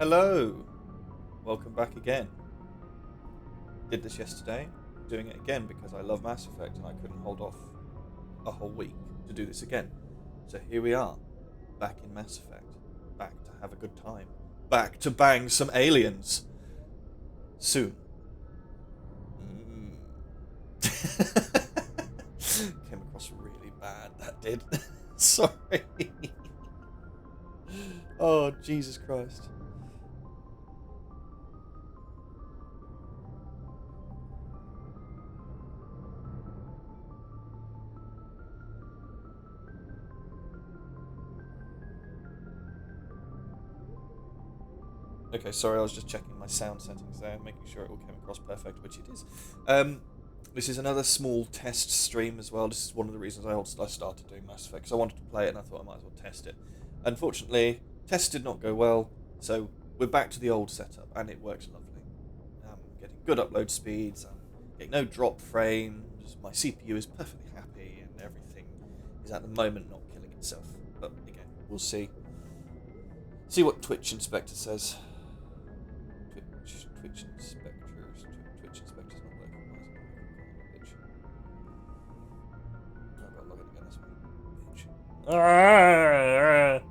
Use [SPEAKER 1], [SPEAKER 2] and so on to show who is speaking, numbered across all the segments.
[SPEAKER 1] Hello! Welcome back again. Did this yesterday, doing it again because I love Mass Effect and I couldn't hold off a whole week to do this again. So here we are, back in Mass Effect, back to have a good time, back to bang some aliens. Soon. Came across really bad, that did. Sorry. Oh, Jesus Christ. Okay, sorry, I was just checking my sound settings there, making sure it all came across perfect, which it is. This is another small test stream as well. This is one of the reasons I started doing Mass Effect, because I wanted to play it and I thought I might as well test it. Unfortunately, test did not go well, so we're back to the old setup, and it works lovely. I'm getting good upload speeds, I'm getting no drop frames, my CPU is perfectly happy, and everything is at the moment not killing itself. But again, we'll see. See what Twitch Inspector says. Twitch Inspector's not working. Why is it not working? Bitch. I've got to log in again this way. Bitch.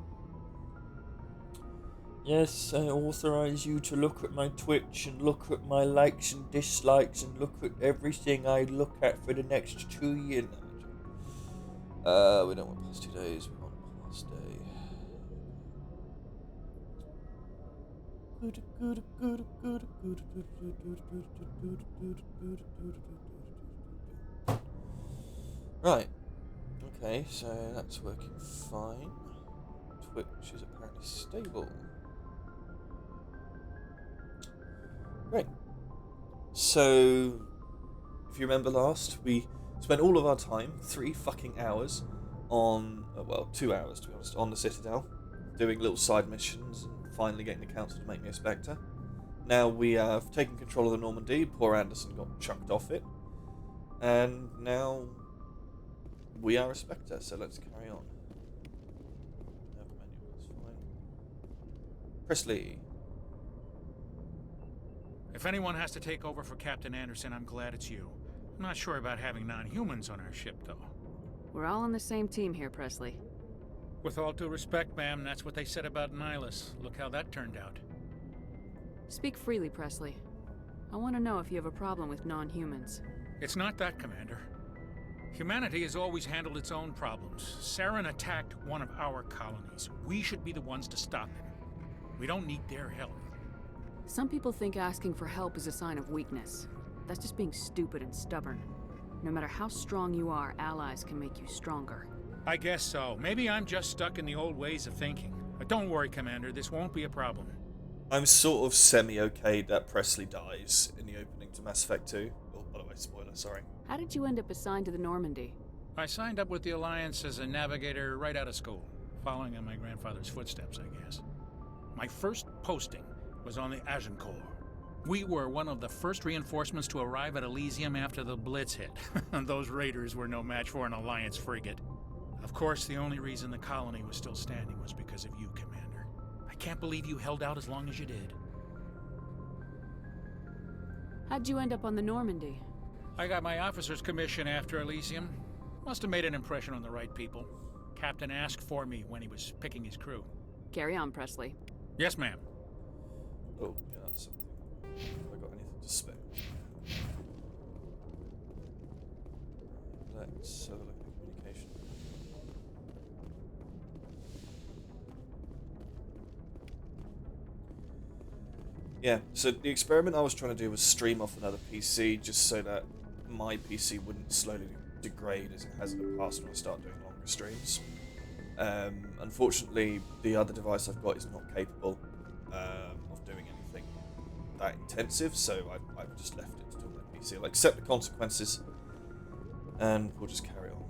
[SPEAKER 1] Yes, I authorize you to look at my Twitch and look at my likes and dislikes and look at everything I look at for the next 2 years. We don't want past 2 days, we want past day. Right. Okay, so that's working fine. Twitch is apparently stable. Great. So, if you remember last, we spent all of our time, 3 fucking hours, on, 2 hours to be honest, on the Citadel, doing little side missions and finally getting the council to make me a Spectre. Now we have taken control of the Normandy. Poor Anderson got chucked off it. And now we are a Spectre, so let's carry on. Have a menu, that's fine. Presley.
[SPEAKER 2] If anyone has to take over for Captain Anderson, I'm glad it's you. I'm not sure about having non-humans on our ship, though.
[SPEAKER 3] We're all on the same team here, Presley.
[SPEAKER 2] With all due respect, ma'am, that's what they said about Nihilus. Look how that turned out.
[SPEAKER 3] Speak freely, Presley. I want to know if you have a problem with non-humans.
[SPEAKER 2] It's not that, Commander. Humanity has always handled its own problems. Saren attacked one of our colonies. We should be the ones to stop him. We don't need their help.
[SPEAKER 3] Some people think asking for help is a sign of weakness. That's just being stupid and stubborn. No matter how strong you are, allies can make you stronger.
[SPEAKER 2] I guess so. Maybe I'm just stuck in the old ways of thinking. But don't worry, Commander, this won't be a problem.
[SPEAKER 1] I'm sort of semi-okay that Presley dies in the opening to Mass Effect 2. Oh, by the way, spoiler, sorry.
[SPEAKER 3] How did you end up assigned to the Normandy?
[SPEAKER 2] I signed up with the Alliance as a navigator right out of school, following in my grandfather's footsteps, I guess. My first posting was on the Agincourt. We were one of the first reinforcements to arrive at Elysium after the Blitz hit. Those raiders were no match for an Alliance frigate. Of course, the only reason the colony was still standing was because of you, Commander. I can't believe you held out as long as you did.
[SPEAKER 3] How'd you end up on the Normandy?
[SPEAKER 2] I got my officer's commission after Elysium. Must have made an impression on the right people. Captain asked for me when he was picking his crew.
[SPEAKER 3] Carry on, Presley.
[SPEAKER 2] Yes, ma'am.
[SPEAKER 1] Oh, yeah, that's something. Have I got anything to spare? Let's have a look at the communication. Yeah, so the experiment I was trying to do was stream off another PC just so that my PC wouldn't slowly degrade as it has in the past when I start doing longer streams. Unfortunately, the other device I've got is not capable of doing anything that intensive, so I've just left it to my PC. I'll accept the consequences, and we'll just carry on.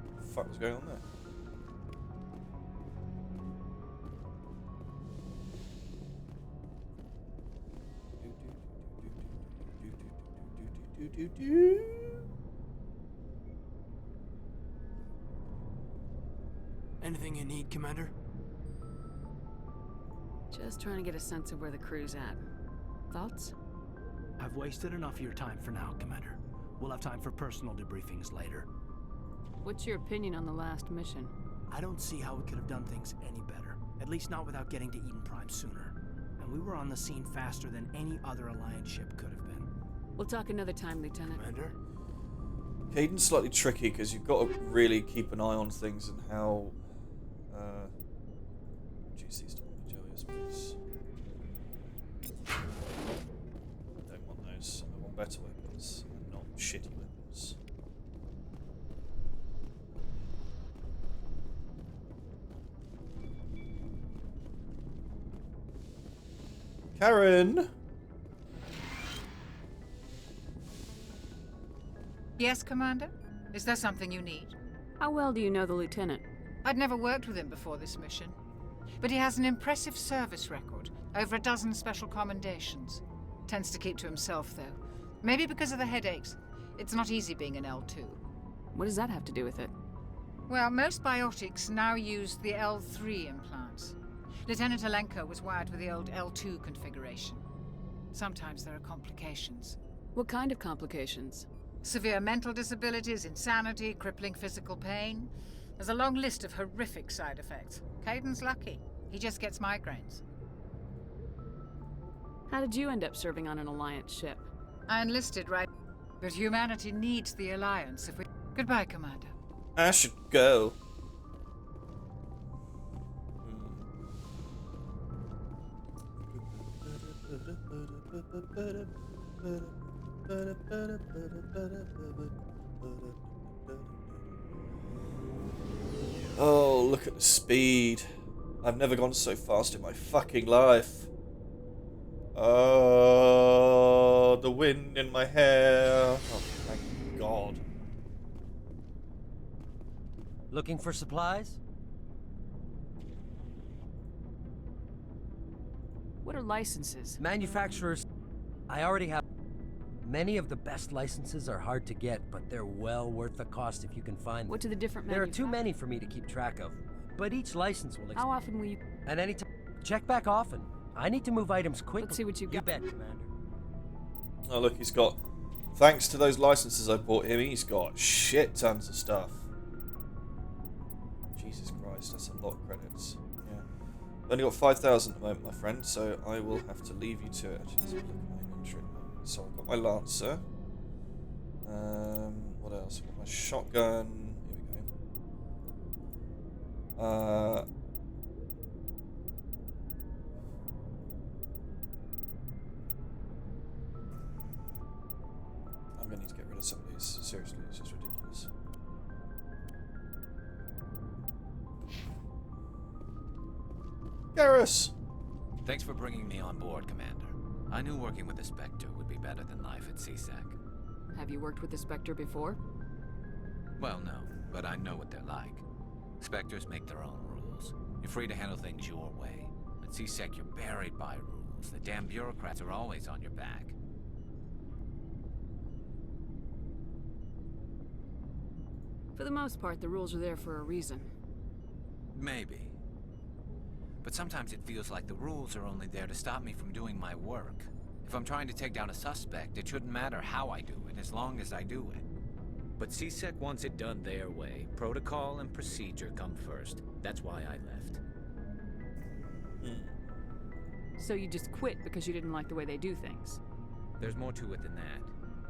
[SPEAKER 1] What the fuck was going on there?
[SPEAKER 4] Anything you need, Commander?
[SPEAKER 3] Just trying to get a sense of where the crew's at. Thoughts?
[SPEAKER 4] I've wasted enough of your time for now, Commander. We'll have time for personal debriefings later.
[SPEAKER 3] What's your opinion on the last mission?
[SPEAKER 4] I don't see how we could have done things any better. At least not without getting to Eden Prime sooner. And we were on the scene faster than any other Alliance ship could have been.
[SPEAKER 3] We'll talk another time, Lieutenant.
[SPEAKER 4] Commander?
[SPEAKER 1] Caden's slightly tricky because you've got to really keep an eye on things and how. Jeez, these don't want Joey, I suppose. Don't want those. I want better weapons, and not shitty weapons. Karen!
[SPEAKER 5] Yes, Commander? Is there something you need?
[SPEAKER 3] How well do you know the Lieutenant?
[SPEAKER 5] I'd never worked with him before this mission. But he has an impressive service record, over a dozen special commendations. Tends to keep to himself, though. Maybe because of the headaches. It's not easy being an L2.
[SPEAKER 3] What does that have to do with it?
[SPEAKER 5] Well, most biotics now use the L3 implants. Lieutenant Alenko was wired with the old L2 configuration. Sometimes there are complications.
[SPEAKER 3] What kind of complications?
[SPEAKER 5] Severe mental disabilities, insanity, crippling physical pain. There's a long list of horrific side effects. Caden's lucky. He just gets migraines.
[SPEAKER 3] How did you end up serving on an Alliance ship?
[SPEAKER 5] I enlisted, right? But humanity needs the Alliance if we... Goodbye, Commander.
[SPEAKER 1] I should go. Oh, look at the speed. I've never gone so fast in my fucking life. Oh, the wind in my hair. Oh, thank God.
[SPEAKER 6] Looking for supplies?
[SPEAKER 3] What are licenses?
[SPEAKER 6] Manufacturers. I already have. Many of the best licenses are hard to get, but they're well worth the cost if you can find them.
[SPEAKER 3] What do the different
[SPEAKER 6] There are too many for me to keep track of, but each license will.
[SPEAKER 3] How often will you...
[SPEAKER 6] At any time. Check back often. I need to move items quickly.
[SPEAKER 3] Let's see what you got.
[SPEAKER 6] You bet, Commander.
[SPEAKER 1] Oh, look, he's got... Thanks to those licenses I bought him, he's got shit tons of stuff. Jesus Christ, that's a lot of credits. Yeah. I've only got 5,000 at the moment, my friend, so I will have to leave you to it. Actually, let's have a look at my inventory. So I've got my Lancer. What else? I've got my shotgun. Here we go. I'm going to need to get rid of some of these. Seriously, it's just ridiculous. Garrus!
[SPEAKER 7] Thanks for bringing me on board, Commander. I knew working with the Spectre would be better than life at CSEC.
[SPEAKER 3] Have you worked with the Spectre before?
[SPEAKER 7] Well, no, but I know what they're like. Spectres make their own rules. You're free to handle things your way. At CSEC, you're buried by rules. The damn bureaucrats are always on your back.
[SPEAKER 3] For the most part, the rules are there for a reason.
[SPEAKER 7] Maybe. But sometimes it feels like the rules are only there to stop me from doing my work. If I'm trying to take down a suspect, it shouldn't matter how I do it, as long as I do it. But CSEC wants it done their way. Protocol and procedure come first. That's why I left.
[SPEAKER 3] So you just quit because you didn't like the way they do things?
[SPEAKER 7] There's more to it than that.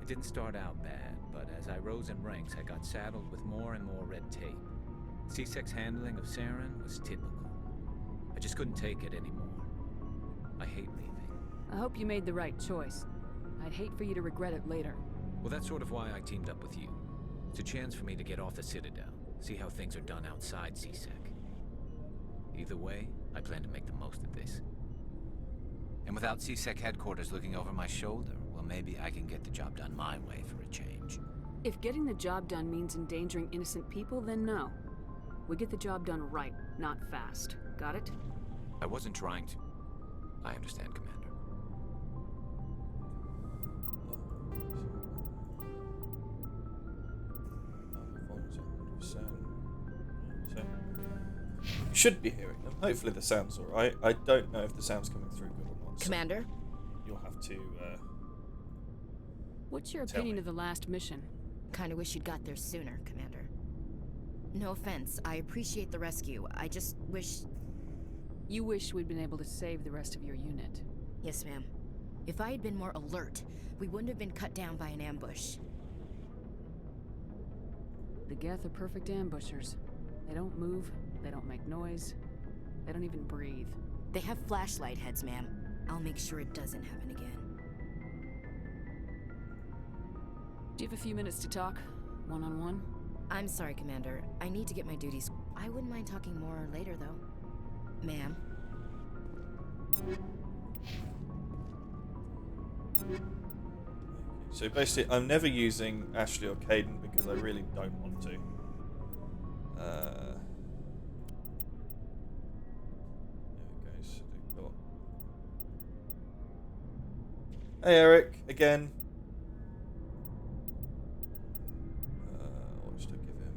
[SPEAKER 7] It didn't start out bad, but as I rose in ranks, I got saddled with more and more red tape. CSEC's handling of Saren was typical. I just couldn't take it anymore. I hate leaving.
[SPEAKER 3] I hope you made the right choice. I'd hate for you to regret it later.
[SPEAKER 7] Well, that's sort of why I teamed up with you. It's a chance for me to get off the Citadel, see how things are done outside CSEC. Either way, I plan to make the most of this. And without CSEC headquarters looking over my shoulder, well, maybe I can get the job done my way for a change.
[SPEAKER 3] If getting the job done means endangering innocent people, then no. We get the job done right, not fast. Got it?
[SPEAKER 7] I wasn't trying to... I understand, Commander.
[SPEAKER 1] You should be hearing them. Hopefully the sound's alright. I don't know if the sound's coming through good or not. So
[SPEAKER 8] Commander?
[SPEAKER 1] you'll have to,
[SPEAKER 3] What's your
[SPEAKER 1] Tell
[SPEAKER 3] opinion
[SPEAKER 1] me.
[SPEAKER 3] of the last mission?
[SPEAKER 8] Kinda wish you'd got there sooner, Commander. No offense, I appreciate the rescue. I just wish...
[SPEAKER 3] You wish we'd been able to save the rest of your unit.
[SPEAKER 8] Yes, ma'am. If I had been more alert, we wouldn't have been cut down by an ambush.
[SPEAKER 3] The Geth are perfect ambushers. They don't move, they don't make noise, they don't even breathe.
[SPEAKER 8] They have flashlight heads, ma'am. I'll make sure it doesn't happen again.
[SPEAKER 3] Do you have a few minutes to talk? One-on-one?
[SPEAKER 8] I'm sorry, Commander. I need to get my duties. I wouldn't mind talking more later, though. Ma'am?
[SPEAKER 1] so basically I'm never using Ashley or Caden because I really don't want to. There we go, so they've got... Hey Eric, again. What should I give him?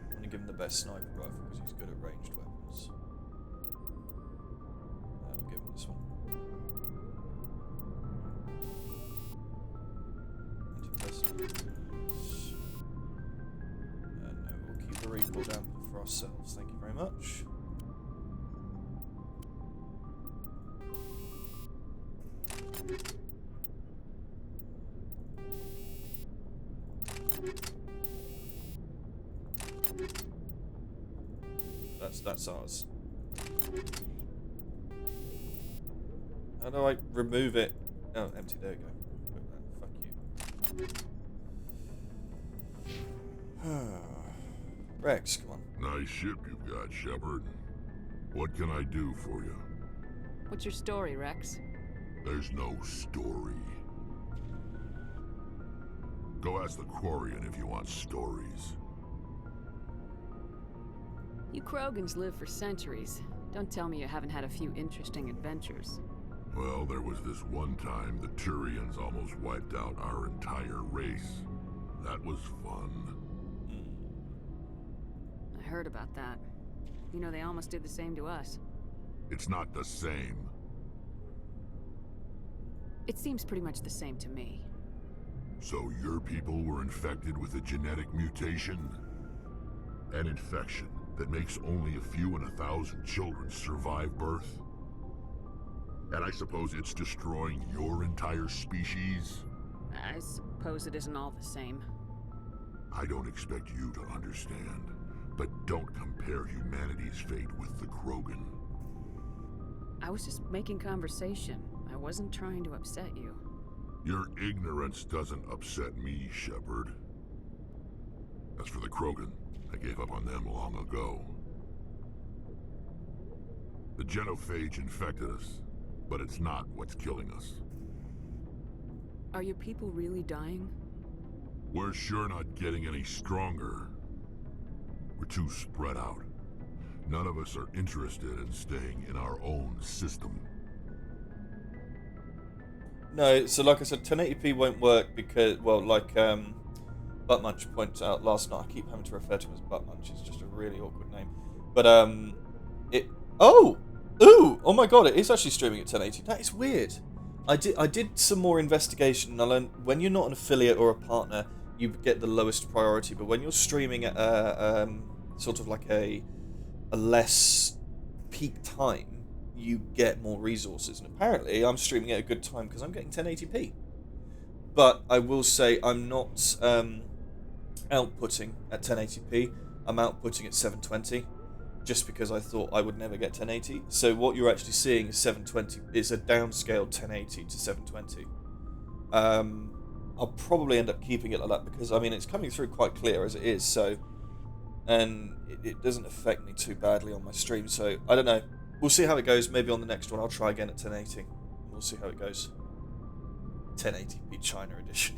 [SPEAKER 1] I'm going to give him the best sniper rifle because he's good at ranged weapons. We'll give him this one. No, we'll keep the recoil down for ourselves. Thank you very much. That's ours. How do I remove it? Oh, empty. There we go. Fuck you. Rex, come on.
[SPEAKER 9] Nice ship you've got, Shepard. What can I do for you?
[SPEAKER 3] What's your story, Rex?
[SPEAKER 9] There's no story. Go ask the Quarian if you want stories.
[SPEAKER 3] You Krogans live for centuries. Don't tell me you haven't had a few interesting adventures.
[SPEAKER 9] Well, there was this one time the Turians almost wiped out our entire race. That was fun.
[SPEAKER 3] I heard about that. You know, they almost did the same to us.
[SPEAKER 9] It's not the same.
[SPEAKER 3] It seems pretty much the same to me.
[SPEAKER 9] So your people were infected with a genetic mutation? An infection that makes only a few in 1,000 children survive birth? And I suppose it's destroying your entire species?
[SPEAKER 3] I suppose it isn't all the same.
[SPEAKER 9] I don't expect you to understand, but don't compare humanity's fate with the Krogan.
[SPEAKER 3] I was just making conversation. I wasn't trying to upset you.
[SPEAKER 9] Your ignorance doesn't upset me, Shepard. As for the Krogan, I gave up on them long ago. The genophage infected us, but it's not what's killing us.
[SPEAKER 3] Are your people really dying?
[SPEAKER 9] We're sure not getting any stronger. We're too spread out. None of us are interested in staying in our own system.
[SPEAKER 1] No, so like I said, 1080p won't work because, well, like Butt Munch points out last night, I keep having to refer to him as Butt Munch, it's just a really awkward name. But, oh my god, it is actually streaming at 1080. That is weird. I did some more investigation, and I learned when you're not an affiliate or a partner, you get the lowest priority, but when you're streaming at sort of like a less peak time, you get more resources, and apparently I'm streaming at a good time because I'm getting 1080p. But I will say I'm not outputting at 1080p, I'm outputting at 720, just because I thought I would never get 1080. So what you're actually seeing is 720 is a downscaled 1080 to 720. I'll probably end up keeping it like that because I mean it's coming through quite clear as it is, so and it doesn't affect me too badly on my stream, so I don't know. We'll see how it goes. Maybe on the next one I'll try again at 1080. We'll see how it goes. 1080p China edition.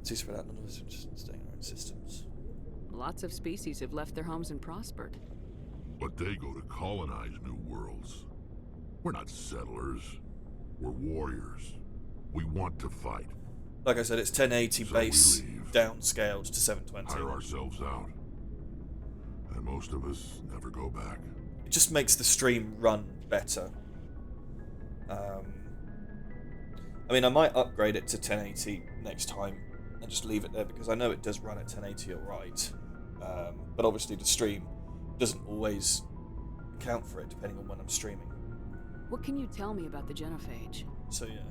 [SPEAKER 1] Too spread out, none of us are interested in staying in our own systems.
[SPEAKER 3] Lots of species have left their homes and prospered.
[SPEAKER 9] But they go to colonize new worlds. We're not settlers. We're warriors. We want to fight.
[SPEAKER 1] Like I said, it's 1080
[SPEAKER 9] So we
[SPEAKER 1] base,
[SPEAKER 9] leave.
[SPEAKER 1] downscaled to 720.
[SPEAKER 9] Hire ourselves out. And most of us never go back.
[SPEAKER 1] It just makes the stream run better. I mean, I might upgrade it to 1080 next time and just leave it there because I know it does run at 1080 alright. But obviously the stream doesn't always account for it depending on when I'm streaming.
[SPEAKER 3] What can you tell me about the genophage?
[SPEAKER 1] So yeah.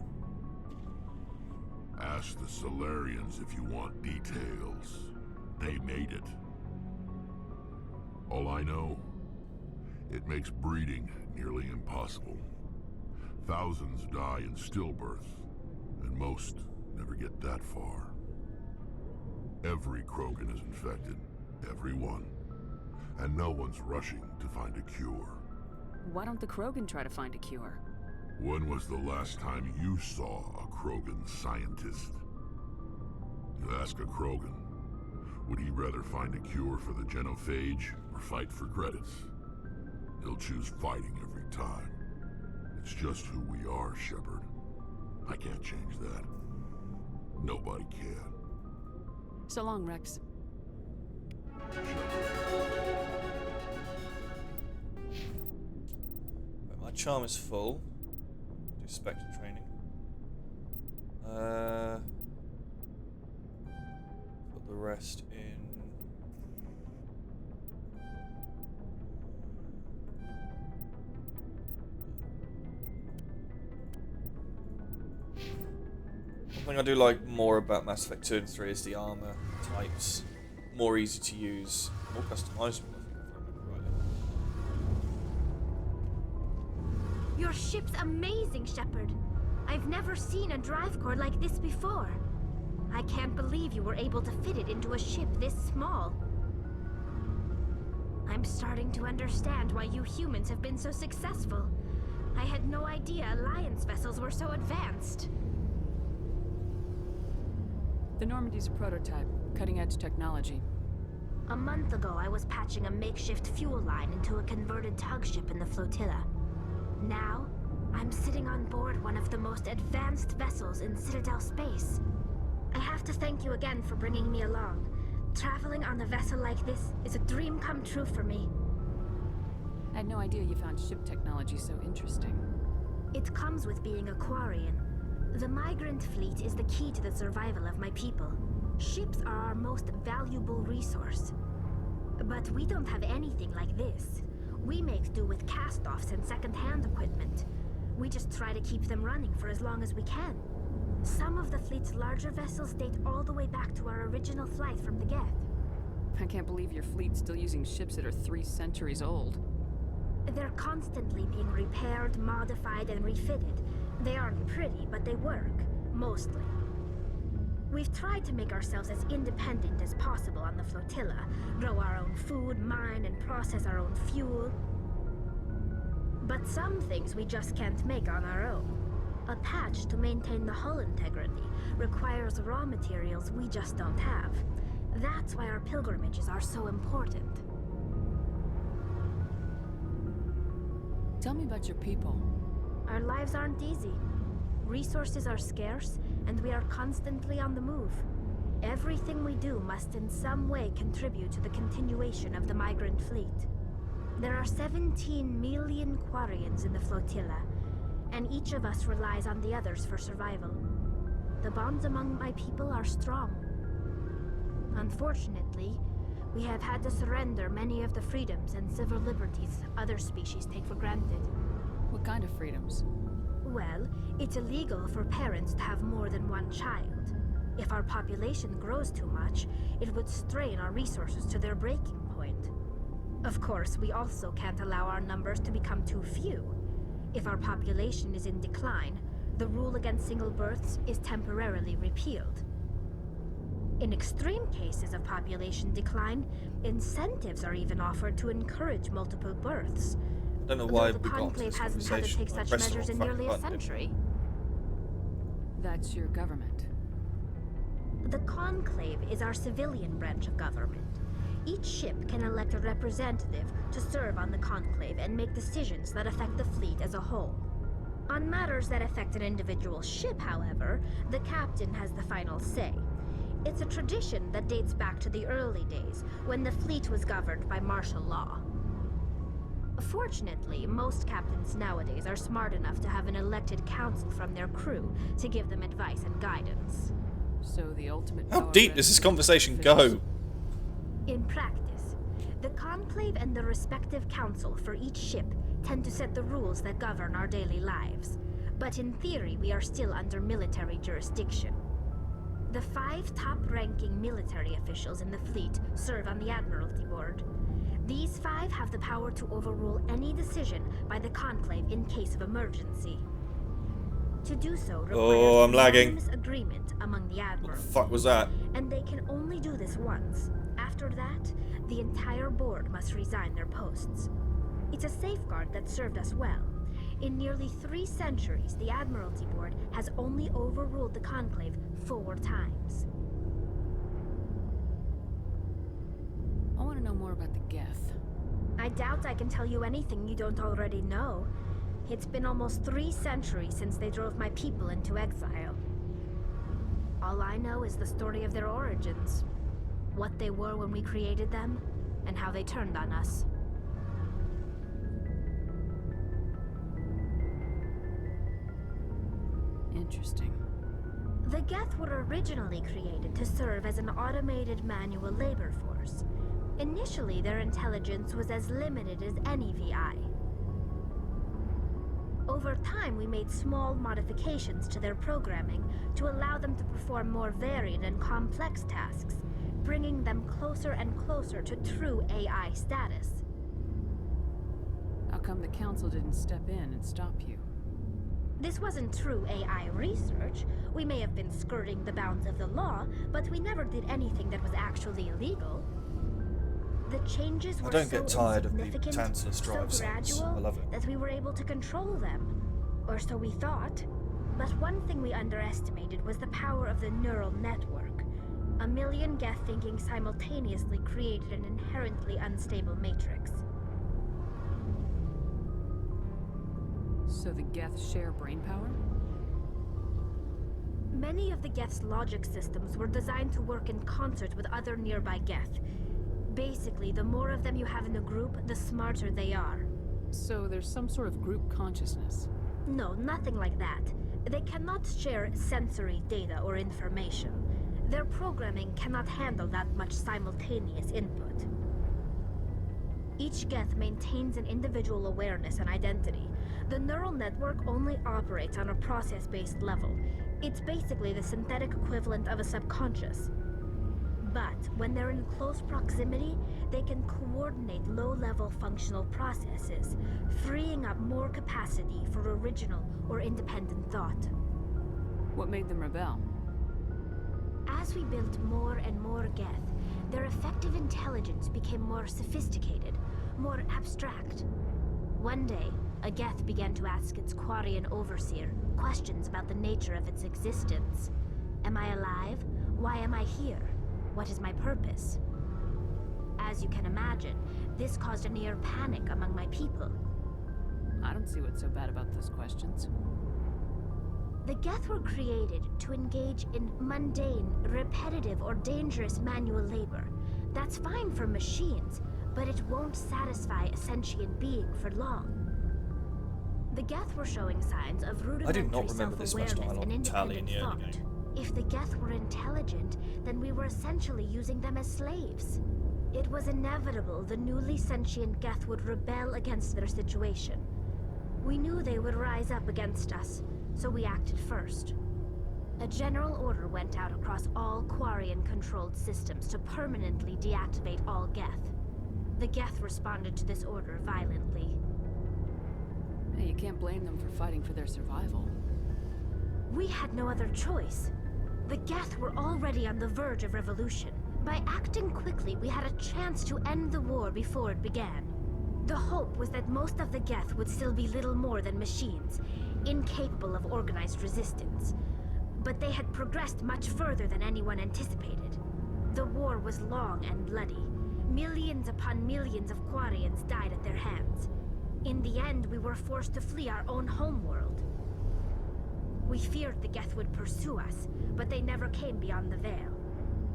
[SPEAKER 9] Ask the Solarians if you want details. They made it. All I know, it makes breeding nearly impossible. Thousands die in stillbirth, and most never get that far. Every Krogan is infected, every one. And no one's rushing to find a cure.
[SPEAKER 3] Why don't the Krogan try to find a cure?
[SPEAKER 9] When was the last time you saw a Krogan scientist? You ask a Krogan, would he rather find a cure for the genophage or fight for credits? He'll choose fighting every time. It's just who we are, Shepard. I can't change that. Nobody can.
[SPEAKER 3] So long, Rex.
[SPEAKER 1] Right, my charm is full. Do Spectre training. Put the rest in. One thing I do like more about Mass Effect 2 and 3 is the armor types. More easy to use, more customizable, I think, if I remember rightly.
[SPEAKER 10] Your ship's amazing, Shepard. I've never seen a drive core like this before. I can't believe you were able to fit it into a ship this small. I'm starting to understand why you humans have been so successful. I had no idea Alliance vessels were so advanced.
[SPEAKER 3] The Normandy's a prototype, cutting-edge technology.
[SPEAKER 10] A month ago, I was patching a makeshift fuel line into a converted tug ship in the flotilla. Now, I'm sitting on board one of the most advanced vessels in Citadel space. I have to thank you again for bringing me along. Traveling on a vessel like this is a dream come true for me.
[SPEAKER 3] I had no idea you found ship technology so interesting.
[SPEAKER 10] It comes with being a Quarian. The migrant fleet is the key to the survival of my people. Ships are our most valuable resource. But we don't have anything like this. We make do with cast-offs and second-hand equipment. We just try to keep them running for as long as we can. Some of the fleet's larger vessels date all the way back to our original flight from the Geth.
[SPEAKER 3] I can't believe your fleet's still using ships that are 3 centuries old.
[SPEAKER 10] They're constantly being repaired, modified, and refitted. They aren't pretty, but they work, mostly. We've tried to make ourselves as independent as possible on the flotilla, grow our own food, mine and process our own fuel. But some things we just can't make on our own. A patch to maintain the hull integrity requires raw materials we just don't have. That's why our pilgrimages are so important.
[SPEAKER 3] Tell me about your people.
[SPEAKER 10] Our lives aren't easy. Resources are scarce, and we are constantly on the move. Everything we do must in some way contribute to the continuation of the migrant fleet. There are 17 million Quarians in the flotilla, and each of us relies on the others for survival. The bonds among my people are strong. Unfortunately, we have had to surrender many of the freedoms and civil liberties other species take for granted.
[SPEAKER 3] What kind of freedoms?
[SPEAKER 10] Well, it's illegal for parents to have more than one child. If our population grows too much, it would strain our resources to their breaking point. Of course, we also can't allow our numbers to become too few. If our population is in decline, the rule against single births is temporarily repealed. In extreme cases of population decline, incentives are even offered to encourage multiple births.
[SPEAKER 1] I don't know why
[SPEAKER 10] Though the
[SPEAKER 1] we got into
[SPEAKER 10] Conclave
[SPEAKER 1] this
[SPEAKER 10] hasn't had to
[SPEAKER 1] conversation.
[SPEAKER 10] take
[SPEAKER 1] I
[SPEAKER 10] such
[SPEAKER 1] pressed the
[SPEAKER 10] measures in
[SPEAKER 1] wrong
[SPEAKER 10] nearly a
[SPEAKER 1] fucking button, didn't
[SPEAKER 10] century.
[SPEAKER 3] That's your government.
[SPEAKER 10] The Conclave is our civilian branch of government. Each ship can elect a representative to serve on the Conclave and make decisions that affect the fleet as a whole. On matters that affect an individual ship, however, the captain has the final say. It's a tradition that dates back to the early days, when the fleet was governed by martial law. Fortunately, most captains nowadays are smart enough to have an elected council from their crew to give them advice and guidance.
[SPEAKER 3] So the ultimate
[SPEAKER 1] How
[SPEAKER 3] power
[SPEAKER 1] deep does this
[SPEAKER 3] rests with
[SPEAKER 1] conversation
[SPEAKER 3] officials.
[SPEAKER 1] go?
[SPEAKER 10] In practice, the Conclave and the respective council for each ship tend to set the rules that govern our daily lives. But in theory, we are still under military jurisdiction. The 5 top-ranking military officials in the fleet serve on the Admiralty Board. These 5 have the power to overrule any decision by the Conclave in case of emergency. To do so requires
[SPEAKER 1] I'm lagging.
[SPEAKER 10] unanimous agreement among the
[SPEAKER 1] What
[SPEAKER 10] admirals.
[SPEAKER 1] the fuck was that?
[SPEAKER 10] And they can only do this once. After that, the entire board must resign their posts. It's a safeguard that served us well. In nearly 3 centuries, the Admiralty Board has only overruled the Conclave 4 times.
[SPEAKER 3] I want to know more about the Geth.
[SPEAKER 10] I doubt I can tell you anything you don't already know. It's been almost 3 centuries since they drove my people into exile. All I know is the story of their origins. What they were when we created them, and how they turned on us.
[SPEAKER 3] Interesting.
[SPEAKER 10] The Geth were originally created to serve as an automated manual labor force. Initially, their intelligence was as limited as any VI. Over time, we made small modifications to their programming to allow them to perform more varied and complex tasks, bringing them closer and closer to true AI status.
[SPEAKER 3] How come the council didn't step in and stop you?
[SPEAKER 10] This wasn't true AI research. We may have been skirting the bounds of the law, but we never did anything that was actually illegal. The changes were
[SPEAKER 1] I don't get
[SPEAKER 10] so
[SPEAKER 1] tired of the
[SPEAKER 10] insignificant,
[SPEAKER 1] Tantalus drive
[SPEAKER 10] so
[SPEAKER 1] sounds.
[SPEAKER 10] gradual,
[SPEAKER 1] I love it.
[SPEAKER 10] that we were able to control them. Or so we thought. But one thing we underestimated was the power of the neural network. A million Geth thinking simultaneously created an inherently unstable matrix.
[SPEAKER 3] So the Geth share brain power?
[SPEAKER 10] Many of the Geth's logic systems were designed to work in concert with other nearby Geth. Basically, the more of them you have in a group, the smarter they are.
[SPEAKER 3] So there's some sort of group consciousness.
[SPEAKER 10] No, nothing like that. They cannot share sensory data or information. Their programming cannot handle that much simultaneous input. Each Geth maintains an individual awareness and identity. The neural network only operates on a process-based level. It's basically the synthetic equivalent of a subconscious. But when they're in close proximity, they can coordinate low-level functional processes, freeing up more capacity for original or independent thought.
[SPEAKER 3] What made them rebel?
[SPEAKER 10] As we built more and more Geth, their effective intelligence became more sophisticated, more abstract. One day, a Geth began to ask its Quarian overseer questions about the nature of its existence. Am I alive? Why am I here? What is my purpose? As you can imagine, this caused a near panic among my people.
[SPEAKER 3] I don't see what's so bad about those questions.
[SPEAKER 10] The Geth were created to engage in mundane, repetitive, or dangerous manual labor. That's fine for machines, but it won't satisfy a sentient being for long. The Geth were showing signs of rudimentary self-awareness and independent thought. If the Geth were intelligent, then we were essentially using them as slaves. It was inevitable the newly sentient Geth would rebel against their situation. We knew they would rise up against us, so we acted first. A general order went out across all Quarian-controlled systems to permanently deactivate all Geth. The Geth responded to this order violently.
[SPEAKER 3] Hey, you can't blame them for fighting for their survival.
[SPEAKER 10] We had no other choice. The Geth were already on the verge of revolution. By acting quickly, we had a chance to end the war before it began. The hope was that most of the Geth would still be little more than machines, incapable of organized resistance. But they had progressed much further than anyone anticipated. The war was long and bloody. Millions upon millions of Quarians died at their hands. In the end, we were forced to flee our own homeworld. We feared the Geth would pursue us, but they never came beyond the Veil.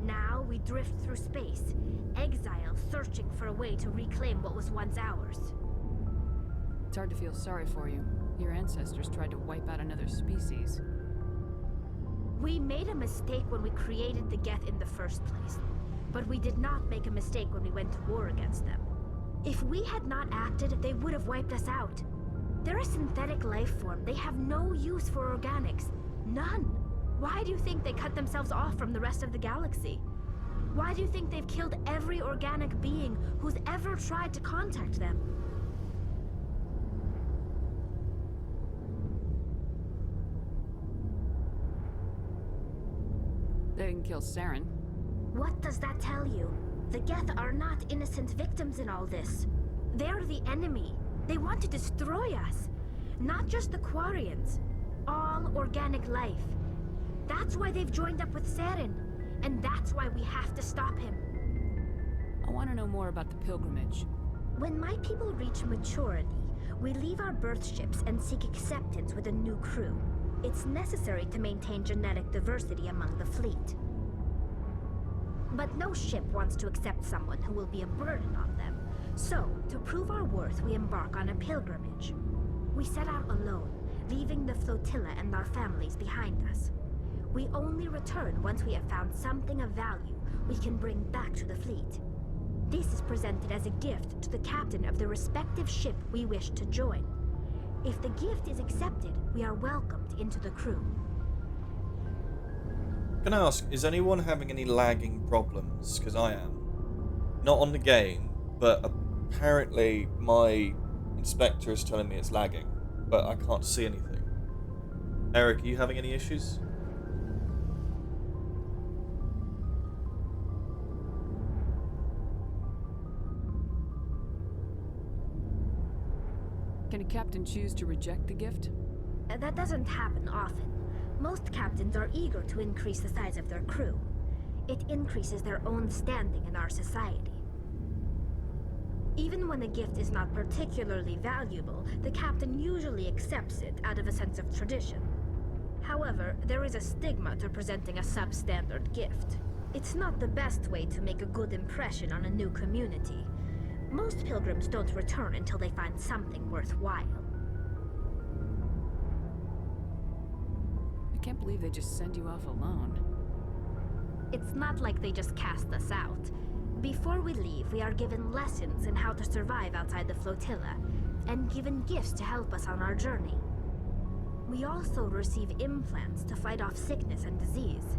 [SPEAKER 10] Now we drift through space, exile searching for a way to reclaim what was once ours.
[SPEAKER 3] It's hard to feel sorry for you. Your ancestors tried to wipe out another species.
[SPEAKER 10] We made a mistake when we created the Geth in the first place, but we did not make a mistake when we went to war against them. If we had not acted, they would have wiped us out. They're a synthetic life form. They have no use for organics. None. Why do you think they cut themselves off from the rest of the galaxy? Why do you think they've killed every organic being who's ever tried to contact them?
[SPEAKER 3] They didn't kill Saren.
[SPEAKER 10] What does that tell you? The Geth are not innocent victims in all this. They're the enemy. They want to destroy us. Not just the Quarians. All organic life. That's why they've joined up with Saren. And that's why we have to stop him.
[SPEAKER 3] I want to know more about the pilgrimage.
[SPEAKER 10] When my people reach maturity, we leave our birth ships and seek acceptance with a new crew. It's necessary to maintain genetic diversity among the fleet. But no ship wants to accept someone who will be a burden on them. So, to prove our worth, we embark on a pilgrimage. We set out alone, leaving the flotilla and our families behind us. We only return once we have found something of value we can bring back to the fleet. This is presented as a gift to the captain of the respective ship we wish to join. If the gift is accepted, we are welcomed into the crew.
[SPEAKER 1] Can I ask, is anyone having any lagging problems? Because I am. Not on the game, but apparently my inspector is telling me it's lagging, but I can't see anything. Eric, are you having any issues?
[SPEAKER 3] Can a captain choose to reject the gift?
[SPEAKER 10] That doesn't happen often. Most captains are eager to increase the size of their crew. It increases their own standing in our society. Even when a gift is not particularly valuable, the captain usually accepts it out of a sense of tradition. However, there is a stigma to presenting a substandard gift. It's not the best way to make a good impression on a new community. Most pilgrims don't return until they find something worthwhile.
[SPEAKER 3] I can't believe they just send you off alone.
[SPEAKER 10] It's not like they just cast us out. Before we leave, we are given lessons in how to survive outside the flotilla, and given gifts to help us on our journey. We also receive implants to fight off sickness and disease.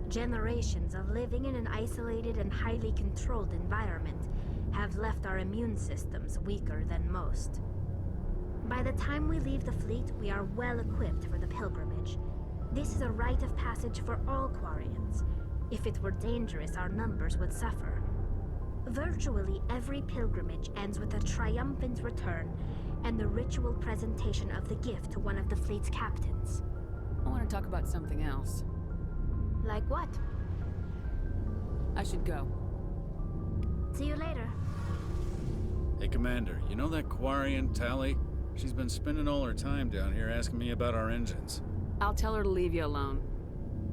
[SPEAKER 10] Generations of living in an isolated and highly controlled environment have left our immune systems weaker than most. By the time we leave the fleet, we are well equipped for the pilgrimage. This is a rite of passage for all Quarians. If it were dangerous, our numbers would suffer. Virtually every pilgrimage ends with a triumphant return and the ritual presentation of the gift to one of the fleet's captains.
[SPEAKER 3] I want to talk about something else.
[SPEAKER 10] Like what?
[SPEAKER 3] I should go.
[SPEAKER 10] See you later.
[SPEAKER 2] Hey, Commander, you know that Quarian, Tally? She's been spending all her time down here asking me about our engines.
[SPEAKER 3] I'll tell her to leave you alone.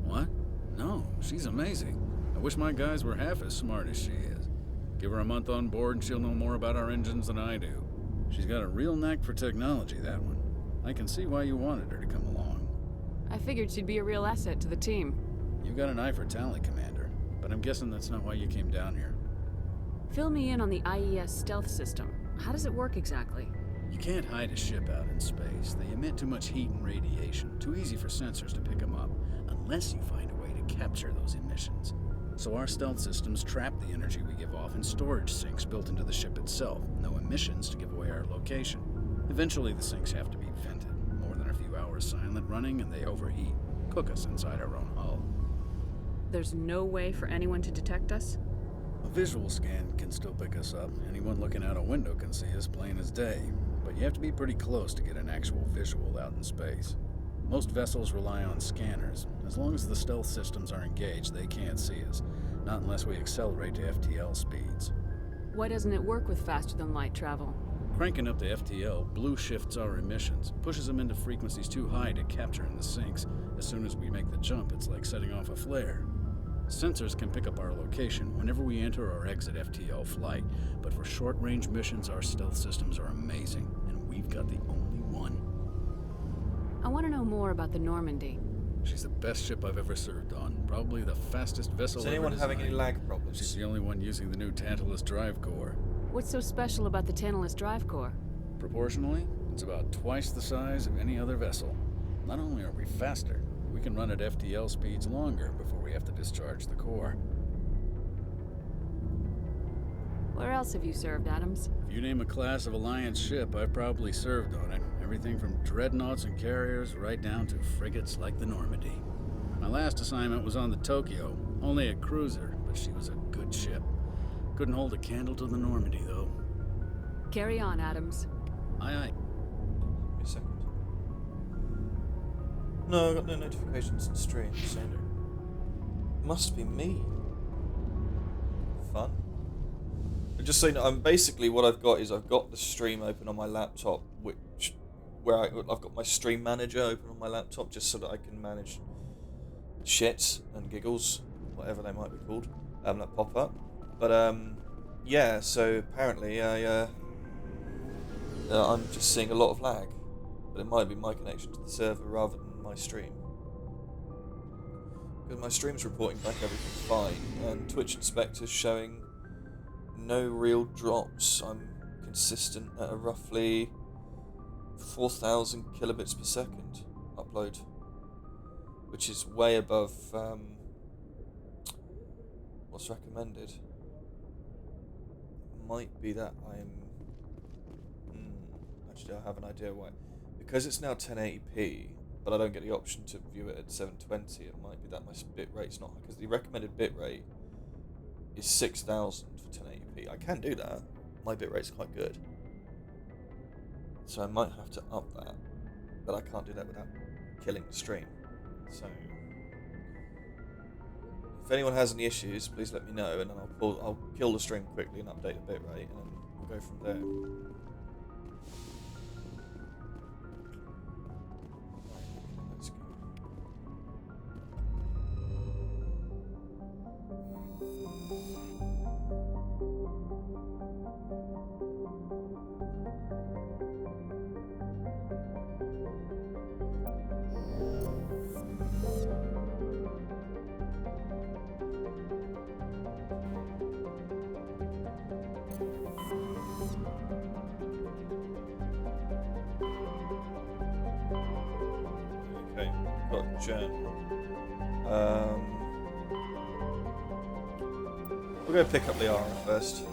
[SPEAKER 2] What? No, she's amazing. I wish my guys were half as smart as she is. Give her a month on board and she'll know more about our engines than I do. She's got a real knack for technology, that one. I can see why you wanted her to come along.
[SPEAKER 3] I figured she'd be a real asset to the team.
[SPEAKER 2] You've got an eye for Tally, Commander, but I'm guessing that's not why you came down here.
[SPEAKER 3] Fill me in on the IES stealth system. How does it work exactly?
[SPEAKER 2] You can't hide a ship out in space. They emit too much heat and radiation. Too easy for sensors to pick them up, unless you find a way to capture those emissions. So our stealth systems trap the energy we give off in storage sinks built into the ship itself. No emissions to give away our location. Eventually the sinks have to be vented. More than a few hours silent running and they overheat. Cook us inside our own hull.
[SPEAKER 3] There's no way for anyone to detect us?
[SPEAKER 2] A visual scan can still pick us up. Anyone looking out a window can see us plain as day. But you have to be pretty close to get an actual visual out in space. Most vessels rely on scanners. As long as the stealth systems are engaged, they can't see us. Not unless we accelerate to FTL speeds.
[SPEAKER 3] Why doesn't it work with faster-than-light travel?
[SPEAKER 11] Cranking up the FTL blue shifts our emissions, pushes them into frequencies too high to capture in the sinks. As soon as we make the jump, it's like setting off a flare. Sensors can pick up our location whenever we enter or exit FTL flight, but for short-range missions, our stealth systems are amazing, and we've got the only one.
[SPEAKER 3] I want to know more about the Normandy.
[SPEAKER 11] She's the best ship I've ever served on, probably the fastest vessel
[SPEAKER 1] Is
[SPEAKER 11] ever
[SPEAKER 1] anyone having any
[SPEAKER 11] designed.
[SPEAKER 1] lag problems?
[SPEAKER 11] She's the only one using the new Tantalus drive core.
[SPEAKER 3] What's so special about the Tantalus drive core?
[SPEAKER 11] Proportionally, it's about twice the size of any other vessel. Not only are we faster, we can run at FTL speeds longer before we have to discharge the core.
[SPEAKER 3] Where else have you served, Adams?
[SPEAKER 11] If you name a class of Alliance ship, I've probably served on it. Everything from dreadnoughts and carriers right down to frigates like the Normandy. My last assignment was on the Tokyo, only a cruiser, but she was a good ship. Couldn't hold a candle to the Normandy, though.
[SPEAKER 3] Carry on, Adams.
[SPEAKER 11] Aye, aye.
[SPEAKER 1] Give me a second. No, I got no notifications in stream, so must be me. Fun. Just so you know, I'm basically what I've got is I've got the stream open on my laptop, I've got my stream manager open on my laptop just so that I can manage shits and giggles, whatever they might be called, that pop up. But yeah, so apparently I'm just seeing a lot of lag, but it might be my connection to the server rather than my stream. Because my stream's reporting back everything's fine, and Twitch Inspector's showing no real drops. I'm consistent at a roughly 4,000 kilobits per second upload, which is way above what's recommended. Might be that I'm actually I have an idea why. Because it's now 1080p, but I don't get the option to view it at 720. It might be that my bit rate's not, because the recommended bit rate is 6,000 for 1080p. I can do that. My bit rate's quite good, so I might have to up that, but I can't do that without killing the stream. So if anyone has any issues, please let me know, and then I'll kill the stream quickly and update the bit rate, and then we'll go from there. Let's go. Okay, got a journal. We'll go pick up the armor first.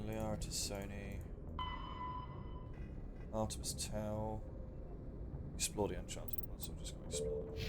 [SPEAKER 1] Liara to Sony. Artemis Tau. Explore the Enchanted one, so I'm just going to explore it.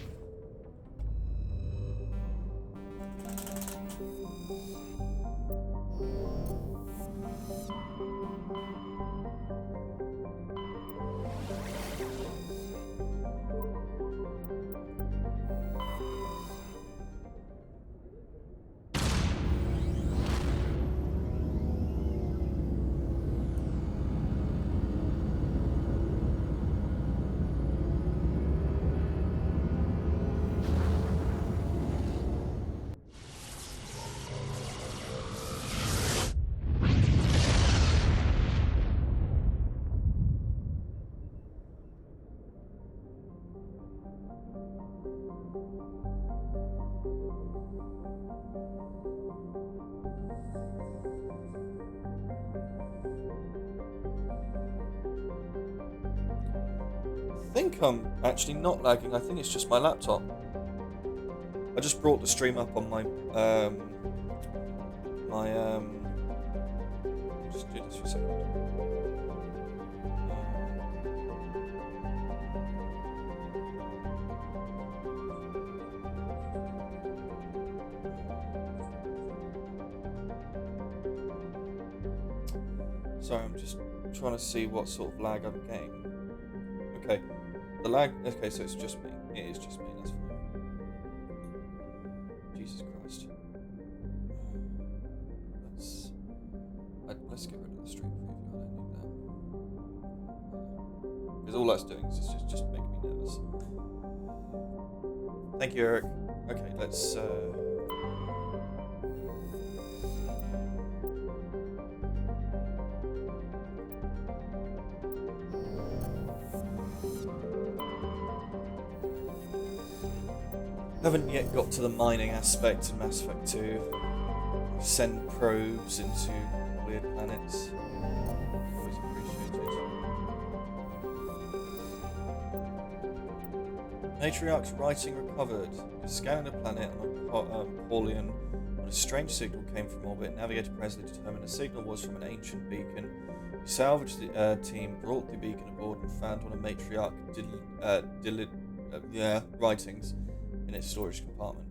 [SPEAKER 1] I think I'm actually not lagging. I think it's just my laptop. I just brought the stream up on my just do this for a second. Sorry, I'm just trying to see what sort of lag I'm getting. Okay, the lag... Okay, so it's just me. It is just me, that's fine. Jesus Christ. Let's get rid of the stream preview. I don't need that. Because all that's doing is just making me nervous. Thank you, Eric. Okay, let's... Haven't yet got to the mining aspect in Mass Effect 2. Send probes into weird planets. Always appreciated. Matriarch's writing recovered. Scanning the planet on Paulian, when a strange signal came from orbit, Navigator Presley determined the signal was from an ancient beacon. He salvaged the team, brought the beacon aboard, and found one of Matriarch writings in its storage compartment.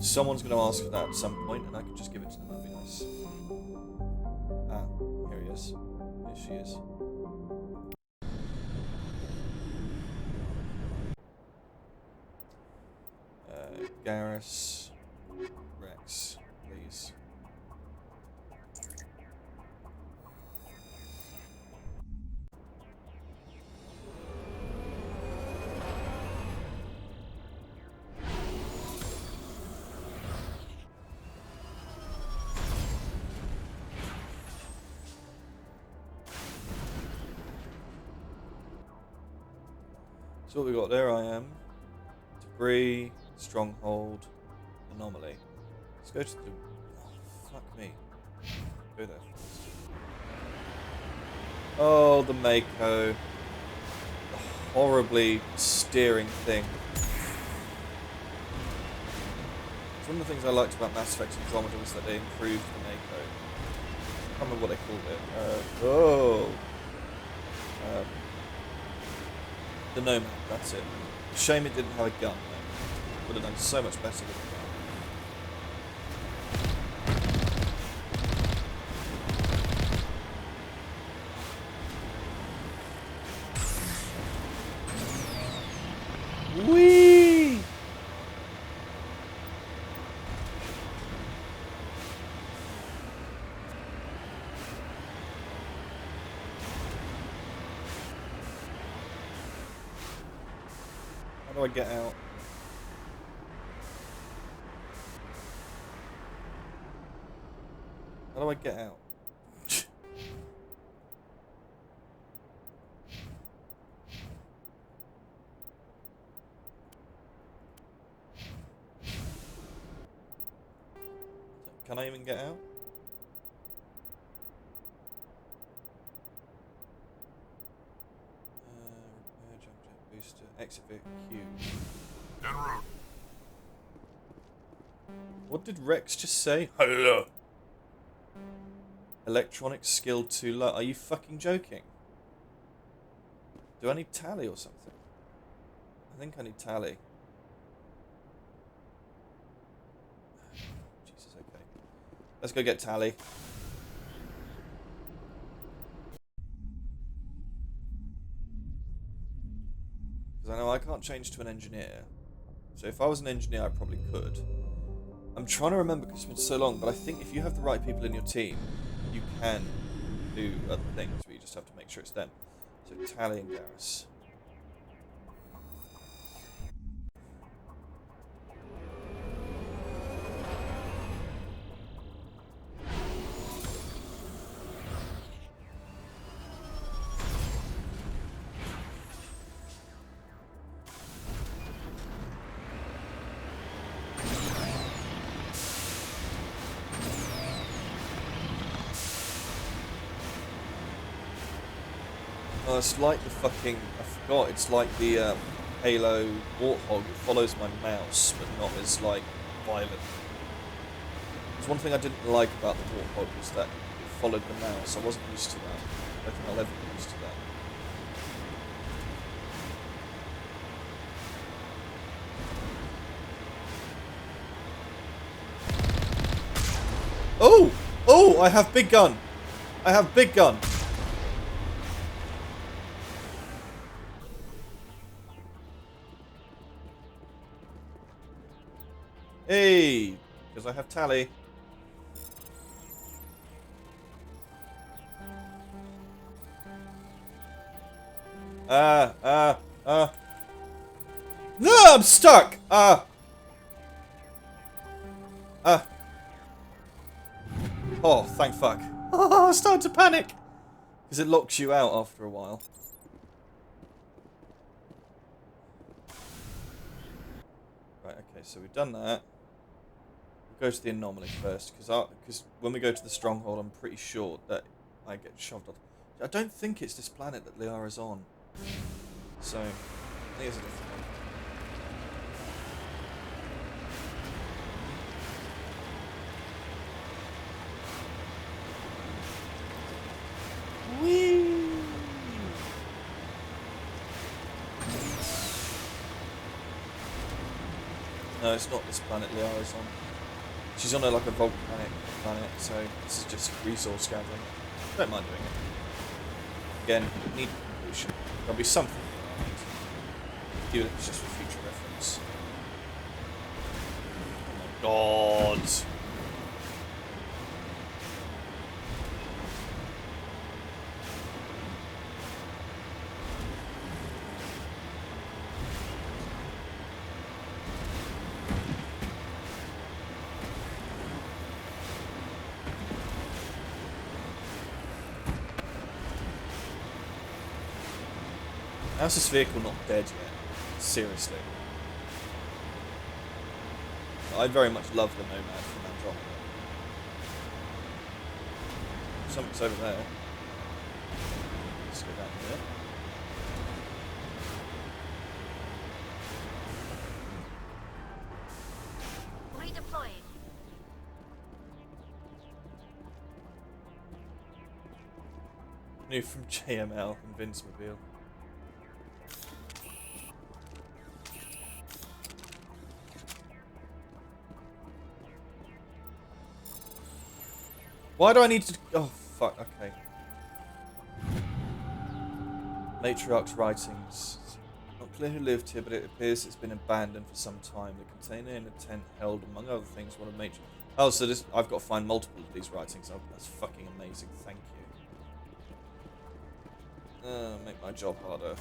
[SPEAKER 1] Someone's going to ask for that at some point, and I can just give it to them. That'd be nice. Ah, here he is. Here she is. Garrus, Rex, please. So what we got there, I am. Debris, stronghold, anomaly. Let's go to the... Oh, fuck me. Go there first. Oh, the Mako. The horribly steering thing. It's one of the things I liked about Mass Effect Andromeda was that they improved the Mako. I can't remember what they called it. The Nomad, that's it. Shame it didn't have a gun, though. Would have done so much better with a gun. Whee! How do I get out? How do I get out? Can I even get out? Repair jump jet booster. Exit vehicle Q.
[SPEAKER 9] En route.
[SPEAKER 1] What did Rex just say? Hello. Electronic skill too low. Are you fucking joking? Do I need tally or something? I think I need tally. Jesus, okay. Let's go get tally. Because I know I can't change to an engineer. So if I was an engineer, I probably could. I'm trying to remember because it's been so long, but I think if you have the right people in your team, you can do other things, but you just have to make sure it's them. So Tally and Garrus. Oh, it's like the fucking... I forgot, it's like the Halo Warthog. It follows my mouse, but not as, like, violent. There's one thing I didn't like about the Warthog was that it followed the mouse. I wasn't used to that. I don't think I'll ever be used to that. Oh! Oh! I have big gun! I have big gun! Hey! Because I have tally. No, I'm stuck! Oh, thank fuck. Oh, I started to panic! Because it locks you out after a while. Right, okay, so we've done that. We'll go to the anomaly first, because when we go to the stronghold, I'm pretty sure that I get shoved off. I don't think it's this planet that Liara's on. So, I think it's a different one. Whee! No, it's not this planet Liara's on. She's on like a volcanic planet, so this is just resource gathering. Don't mind doing it. Again, need completion. There'll be something that I need. Even if it's just for future reference. Oh my god! How's this vehicle not dead yet? Seriously. I very much love the Nomad from Andromeda. Something's over there. Let's go down here.
[SPEAKER 10] Redeploying.
[SPEAKER 1] New from JML, Invincimobile. Why do I need to... Oh, fuck, okay. Matriarch's writings. Not clear who lived here, but it appears it's been abandoned for some time. The container in a tent held, among other things, one of Matriarch's... Oh, so this, I've got to find multiple of these writings. Oh, that's fucking amazing, thank you. Make my job harder.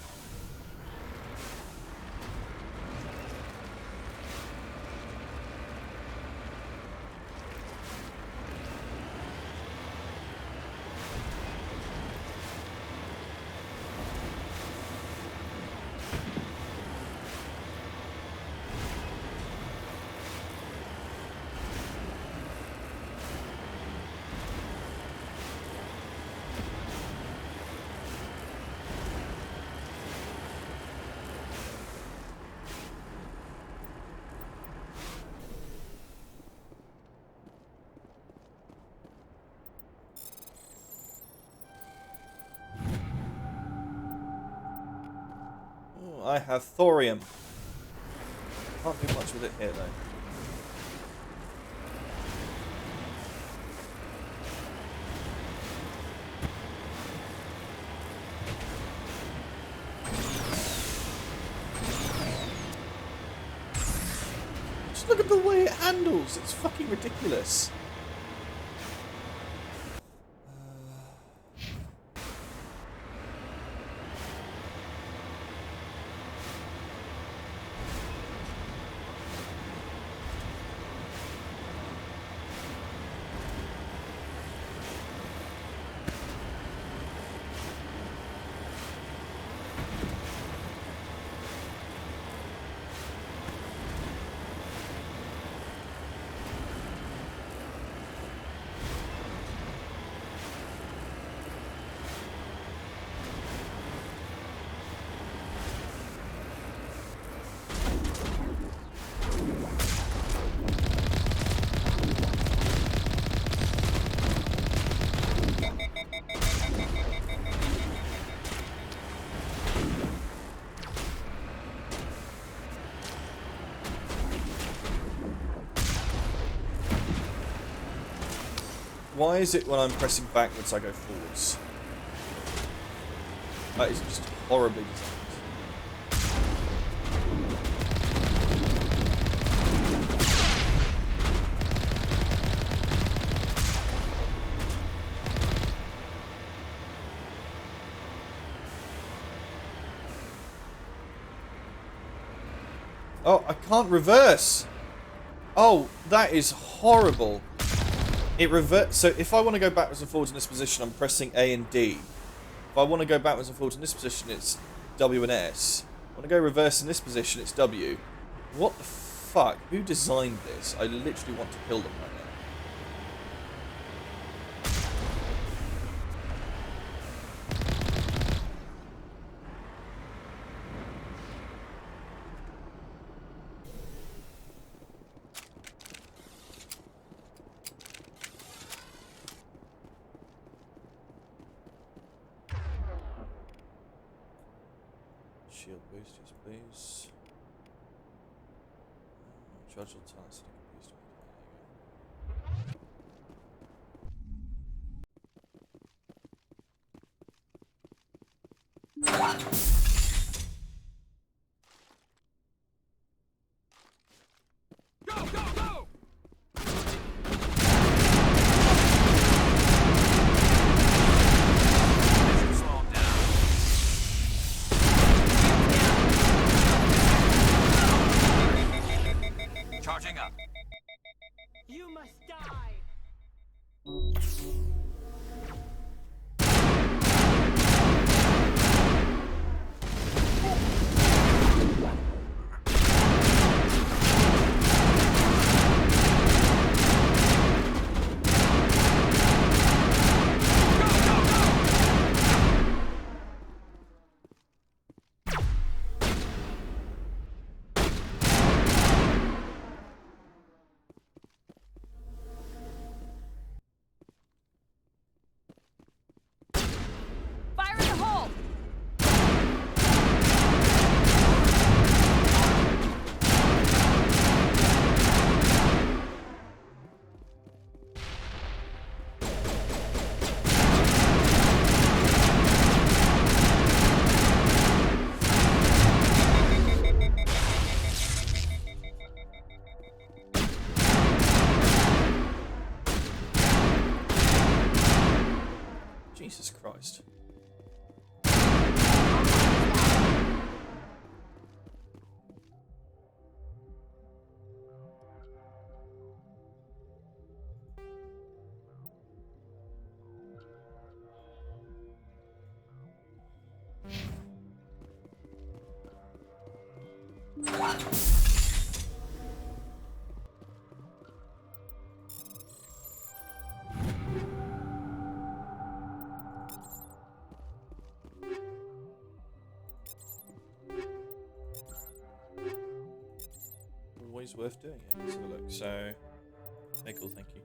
[SPEAKER 1] I have thorium. Can't do much with it here though. Just look at the way it handles. It's fucking ridiculous. Why is it when I'm pressing backwards I go forwards? That is just horribly designed. Oh, I can't reverse. Oh, that is horrible. It reverts. So if I want to go backwards and forwards in this position, I'm pressing A and D. If I want to go backwards and forwards in this position, it's W and S. If I want to go reverse in this position, it's W. What the fuck? Who designed this? I literally want to kill them right now. Shield boost, yes please. Charge all talent stick boost.
[SPEAKER 2] Go, go, go!
[SPEAKER 7] Charging up.
[SPEAKER 4] You must die!
[SPEAKER 3] Fire in the hole!
[SPEAKER 1] Jesus Christ. Always worth doing it. Let's have a look. So, okay, cool, thank you.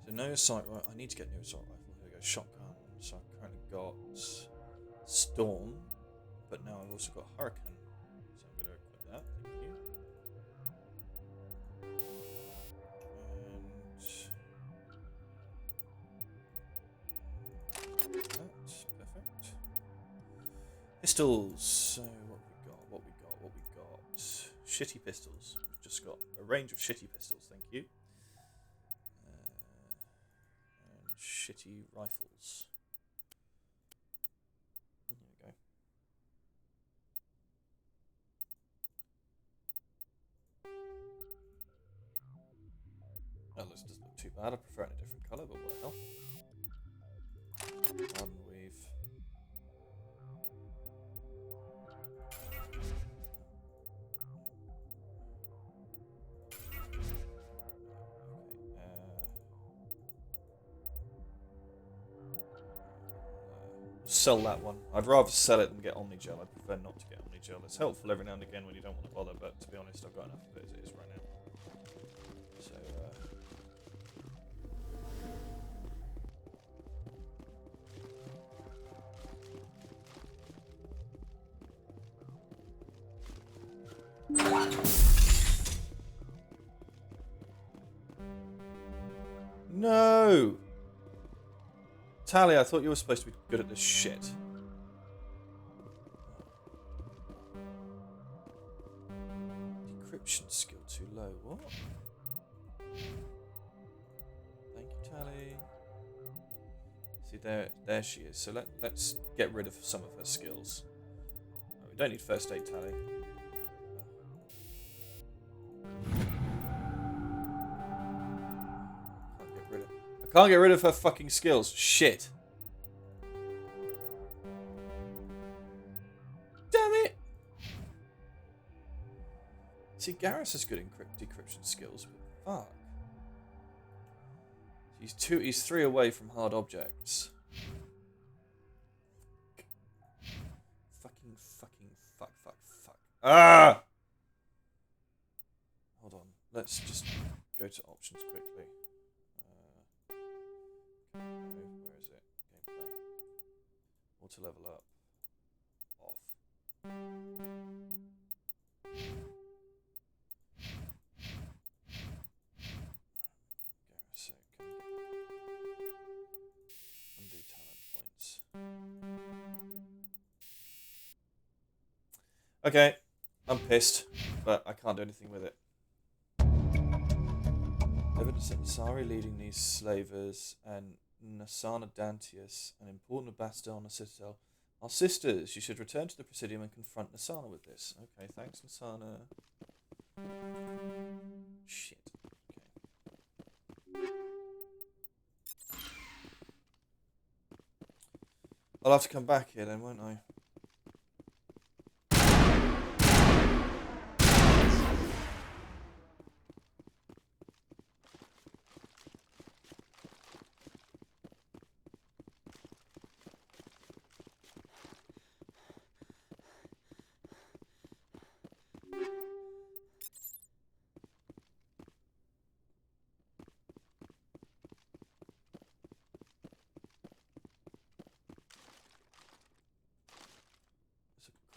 [SPEAKER 1] So, no assault rifle. I need to get new assault rifle. Here we go. Shotgun. So, I've currently got Storm, but now I've also got Hurricane. So, I'm going to equip that. Thank you. And that's perfect. Pistols. So, what we got? What we got? What we got? Shitty pistols. We've just got a range of shitty pistols. Thank you. And shitty rifles. There we go. That doesn't look too bad. I prefer it in a different colour, but what the hell? Garden weave. Sell that one. I'd rather sell it than get Omnigel. I prefer not to get Omnigel. It's helpful every now and again when you don't want to bother, but to be honest, I've got enough of it as it is right now. So, no! Tally, I thought you were supposed to be good at this shit. Decryption skill too low. What? Thank you, Tally. See, there she is. So let's get rid of some of her skills. Oh, we don't need first aid, Tally. Can't get rid of her fucking skills. Shit. Damn it. See, Garrus has good decryption skills, but fuck. He's 3 away from hard objects. Fuck. Ah! Hold on. Let's just go to options quickly. Where is it? Gameplay. Auto level up. Off. Undo talent points. Okay, I'm pissed, but I can't do anything with it. Evidence that Nasari leading these slavers and Nasana Dantius, an important ambassador on the Citadel, are sisters. You should return to the Presidium and confront Nasana with this. Okay, thanks, Nasana. Shit. Okay. I'll have to come back here then, won't I?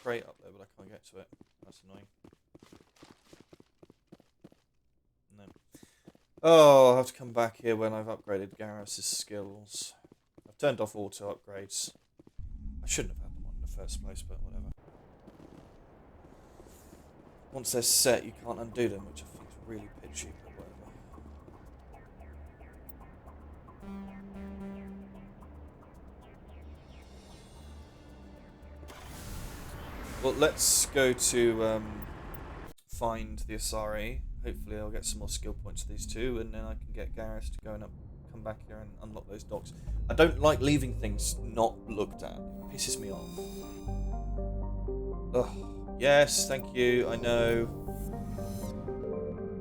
[SPEAKER 1] Crate up there, but I can't get to it. That's annoying. No. Oh, I'll have to come back here when I've upgraded Garrus' skills. I've turned off auto upgrades. I shouldn't have had them on in the first place, but whatever. Once they're set, you can't undo them, which I think is really pitchy, but whatever. Well, let's go to find the Asari. Hopefully I'll get some more skill points for these two, and then I can get Garrus to go and come back here and unlock those docks. I don't like leaving things not looked at. It pisses me off. Ugh. Yes, thank you, I know.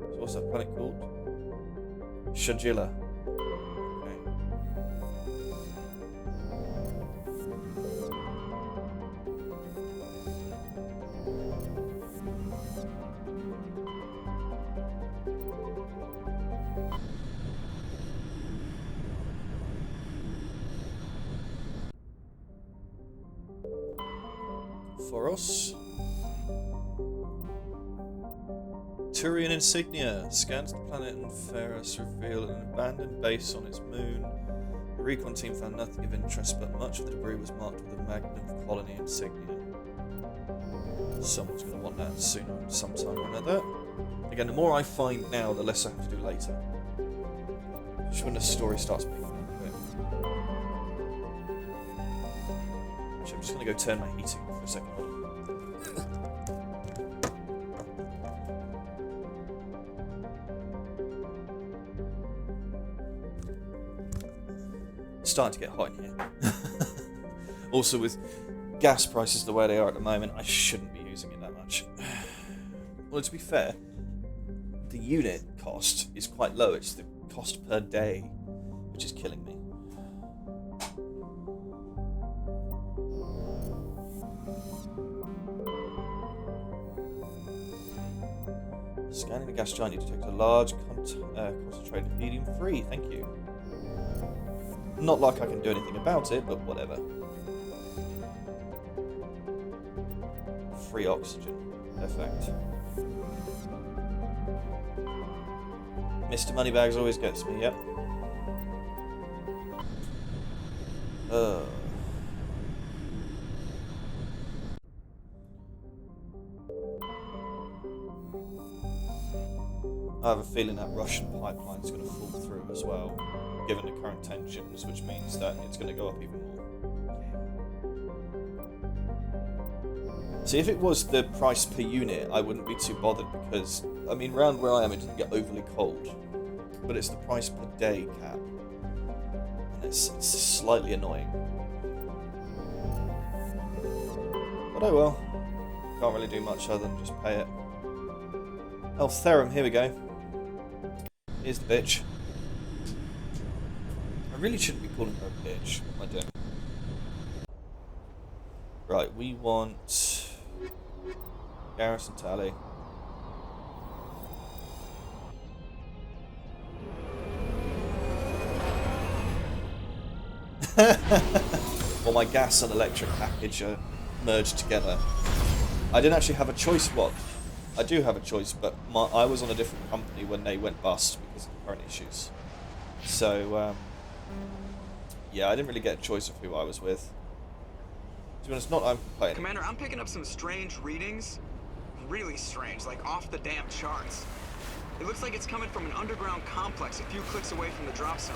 [SPEAKER 1] So what's that planet called? Shajila. For us. Turian insignia scans the planet and Ferris reveal an abandoned base on its moon. The recon team found nothing of interest, but much of the debris was marked with a Magnum colony insignia. Someone's going to want that sooner, sometime or another. Again, the more I find now, the less I have to do later. Just when the story starts picking up a bit. Actually, I'm just going to go turn my heating off for a second. It's starting to get hot in here. Also, with gas prices the way they are at the moment, I shouldn't be using it that much. Well, to be fair, the unit cost is quite low. It's the cost per day, which is killing me. Scanning the gas giant, you detect a large concentrated helium-3. Thank you. Not like I can do anything about it, but whatever. Free oxygen. Perfect. Mr. Moneybags always gets me, yep. I have a feeling that Russian pipeline is going to fall through as well, given the current tensions, which means that it's going to go up even more. See, if it was the price per unit, I wouldn't be too bothered because, I mean, round where I am, it doesn't get overly cold. But it's the price per day cap. It's slightly annoying. But oh well. Can't really do much other than just pay it. Oh, Therum, here we go. Here's the bitch. I really shouldn't be calling her a bitch. What am I doing? Right, we want Garrison Tally. Well, my gas and electric package are merged together. I didn't actually have a choice. What? I do have a choice, but I was on a different company when they went bust because of current issues. So, yeah, I didn't really get a choice of who I was with. To be honest, not I'm complaining.
[SPEAKER 12] Commander, I'm picking up some strange readings. Really strange, like off the damn charts. It looks like it's coming from an underground complex a few clicks away from the drop zone.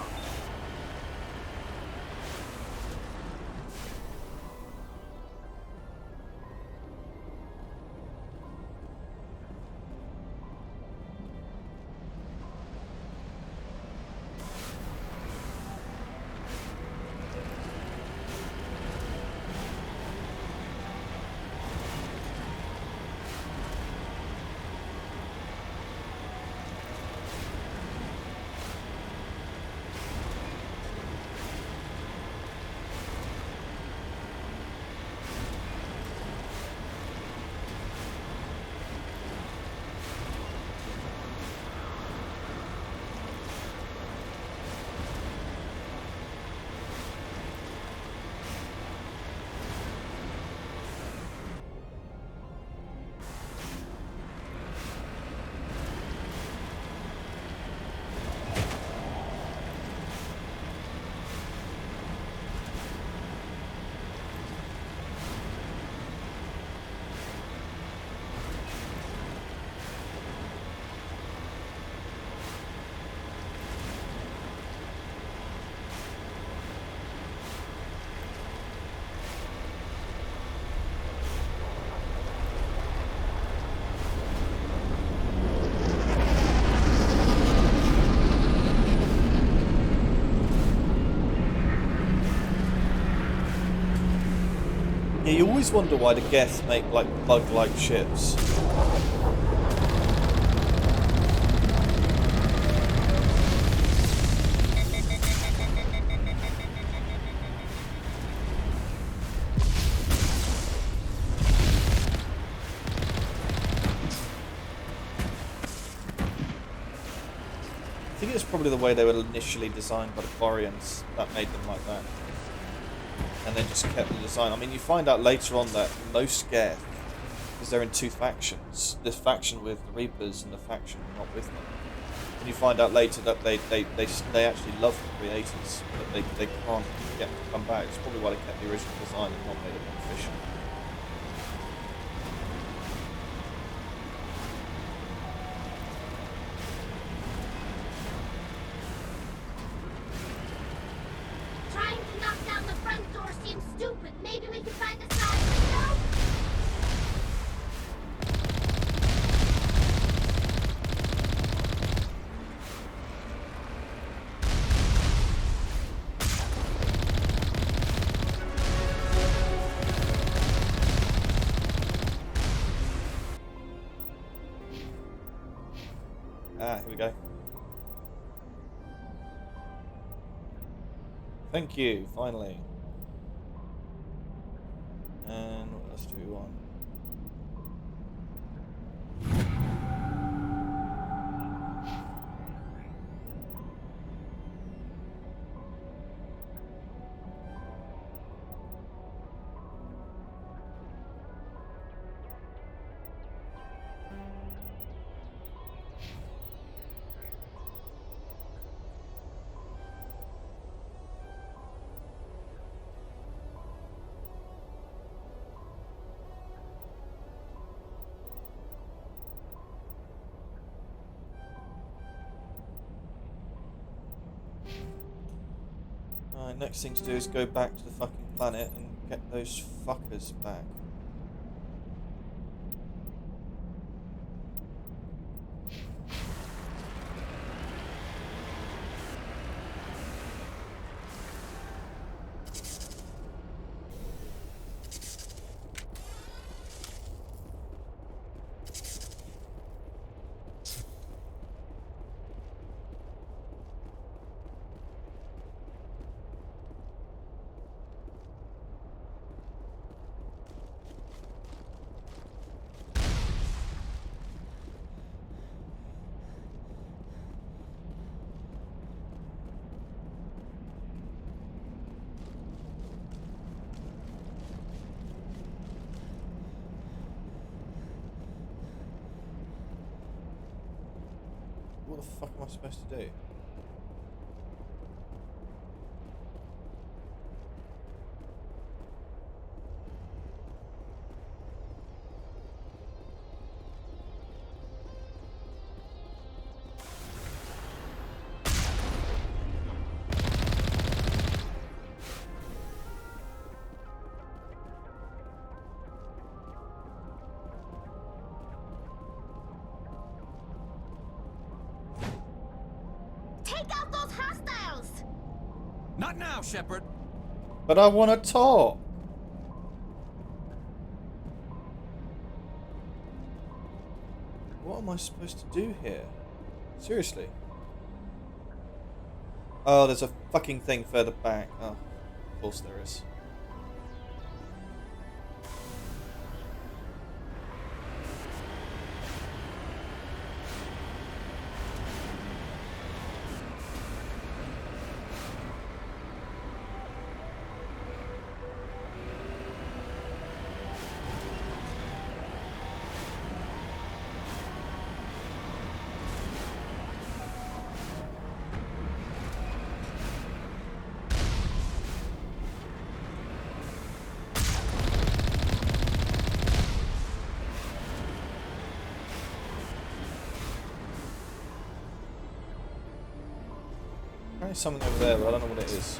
[SPEAKER 1] Yeah, you always wonder why the Geth make like bug-like ships. I think it's probably the way they were initially designed by the Protheans that made them like that. And then just kept the design. I mean, you find out later on that most Geth, because they're in two factions, this faction with the Reapers and the faction not with them. And you find out later that they actually love the creators, but they can't get them to come back. It's probably why they kept the original design and not made it more efficient. Ah, here we go. Thank you, finally. And what else do we want? Alright, next thing to do is go back to the fucking planet and get those fuckers back. what the fuck am I supposed to do?
[SPEAKER 10] Take out those hostiles!
[SPEAKER 7] Not now, Shepard.
[SPEAKER 1] But I want to talk. What am I supposed to do here? Seriously? Oh, there's a fucking thing further back. Oh, of course there is. There's something over there, but I don't know what it is.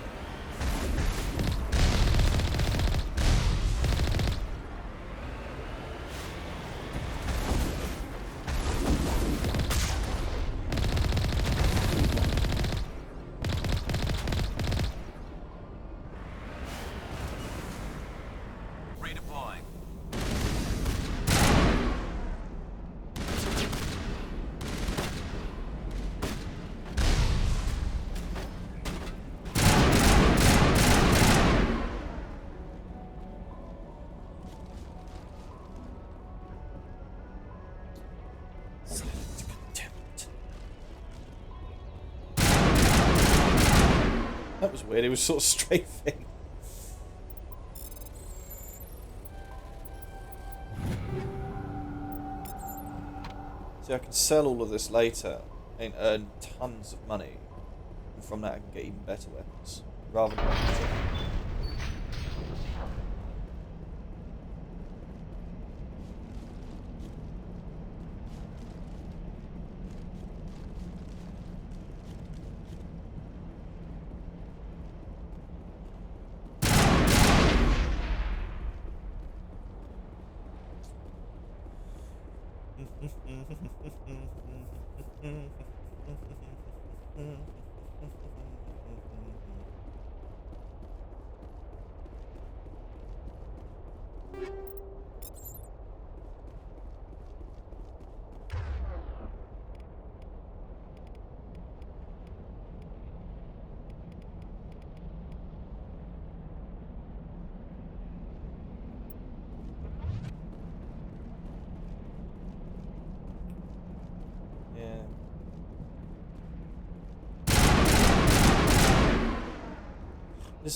[SPEAKER 7] Redeploying.
[SPEAKER 1] That was weird, it was sort of strafing. See, I can sell all of this later and earn tons of money. And from that I can get even better weapons. Rather than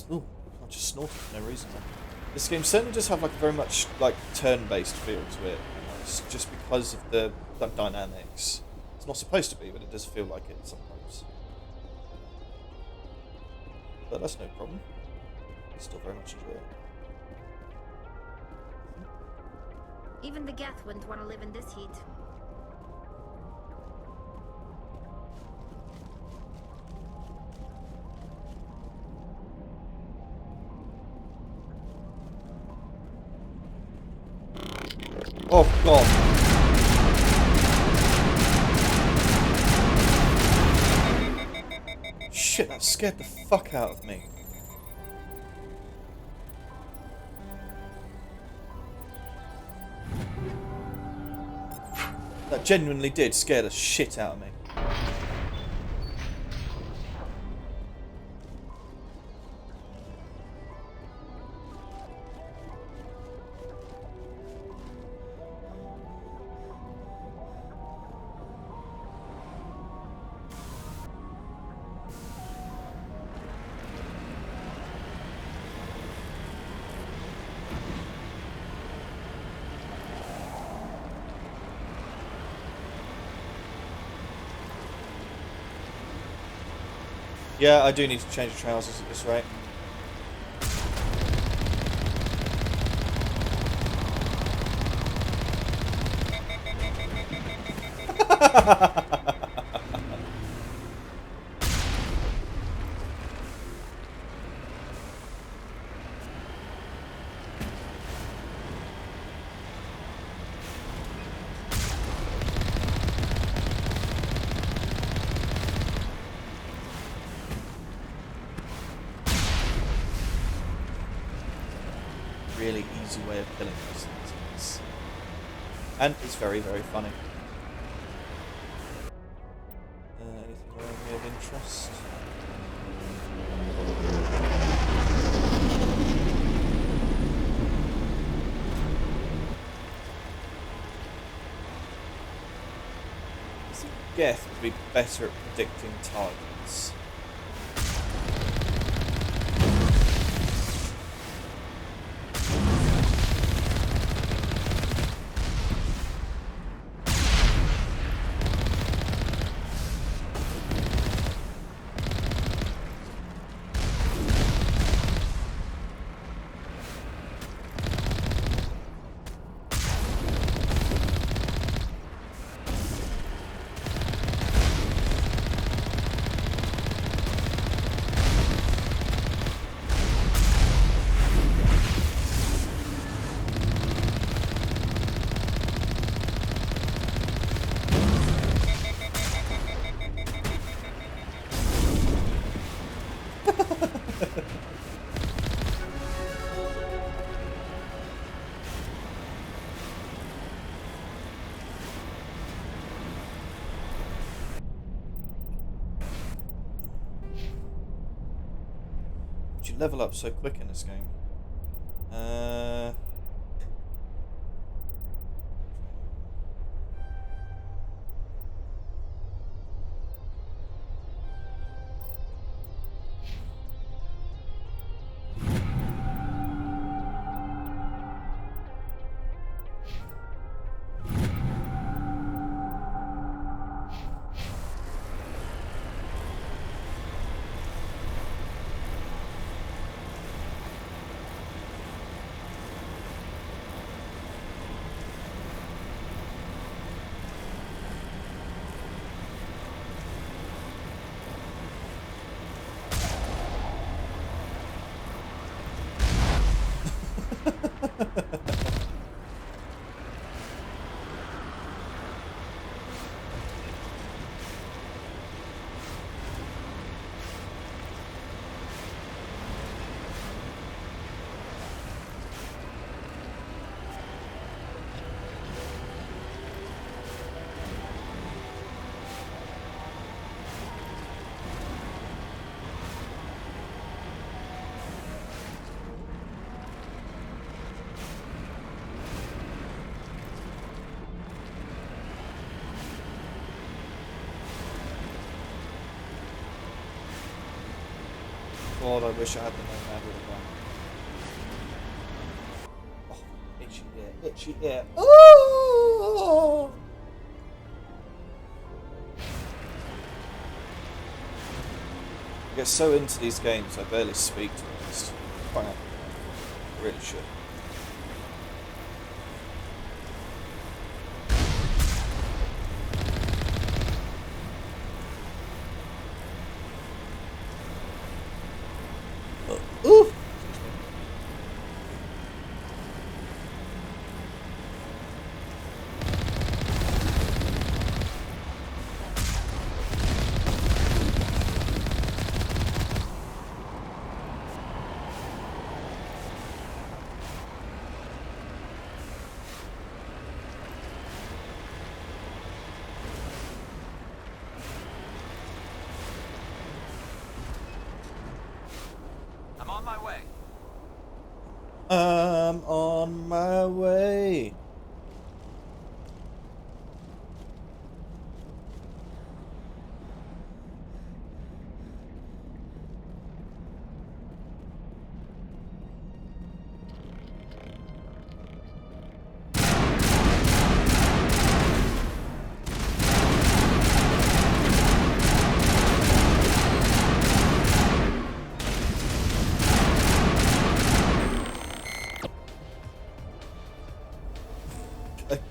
[SPEAKER 1] oh, I just snorted for no reason. This game certainly does have like a very much like turn-based feel to it. It's just because of the dynamics. It's not supposed to be, but it does feel like it sometimes. But that's no problem. I still very much enjoy it.
[SPEAKER 10] Even the Geth wouldn't want to live in this heat.
[SPEAKER 1] Oh god. Shit, that scared the fuck out of me. That genuinely did scare the shit out of me. Yeah, I do need to change trousers at this rate. Really easy way of killing those things. And it's very, very funny. Anything around here of interest? Geth would be better at predicting targets. You level up so quick in this game. God, I wish I had the nomad with a gun. Oh, itchy ear, itchy ear. Oh! I get so into these games, I barely speak to honest. Quite happy. I really should. Ooh! I'm on my way.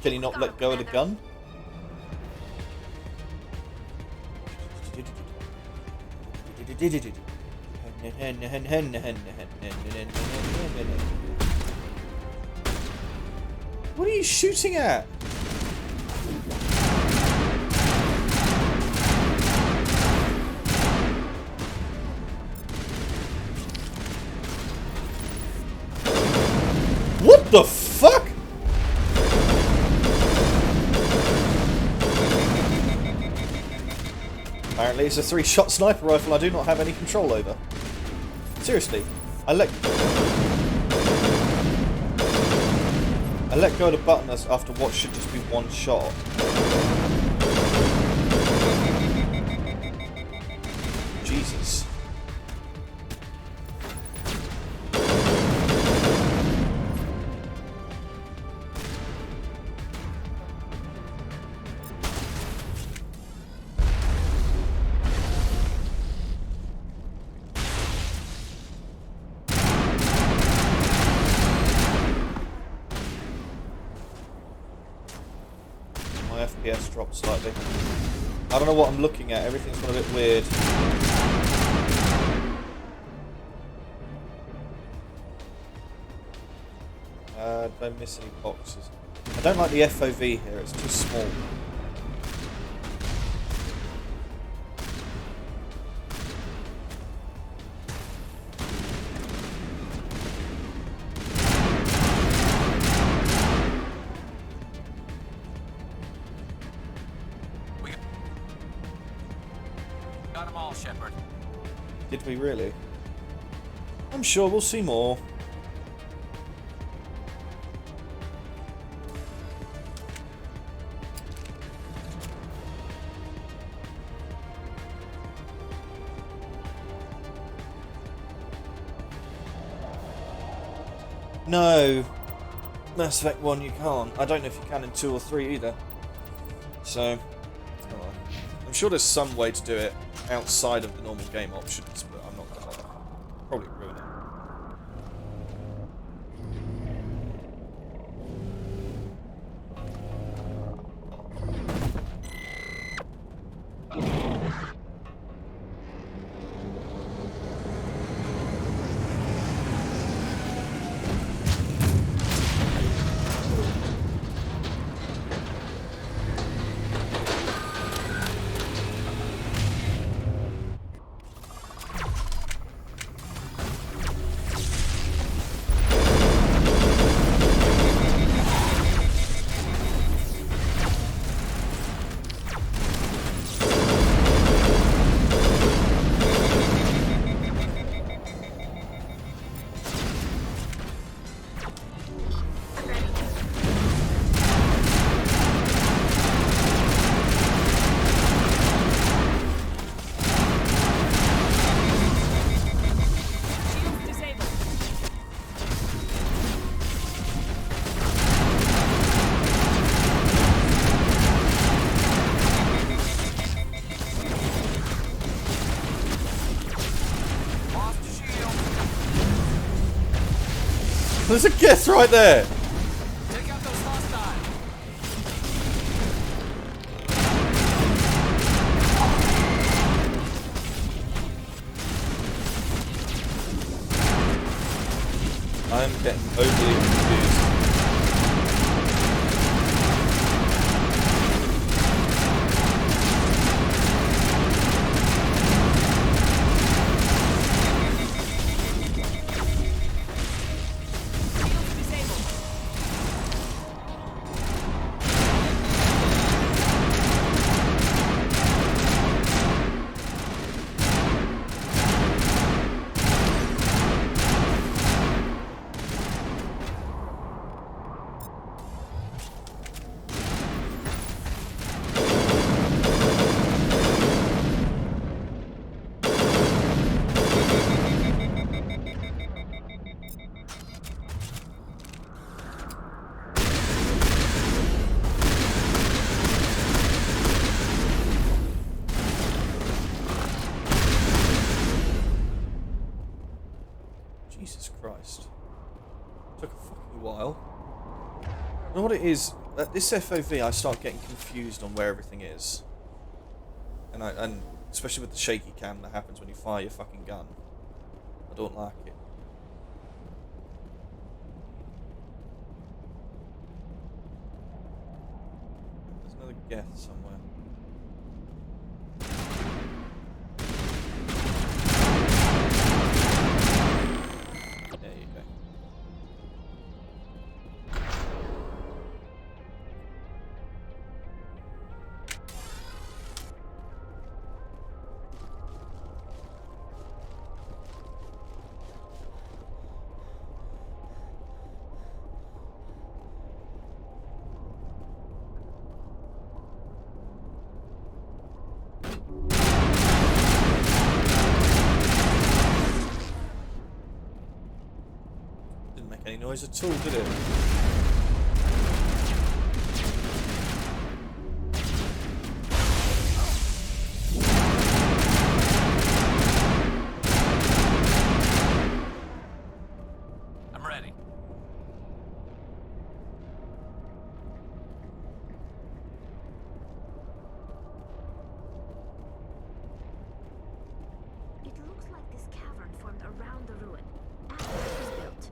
[SPEAKER 1] Can he not let go of the gun? What are you shooting at? What the fuck? Apparently it's a 3-shot sniper rifle I do not have any control over. Seriously, I let go of the button after what should just be 1 shot. Jesus. My FPS dropped slightly. I don't know what I'm looking at. Everything's gone a bit weird. Don't miss any boxes. I don't like the FOV here. It's too small.
[SPEAKER 7] Got them all, Shepard.
[SPEAKER 1] Did we really? I'm sure we'll see more. No. Mass Effect 1 you can't. I don't know if you can in 2 or 3 either. So, I'm sure there's some way to do it outside of the normal game options, but I'm not gonna probably ruin it. There's a guess right there!
[SPEAKER 7] Take out those hostiles.
[SPEAKER 1] I'm getting overly confused. Jesus Christ. Took a fucking while. You know what it is? at this FOV, I start getting confused on where everything is, and especially with the shaky cam that happens when you fire your fucking gun. I don't like it. There's another Geth somewhere. There you go. Didn't make any noise at all, did it?
[SPEAKER 7] I'm ready.
[SPEAKER 10] It looks like this cavern formed around the ruin after it was built.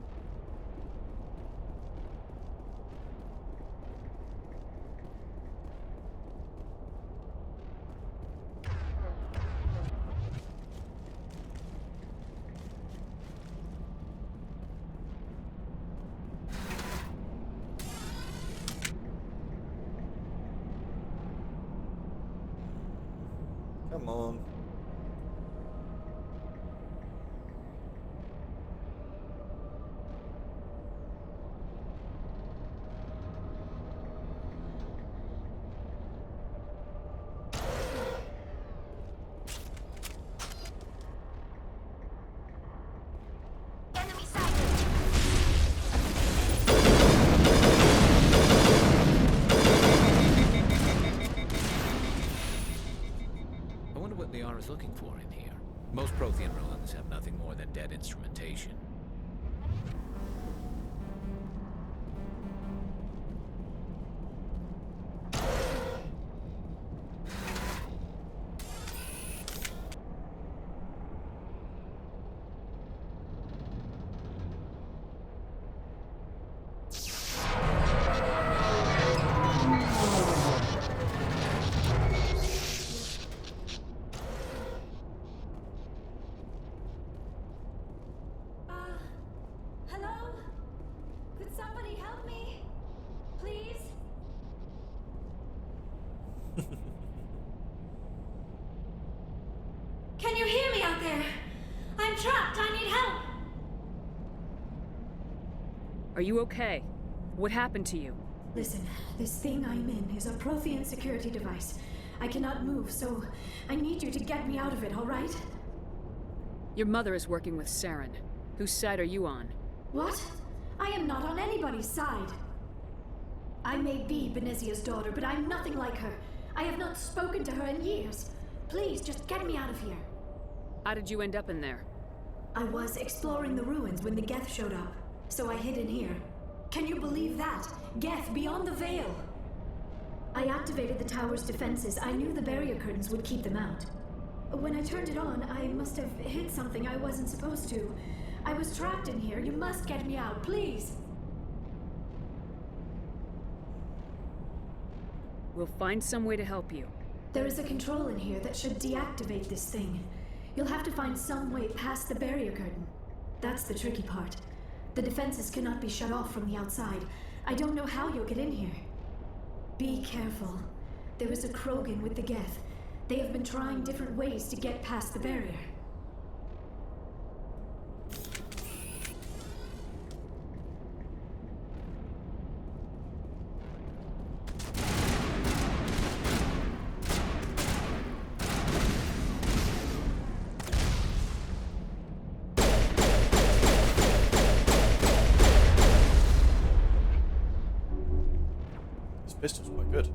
[SPEAKER 1] Come on.
[SPEAKER 10] Enemy sighted!
[SPEAKER 7] I wonder what Liara is looking for in here. Most Prothean ruins have nothing more than dead instrumentation.
[SPEAKER 10] Hello? Could somebody help me? Please? Can you hear me out there? I'm trapped. I need help.
[SPEAKER 3] Are you okay? What happened to you?
[SPEAKER 10] Listen, this thing I'm in is a Prothean security device. I cannot move, so I need you to get me out of it, all right?
[SPEAKER 3] Your mother is working with Saren. Whose side are you on?
[SPEAKER 10] What? I am not on anybody's side. I may be Benezia's daughter, but I'm nothing like her. I have not spoken to her in years. Please, just get me out of here.
[SPEAKER 3] How did you end up in there?
[SPEAKER 10] I was exploring the ruins when the Geth showed up, so I hid in here. Can you believe that? Geth beyond the veil! I activated the tower's defenses. I knew the barrier curtains would keep them out. When I turned it on, I must have hit something I wasn't supposed to. I was trapped in here. You must get me out, please!
[SPEAKER 3] We'll find some way to help you.
[SPEAKER 10] There is a control in here that should deactivate this thing. You'll have to find some way past the barrier curtain. That's the tricky part. The defenses cannot be shut off from the outside. I don't know how you'll get in here. Be careful. There is a Krogan with the Geth. They have been trying different ways to get past the barrier.
[SPEAKER 1] This pistol's quite good.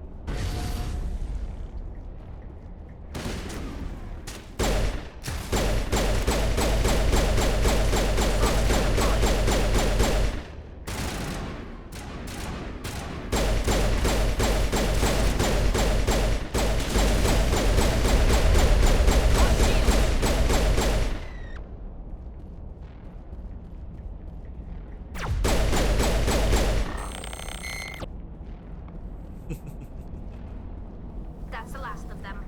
[SPEAKER 10] That's the last of them.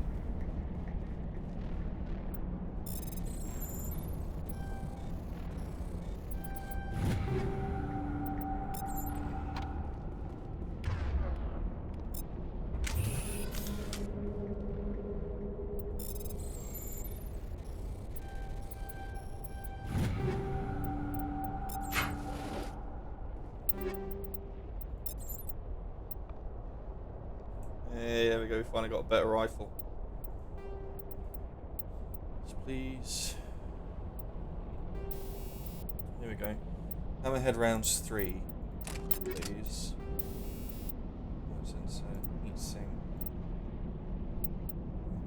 [SPEAKER 1] Hey, there we go. We finally got a better rifle. So please. Here we go. Hammerhead rounds 3. Please. Sensor, heat sink.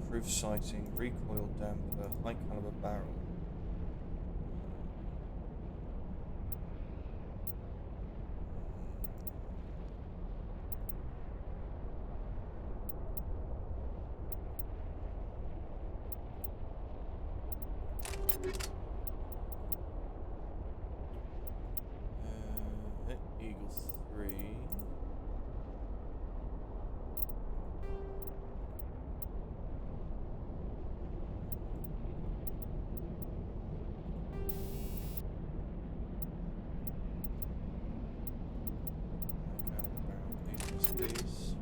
[SPEAKER 1] Improved sighting, recoil damper, high caliber barrel. Eagle 3. Please.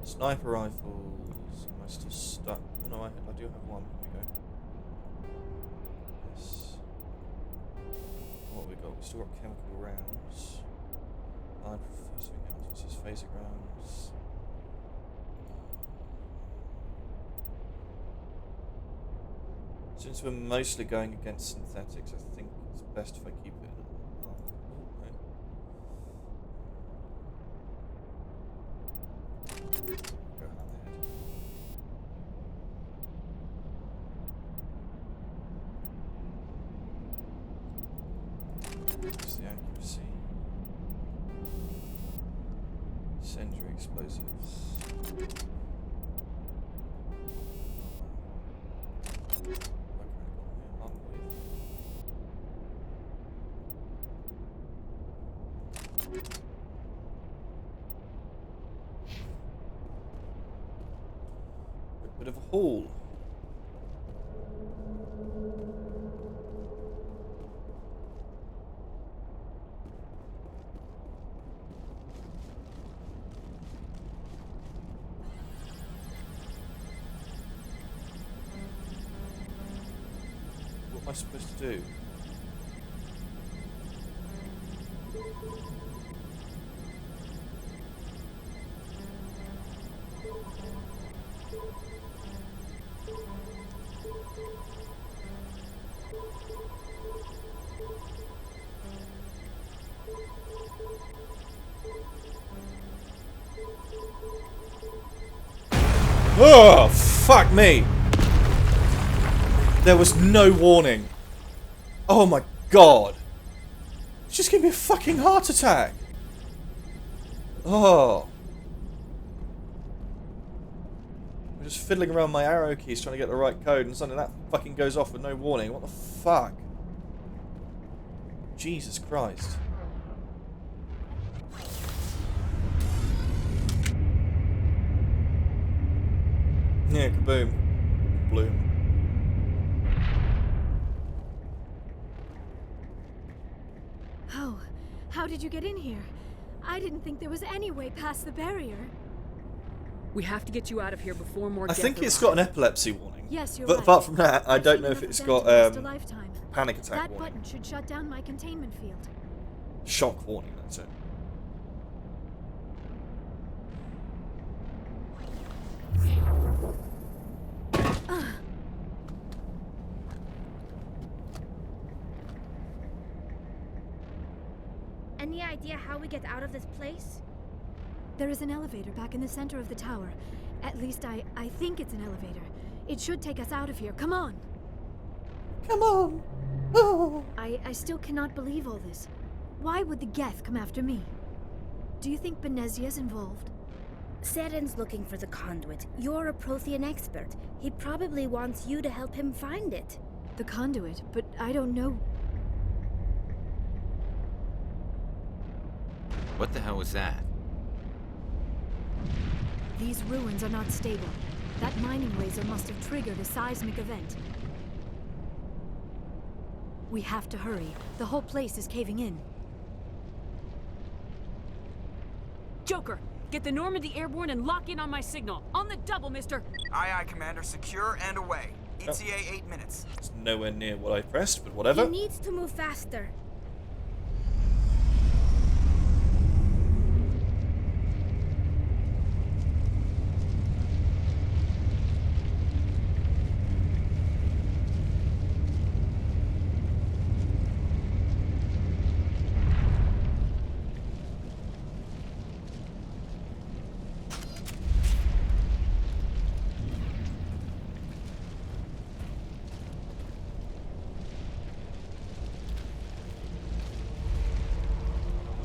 [SPEAKER 1] Sniper rifles. Am I still stuck? Oh no, I do have one. Here we go. Yes. What have we got? We've still got chemical rounds. I prefer something else. This is phaser rounds. Since we're mostly going against synthetics, I think it's best if I keep it in. Go hammerhead. What's the accuracy? Incendiary explosives. Bit of a haul. What am I supposed to do? Oh, fuck me! There was no warning. Oh my god. Just give me a fucking heart attack. Oh. I'm just fiddling around my arrow keys trying to get the right code and suddenly that fucking goes off with no warning. What the fuck? Jesus Christ. Yeah, kaboom. Bloom.
[SPEAKER 13] Oh, how did you get in here? I didn't think there was any way past the barrier.
[SPEAKER 3] We have to get you out of here before more
[SPEAKER 1] I think it's got an epilepsy warning.
[SPEAKER 13] Yes, you're
[SPEAKER 1] but
[SPEAKER 13] right.
[SPEAKER 1] apart from that, I don't know if it's got panic attack
[SPEAKER 13] that
[SPEAKER 1] warning.
[SPEAKER 13] button should shut down my containment field.
[SPEAKER 1] Shock warning, that's it.
[SPEAKER 10] Any idea how we get out of this place?
[SPEAKER 13] There is an elevator back in the center of the tower. At least I think it's an elevator. It should take us out of here. Come on.
[SPEAKER 1] Come on. Oh.
[SPEAKER 13] I still cannot believe all this. Why would the Geth come after me? Do you think Benezia's involved?
[SPEAKER 14] Seren's looking for the conduit. You're a Prothean expert. He probably wants you to help him find it.
[SPEAKER 13] The conduit? But I don't know.
[SPEAKER 7] What the hell was that?
[SPEAKER 13] These ruins are not stable. That mining laser must have triggered a seismic event. We have to hurry. The whole place is caving in.
[SPEAKER 3] Joker, get the Normandy airborne and lock in on my signal. On the double, mister!
[SPEAKER 12] Aye, aye, Commander. Secure and away. ETA 8 minutes.
[SPEAKER 1] It's nowhere near what I pressed, but whatever.
[SPEAKER 14] He needs to move faster.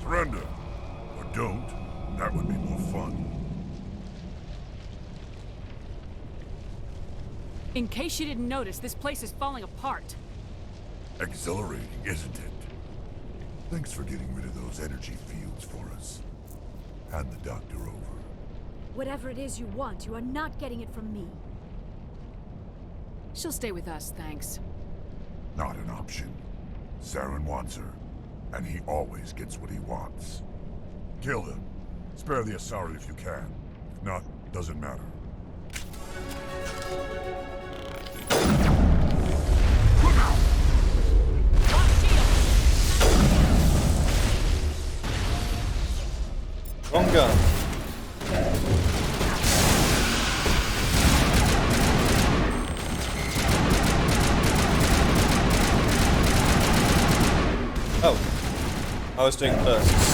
[SPEAKER 9] Surrender. Or don't. That would be more fun.
[SPEAKER 3] In case you didn't notice, this place is falling apart.
[SPEAKER 9] Exhilarating, isn't it? Thanks for getting rid of those energy fields for us. Hand the doctor over.
[SPEAKER 13] Whatever it is you want, you are not getting it from me.
[SPEAKER 3] She'll stay with us, thanks.
[SPEAKER 9] Not an option. Saren wants her, and he always gets what he wants. Kill him. Spare the Asari if you can. If not, doesn't matter. Look out!
[SPEAKER 1] Wrong gun. Oh, I was doing bursts.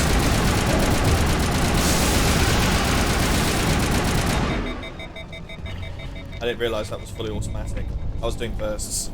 [SPEAKER 1] I didn't realise that was fully automatic. I was doing bursts.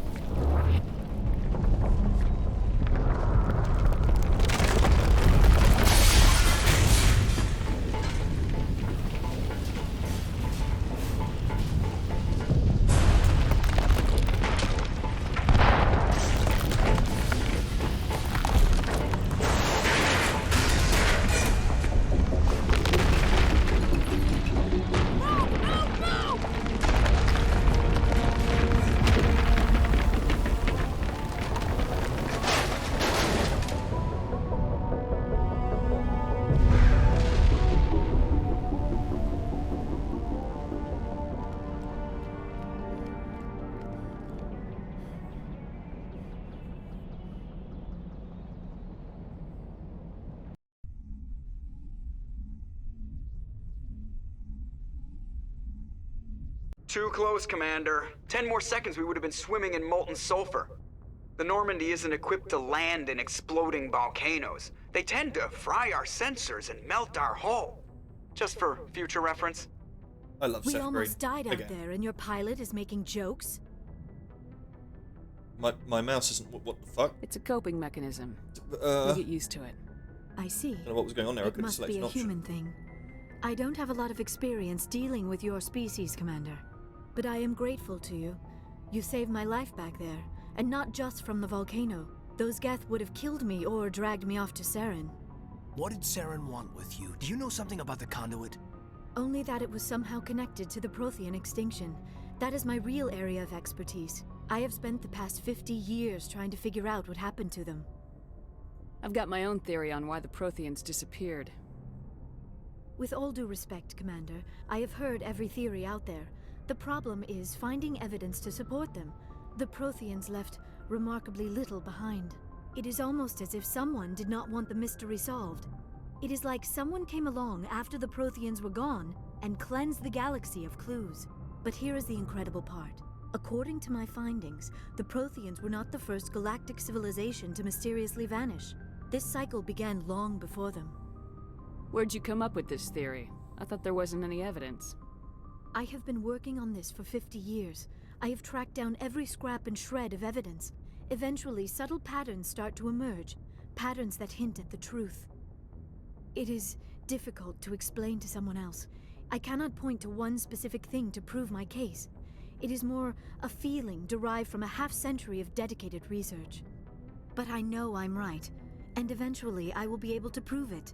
[SPEAKER 12] Too close, Commander. 10 more seconds we would have been swimming in molten sulfur. The Normandy isn't equipped to land in exploding volcanoes. They tend to fry our sensors and melt our hull. Just for future reference.
[SPEAKER 1] I love
[SPEAKER 13] We
[SPEAKER 1] Seth
[SPEAKER 13] almost
[SPEAKER 1] Green.
[SPEAKER 13] died out
[SPEAKER 1] Again.
[SPEAKER 13] there, and your pilot is making jokes?
[SPEAKER 1] My mouse isn't. What the fuck?
[SPEAKER 3] It's a coping mechanism.
[SPEAKER 1] Uh,
[SPEAKER 3] We'll get used to it.
[SPEAKER 13] I see.
[SPEAKER 1] Don't know what was going on there. I
[SPEAKER 13] It
[SPEAKER 1] couldn't
[SPEAKER 13] must
[SPEAKER 1] select
[SPEAKER 13] be
[SPEAKER 1] an
[SPEAKER 13] a
[SPEAKER 1] option.
[SPEAKER 13] human thing. I don't have a lot of experience dealing with your species, Commander. But I am grateful to you. You saved my life back there, and not just from the volcano. Those Geth would have killed me or dragged me off to Saren.
[SPEAKER 4] What did Saren want with you? Do you know something about the conduit?
[SPEAKER 13] Only that it was somehow connected to the Prothean extinction. That is my real area of expertise. I have spent the past 50 years trying to figure out what happened to them.
[SPEAKER 3] I've got my own theory on why the Protheans disappeared.
[SPEAKER 13] With all due respect, Commander, I have heard every theory out there. The problem is finding evidence to support them. The Protheans left remarkably little behind. It is almost as if someone did not want the mystery solved. It is like someone came along after the Protheans were gone and cleansed the galaxy of clues. But here is the incredible part. According to my findings, the Protheans were not the first galactic civilization to mysteriously vanish. This cycle began long before them.
[SPEAKER 3] Where'd you come up with this theory? I thought there wasn't any evidence.
[SPEAKER 13] I have been working on this for 50 years. I have tracked down every scrap and shred of evidence. Eventually, subtle patterns start to emerge, patterns that hint at the truth. It is difficult to explain to someone else. I cannot point to one specific thing to prove my case. It is more a feeling derived from a half-century of dedicated research. But I know I'm right, and eventually I will be able to prove it.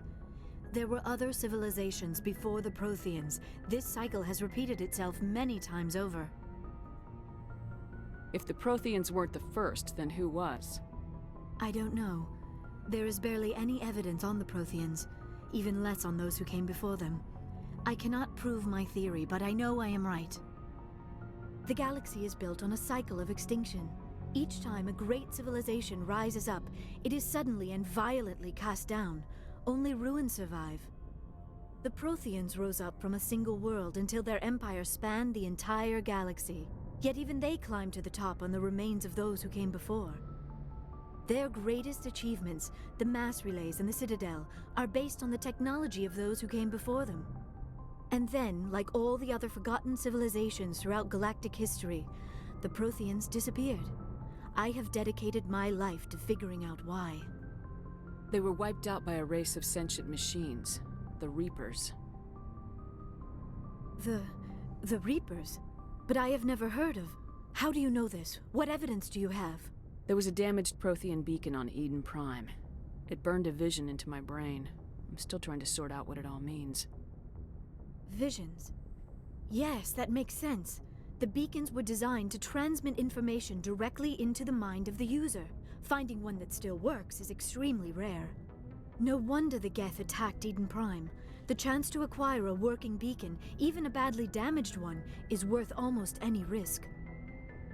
[SPEAKER 13] There were other civilizations before the Protheans. This cycle has repeated itself many times over.
[SPEAKER 3] If the Protheans weren't the first, then who was?
[SPEAKER 13] I don't know. There is barely any evidence on the Protheans, even less on those who came before them. I cannot prove my theory, but I know I am right. The galaxy is built on a cycle of extinction. Each time a great civilization rises up, it is suddenly and violently cast down. Only ruins survive. The Protheans rose up from a single world until their empire spanned the entire galaxy. Yet even they climbed to the top on the remains of those who came before. Their greatest achievements, the mass relays and the Citadel, are based on the technology of those who came before them. And then, like all the other forgotten civilizations throughout galactic history, the Protheans disappeared. I have dedicated my life to figuring out why.
[SPEAKER 3] They were wiped out by a race of sentient machines, the Reapers.
[SPEAKER 13] The Reapers? But I have never heard of. How do you know this? What evidence do you have?
[SPEAKER 3] There was a damaged Prothean beacon on Eden Prime. It burned a vision into my brain. I'm still trying to sort out what it all means.
[SPEAKER 13] Visions? Yes, that makes sense. The beacons were designed to transmit information directly into the mind of the user. Finding one that still works is extremely rare. No wonder the Geth attacked Eden Prime. The chance to acquire a working beacon, even a badly damaged one, is worth almost any risk.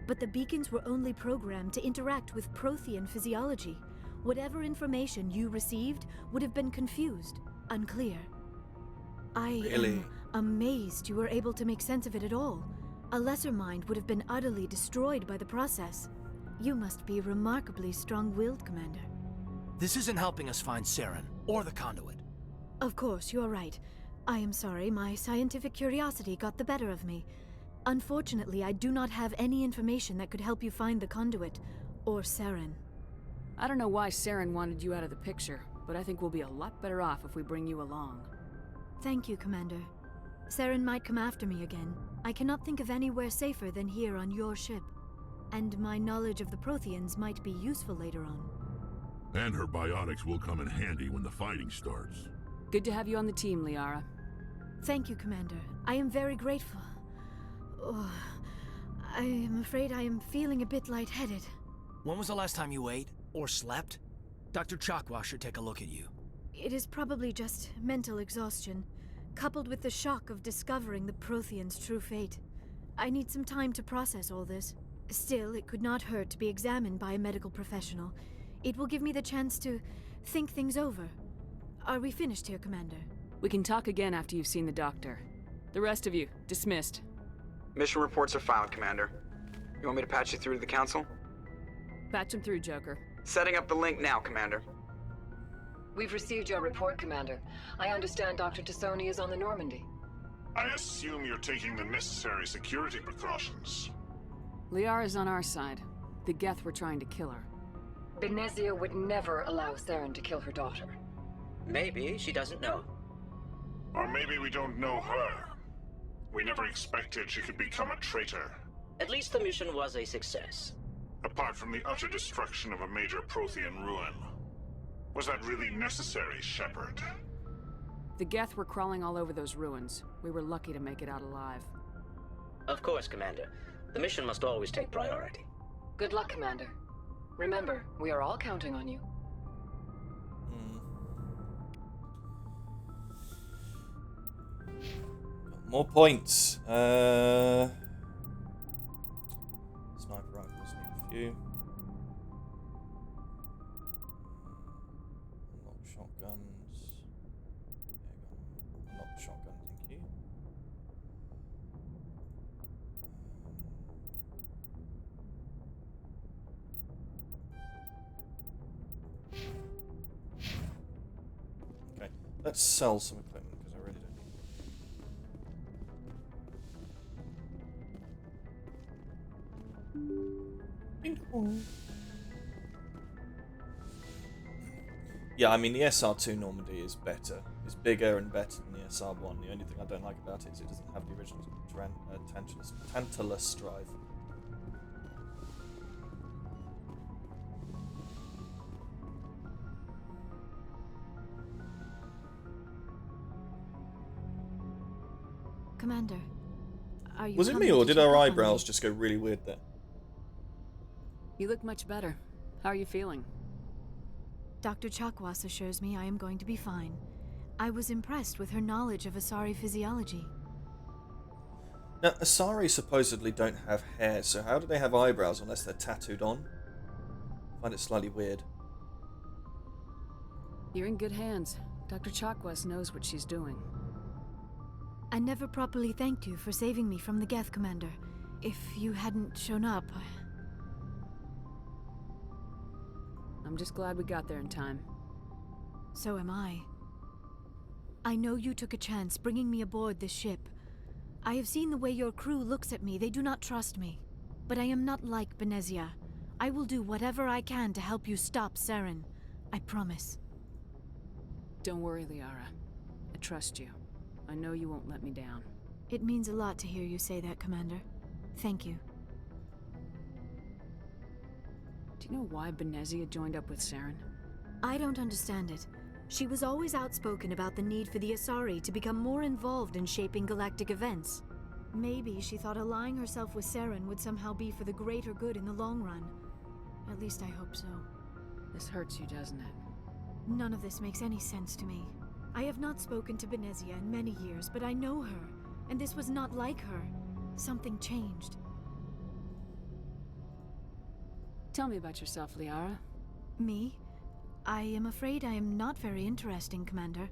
[SPEAKER 13] But the beacons were only programmed to interact with Prothean physiology. Whatever information you received would have been confused, unclear. I am amazed you were able to make sense of it at all. A lesser mind would have been utterly destroyed by the process. You must be remarkably strong-willed, Commander.
[SPEAKER 4] This isn't helping us find Saren, or the conduit.
[SPEAKER 13] Of course, you're right. I am sorry, my scientific curiosity got the better of me. Unfortunately, I do not have any information that could help you find the conduit, or Saren.
[SPEAKER 3] I don't know why Saren wanted you out of the picture, but I think we'll be a lot better off if we bring you along.
[SPEAKER 13] Thank you, Commander. Saren might come after me again. I cannot think of anywhere safer than here on your ship. And my knowledge of the Protheans might be useful later on.
[SPEAKER 9] And her biotics will come in handy when the fighting starts.
[SPEAKER 3] Good to have you on the team, Liara.
[SPEAKER 13] Thank you, Commander. I am very grateful. Oh, I am afraid I am feeling a bit lightheaded.
[SPEAKER 4] When was the last time you ate, or slept? Dr. Chakwa should take a look at you.
[SPEAKER 13] It is probably just mental exhaustion, coupled with the shock of discovering the Protheans' true fate. I need some time to process all this. Still, it could not hurt to be examined by a medical professional. It will give me the chance to think things over. Are we finished here, Commander?
[SPEAKER 3] We can talk again after you've seen the doctor. The rest of you, dismissed.
[SPEAKER 12] Mission reports are filed, Commander. You want me to patch you through to the Council?
[SPEAKER 3] Patch him through, Joker.
[SPEAKER 12] Setting up the link now, Commander.
[SPEAKER 15] We've received your report, Commander. I understand Dr. Tassoni is on the Normandy.
[SPEAKER 16] I assume you're taking the necessary security precautions.
[SPEAKER 3] Liara's on our side. The Geth were trying to kill her.
[SPEAKER 15] Benezia would never allow Saren to kill her daughter.
[SPEAKER 17] Maybe she doesn't know.
[SPEAKER 16] Or maybe we don't know her. We never expected she could become a traitor.
[SPEAKER 17] At least the mission was a success.
[SPEAKER 16] Apart from the utter destruction of a major Prothean ruin. Was that really necessary, Shepard?
[SPEAKER 3] The Geth were crawling all over those ruins. We were lucky to make it out alive.
[SPEAKER 17] Of course, Commander. The mission must always take priority.
[SPEAKER 15] Good luck, Commander. Remember, we are all counting on you.
[SPEAKER 1] More points. Sniper rifles need a few. Not shotguns. Not shotgun, thank you. Okay, let's sell some equipment because I really don't need it. Yeah, I mean the SR2 Normandy is better. It's bigger and better than the SR1. The only thing I don't like about it is it doesn't have the original Tantalus drive.
[SPEAKER 13] Commander, are you
[SPEAKER 1] Was it me,
[SPEAKER 13] coming
[SPEAKER 1] or
[SPEAKER 13] to
[SPEAKER 1] did
[SPEAKER 13] check
[SPEAKER 1] our
[SPEAKER 13] up on
[SPEAKER 1] eyebrows
[SPEAKER 13] me?
[SPEAKER 1] just go really weird there?
[SPEAKER 3] You look much better. How are you feeling?
[SPEAKER 13] Dr. Chakwas assures me I am going to be fine. I was impressed with her knowledge of Asari physiology.
[SPEAKER 1] Now, Asari supposedly don't have hair, so how do they have eyebrows unless they're tattooed on? I find it slightly weird.
[SPEAKER 3] You're in good hands. Dr. Chakwas knows what she's doing.
[SPEAKER 13] I never properly thanked you for saving me from the Geth, Commander. If you hadn't shown up,
[SPEAKER 3] I'm just glad we got there in time.
[SPEAKER 13] So am I. I know you took a chance bringing me aboard this ship. I have seen the way your crew looks at me. They do not trust me. But I am not like Benezia. I will do whatever I can to help you stop Saren. I promise.
[SPEAKER 3] Don't worry, Liara. I trust you. I know you won't let me down.
[SPEAKER 13] It means a lot to hear you say that, Commander. Thank you.
[SPEAKER 3] Do you know why Benezia joined up with Saren?
[SPEAKER 13] I don't understand it. She was always outspoken about the need for the Asari to become more involved in shaping galactic events. Maybe she thought allying herself with Saren would somehow be for the greater good in the long run. At least I hope so.
[SPEAKER 3] This hurts you, doesn't it?
[SPEAKER 13] None of this makes any sense to me. I have not spoken to Benezia in many years, but I know her, and this was not like her. Something changed.
[SPEAKER 3] Tell me about yourself, Liara.
[SPEAKER 13] Me? I am afraid I am not very interesting, Commander.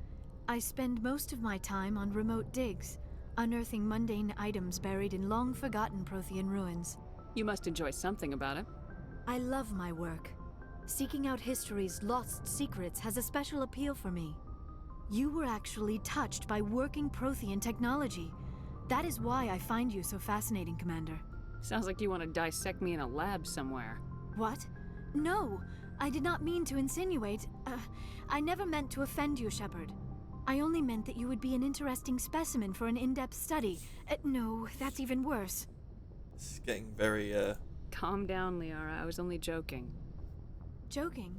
[SPEAKER 13] I spend most of my time on remote digs, unearthing mundane items buried in long-forgotten Prothean ruins.
[SPEAKER 3] You must enjoy something about it.
[SPEAKER 13] I love my work. Seeking out history's lost secrets has a special appeal for me. You were actually touched by working Prothean technology. That is why I find you so fascinating, Commander.
[SPEAKER 3] Sounds like you want to dissect me in a lab somewhere.
[SPEAKER 13] What? No! I did not mean to insinuate. I never meant to offend you, Shepard. I only meant that you would be an interesting specimen for an in-depth study. No, that's even worse.
[SPEAKER 1] It's getting very,
[SPEAKER 3] Calm down, Liara. I was only joking.
[SPEAKER 13] Joking?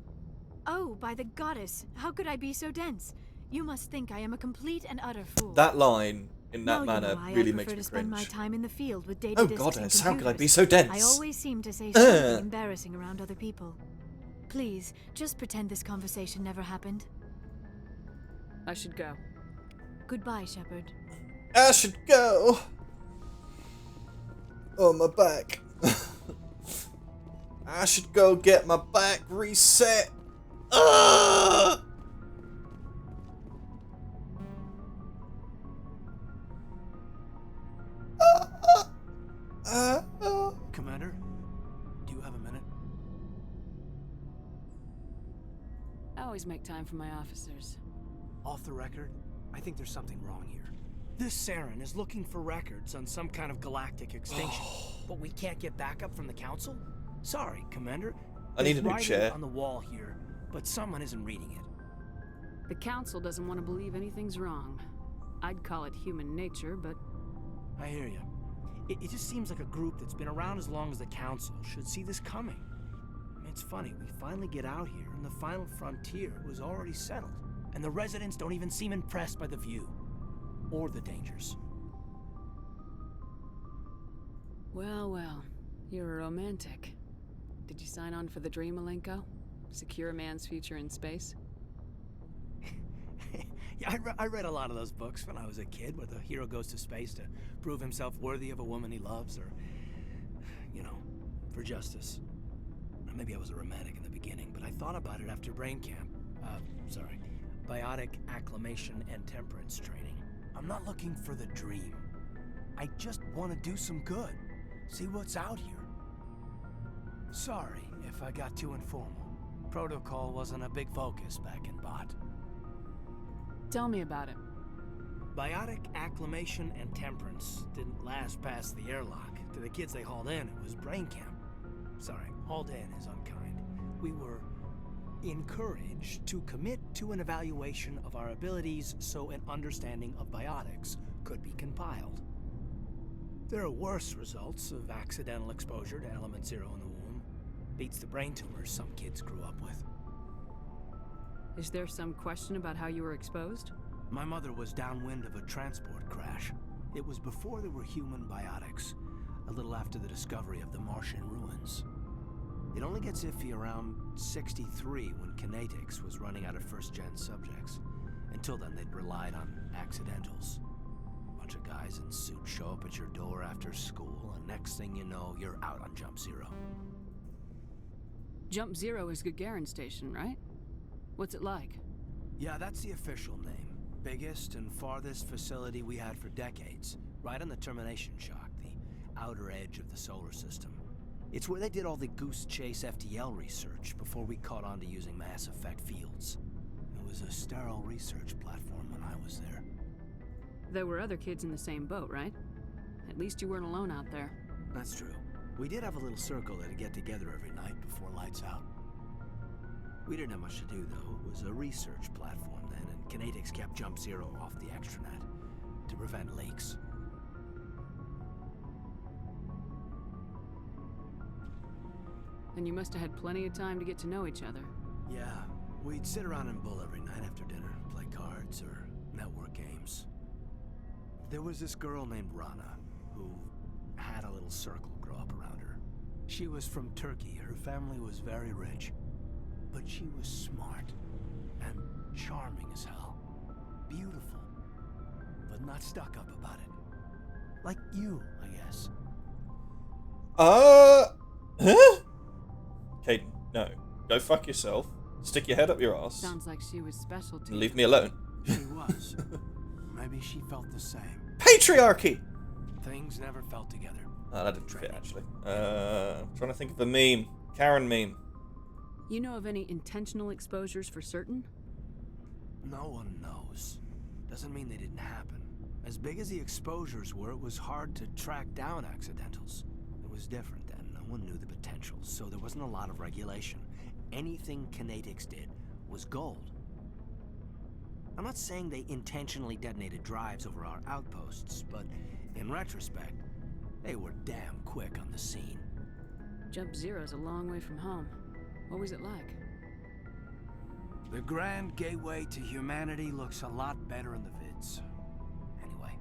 [SPEAKER 13] Oh, by the goddess, how could I be so dense? You must think I am a complete and utter fool.
[SPEAKER 1] That line, in that
[SPEAKER 13] Well,
[SPEAKER 1] manner,
[SPEAKER 13] I
[SPEAKER 1] really
[SPEAKER 13] prefer
[SPEAKER 1] makes me
[SPEAKER 13] to spend my
[SPEAKER 1] cringe.
[SPEAKER 13] time in the field with data
[SPEAKER 1] Oh
[SPEAKER 13] disks and
[SPEAKER 1] goddess, how could I be
[SPEAKER 13] computers.
[SPEAKER 1] so dense?
[SPEAKER 13] I always seem to say something embarrassing around other people. Please, just pretend this conversation never happened.
[SPEAKER 3] I should go.
[SPEAKER 13] Goodbye, Shepard.
[SPEAKER 1] I should go. Oh, my back. I should go get my back reset.
[SPEAKER 4] Commander, do you have a minute?
[SPEAKER 3] I always make time for my officers.
[SPEAKER 4] Off the record, I think there's something wrong here. This Saren is looking for records on some kind of galactic extinction, but we can't get backup from the Council? Sorry, Commander.
[SPEAKER 1] I need a
[SPEAKER 4] There's
[SPEAKER 1] new
[SPEAKER 4] writing
[SPEAKER 1] chair.
[SPEAKER 4] on the wall here, but someone isn't reading it.
[SPEAKER 3] The Council doesn't want to believe anything's wrong. I'd call it human nature, but...
[SPEAKER 4] I hear you. It just seems like a group that's been around as long as the Council should see this coming. I mean, it's funny, we finally get out here, and the final frontier was already settled. And the residents don't even seem impressed by the view. Or the dangers.
[SPEAKER 3] Well, well. You're a romantic. Did you sign on for the dream, Malenko? Secure a man's future in space?
[SPEAKER 4] Yeah, I read a lot of those books when I was a kid, where the hero goes to space to prove himself worthy of a woman he loves, or, you know, for justice. Maybe I was a romantic in the beginning, but I thought about it after brain camp. Biotic acclimation and temperance training. I'm not looking for the dream. I just want to do some good. See what's out here. Sorry if I got too informal. Protocol wasn't a big focus back in Bot.
[SPEAKER 3] Tell me about it.
[SPEAKER 4] Biotic acclimation and temperance didn't last past the airlock. To the kids they hauled in, it was brain camp. Sorry, hauled in is unkind. We were encouraged to commit to an evaluation of our abilities so an understanding of biotics could be compiled. There are worse results of accidental exposure to element 0 in the womb. Beats the brain tumors some kids grew up with.
[SPEAKER 3] Is there some question about how you were exposed?
[SPEAKER 4] My mother was downwind of a transport crash. It was before there were human biotics, a little after the discovery of the Martian ruins. It only gets iffy around 63 when Kinetics was running out of first-gen subjects. Until then, they'd relied on accidentals. A bunch of guys in suits show up at your door after school, and next thing you know, you're out on Jump Zero.
[SPEAKER 3] Jump Zero is Gagarin Station, right? What's it like?
[SPEAKER 4] Yeah, that's the official name. Biggest and farthest facility we had for decades. Right on the termination shock, the outer edge of the solar system. It's where they did all the Goose Chase FTL research before we caught on to using mass effect fields. It was a sterile research platform when I was there.
[SPEAKER 3] There were other kids in the same boat, right? At least you weren't alone out there.
[SPEAKER 4] That's true. We did have a little circle that'd get together every night before lights out. We didn't have much to do, though. It was a research platform then, and Kinetics kept Jump Zero off the extranet to prevent leaks.
[SPEAKER 3] And you must have had plenty of time to get to know each other.
[SPEAKER 4] Yeah, we'd sit around and bull every night after dinner, play cards or network games. There was this girl named Rana, who had a little circle grow up around her. She was from Turkey. Her family was very rich. But she was smart and charming as hell. Beautiful, but not stuck up about it. Like you, I guess.
[SPEAKER 1] Huh? Caden, no. Go fuck yourself. Stick your head up your ass.
[SPEAKER 3] Sounds like she was special to
[SPEAKER 1] And leave me alone.
[SPEAKER 4] She was. Maybe she felt the same.
[SPEAKER 1] Patriarchy!
[SPEAKER 4] Things never felt together.
[SPEAKER 1] Oh, that didn't fit, actually. I'm trying to think of a meme. Karen meme.
[SPEAKER 3] You know of any intentional exposures for certain?
[SPEAKER 4] No one knows. Doesn't mean they didn't happen. As big as the exposures were, it was hard to track down accidentals. It was different then. No one knew the potential, so there wasn't a lot of regulation. Anything Kinetics did was gold. I'm not saying they intentionally detonated drives over our outposts, but in retrospect, they were damn quick on the scene.
[SPEAKER 3] Jump Zero's a long way from home. What was it like?
[SPEAKER 4] The grand gateway to humanity looks a lot better in the vids. Anyway,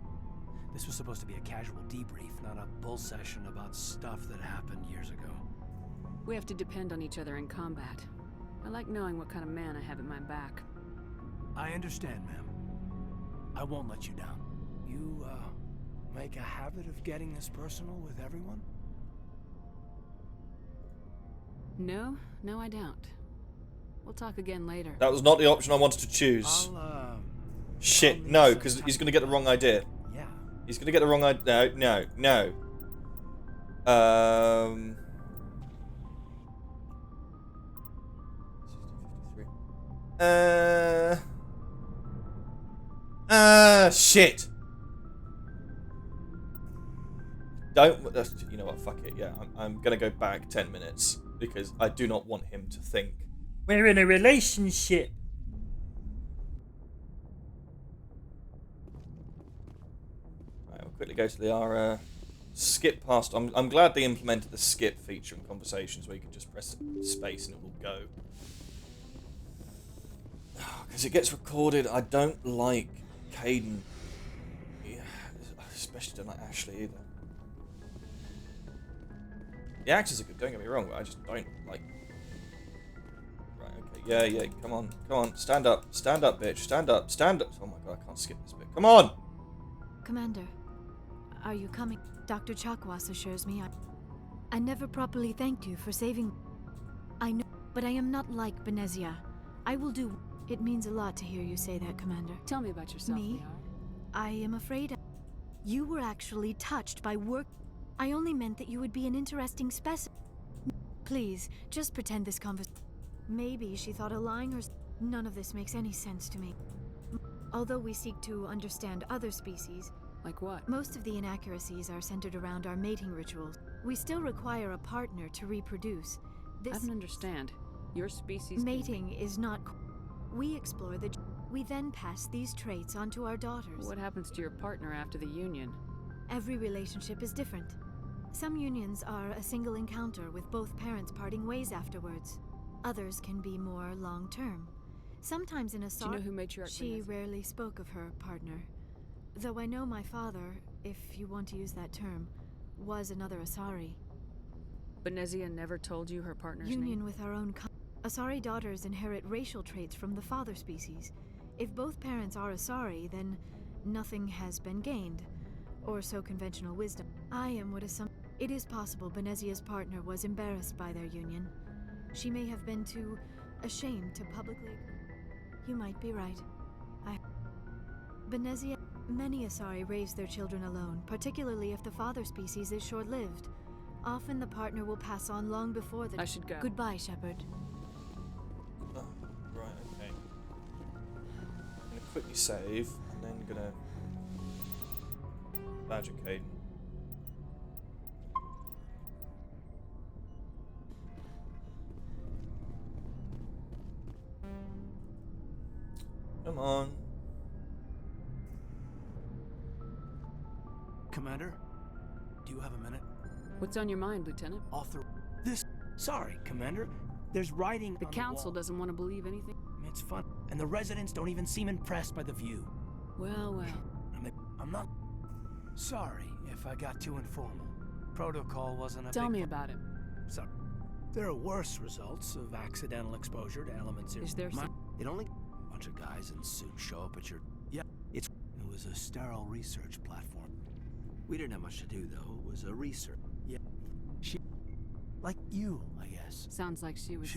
[SPEAKER 4] this was supposed to be a casual debrief, not a bull session about stuff that happened years ago.
[SPEAKER 3] We have to depend on each other in combat. I like knowing what kind of man I have at my back.
[SPEAKER 4] I understand, ma'am. I won't let you down. You, make a habit of getting this personal with everyone?
[SPEAKER 3] No, I don't. We'll talk again later.
[SPEAKER 1] That was not the option I wanted to choose. Shit, no, because he's going to get the wrong idea.
[SPEAKER 4] Yeah.
[SPEAKER 1] He's going to get the wrong idea. No. Shit. Don't. You know what? Fuck it. Yeah, I'm gonna go back 10 minutes because I do not want him to think
[SPEAKER 18] we're in a relationship.
[SPEAKER 1] Right, we'll quickly go to our skip past. I'm glad they implemented the skip feature in conversations where you can just press space and it will go. Because it gets recorded. I don't like Caden. Yeah, especially don't like Ashley either. The actors are good, don't get me wrong, but I just don't like... Right, okay, yeah, come on, stand up, bitch, stand up. Oh my god, I can't skip this bit, come on!
[SPEAKER 13] Commander, are you coming? Dr. Chakwas assures me I never properly thanked you for saving... I know, but I am not like Benezia. I will do... It means a lot to hear you say that, Commander.
[SPEAKER 3] Tell me about yourself,
[SPEAKER 13] Me?
[SPEAKER 3] Liara.
[SPEAKER 13] I am afraid you were actually touched by work... I only meant that you would be an interesting specimen. Please, just pretend this conversation... Maybe she thought of lying or... None of this makes any sense to me. Although we seek to understand other species...
[SPEAKER 3] Like what?
[SPEAKER 13] Most of the inaccuracies are centered around our mating rituals. We still require a partner to reproduce.
[SPEAKER 3] I don't understand. Your species...
[SPEAKER 13] Mating is not... We explore the... We then pass these traits onto our daughters.
[SPEAKER 3] What happens to your partner after the union?
[SPEAKER 13] Every relationship is different. Some unions are a single encounter with both parents parting ways afterwards. Others can be more long-term. Sometimes in a
[SPEAKER 3] Do you know who matriarch
[SPEAKER 13] she
[SPEAKER 3] Benezia?
[SPEAKER 13] rarely spoke of her partner. Though I know my father, if you want to use that term, was another Asari.
[SPEAKER 3] Benezia never told you her partner's
[SPEAKER 13] Union
[SPEAKER 3] name?
[SPEAKER 13] with our own Asari daughters inherit racial traits from the father species. If both parents are Asari, then nothing has been gained. Or so conventional wisdom. I am what is some. It is possible Benezia's partner was embarrassed by their union. She may have been too ashamed to publicly. You might be right. Benezia. Many Asari raise their children alone, particularly if the father species is short-lived. Often the partner will pass on long before the.
[SPEAKER 3] I should go.
[SPEAKER 13] Goodbye, Shepard.
[SPEAKER 1] Oh, right, okay. I'm gonna quickly save, and then gonna badger Caden. Come on.
[SPEAKER 4] Commander, do you have a minute?
[SPEAKER 3] What's on your mind, Lieutenant?
[SPEAKER 4] Sorry, Commander. There's writing
[SPEAKER 3] The
[SPEAKER 4] on
[SPEAKER 3] Council
[SPEAKER 4] the wall.
[SPEAKER 3] doesn't want to believe anything.
[SPEAKER 4] It's fun, and the residents don't even seem impressed by the view.
[SPEAKER 3] Well.
[SPEAKER 4] I'm not. Sorry if I got too informal. Protocol wasn't a
[SPEAKER 3] Tell
[SPEAKER 4] big
[SPEAKER 3] me
[SPEAKER 4] part-
[SPEAKER 3] about it.
[SPEAKER 4] Sorry. There are worse results of accidental exposure to elements.
[SPEAKER 3] Is there some?
[SPEAKER 4] It only a bunch of guys in suits show up at your. Yeah, it was a sterile research platform. We didn't have much to do though. It was a research. Yeah, she, like you, I guess.
[SPEAKER 3] Sounds like she was.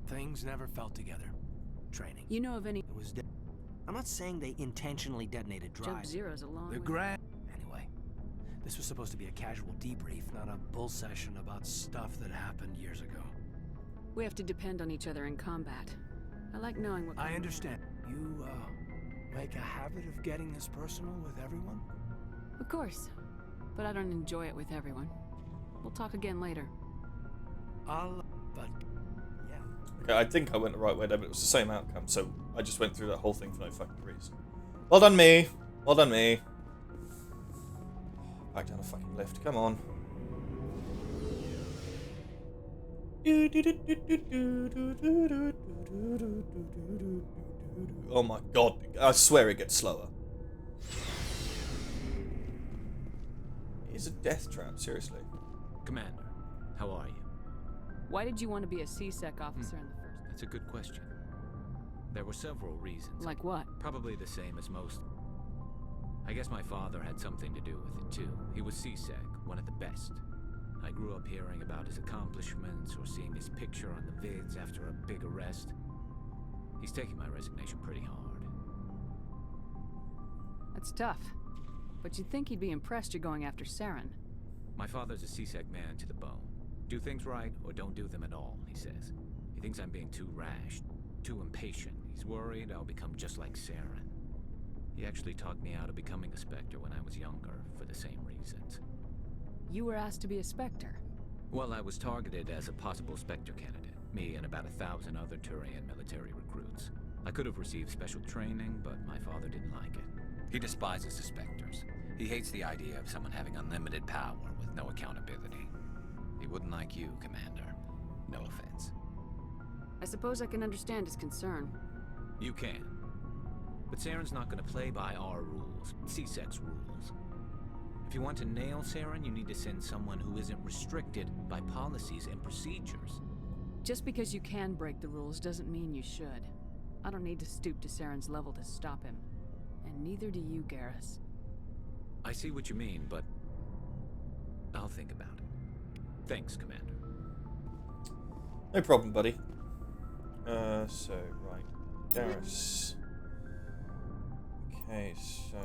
[SPEAKER 4] Things never felt together. Training.
[SPEAKER 3] You know of any?
[SPEAKER 4] It was. I'm not saying they intentionally detonated drives.
[SPEAKER 3] Jump Zero's a long
[SPEAKER 4] The
[SPEAKER 3] way.
[SPEAKER 4] Anyway, this was supposed to be a casual debrief, not a bull session about stuff that happened years ago.
[SPEAKER 3] We have to depend on each other in combat. I like knowing what.
[SPEAKER 4] I understand. You, make a habit of getting this personal with everyone?
[SPEAKER 3] Of course, but I don't enjoy it with everyone. We'll talk again later.
[SPEAKER 4] But yeah.
[SPEAKER 1] Okay, I think I went the right way there, but it was the same outcome, so I just went through that whole thing for no fucking reason. Well done, me. Well done, me. Back down the fucking lift. Come on. Oh my god. I swear it gets slower. It's a death trap, seriously.
[SPEAKER 7] Commander, how are you?
[SPEAKER 3] Why did you want to be a C-Sec officer in the first?
[SPEAKER 7] That's a good question. There were several reasons.
[SPEAKER 3] Like what?
[SPEAKER 7] Probably the same as most. I guess my father had something to do with it too. He was C-Sec, one of the best. I grew up hearing about his accomplishments or seeing his picture on the vids after a big arrest. He's taking my resignation pretty hard.
[SPEAKER 3] That's tough. But you'd think he'd be impressed you're going after Saren.
[SPEAKER 7] My father's a C-Sec man to the bone. Do things right or don't do them at all, he says. He thinks I'm being too rash, too impatient. He's worried I'll become just like Saren. He actually talked me out of becoming a Spectre when I was younger, for the same reasons.
[SPEAKER 3] You were asked to be a Spectre?
[SPEAKER 7] Well, I was targeted as a possible Spectre candidate. Me and about 1,000 other Turian military recruits. I could have received special training, but my father didn't like it. He despises the Spectres. He hates the idea of someone having unlimited power with no accountability. He wouldn't like you, Commander. No offense.
[SPEAKER 3] I suppose I can understand his concern.
[SPEAKER 7] You can. But Saren's not going to play by our rules, C-Sec's rules. If you want to nail Saren, you need to send someone who isn't restricted by policies and procedures.
[SPEAKER 3] Just because you can break the rules doesn't mean you should. I don't need to stoop to Saren's level to stop him. And neither do you, Garrus.
[SPEAKER 7] I see what you mean, but I'll think about it. Thanks, Commander.
[SPEAKER 1] No problem, buddy. So, right. Garrus. Okay, so...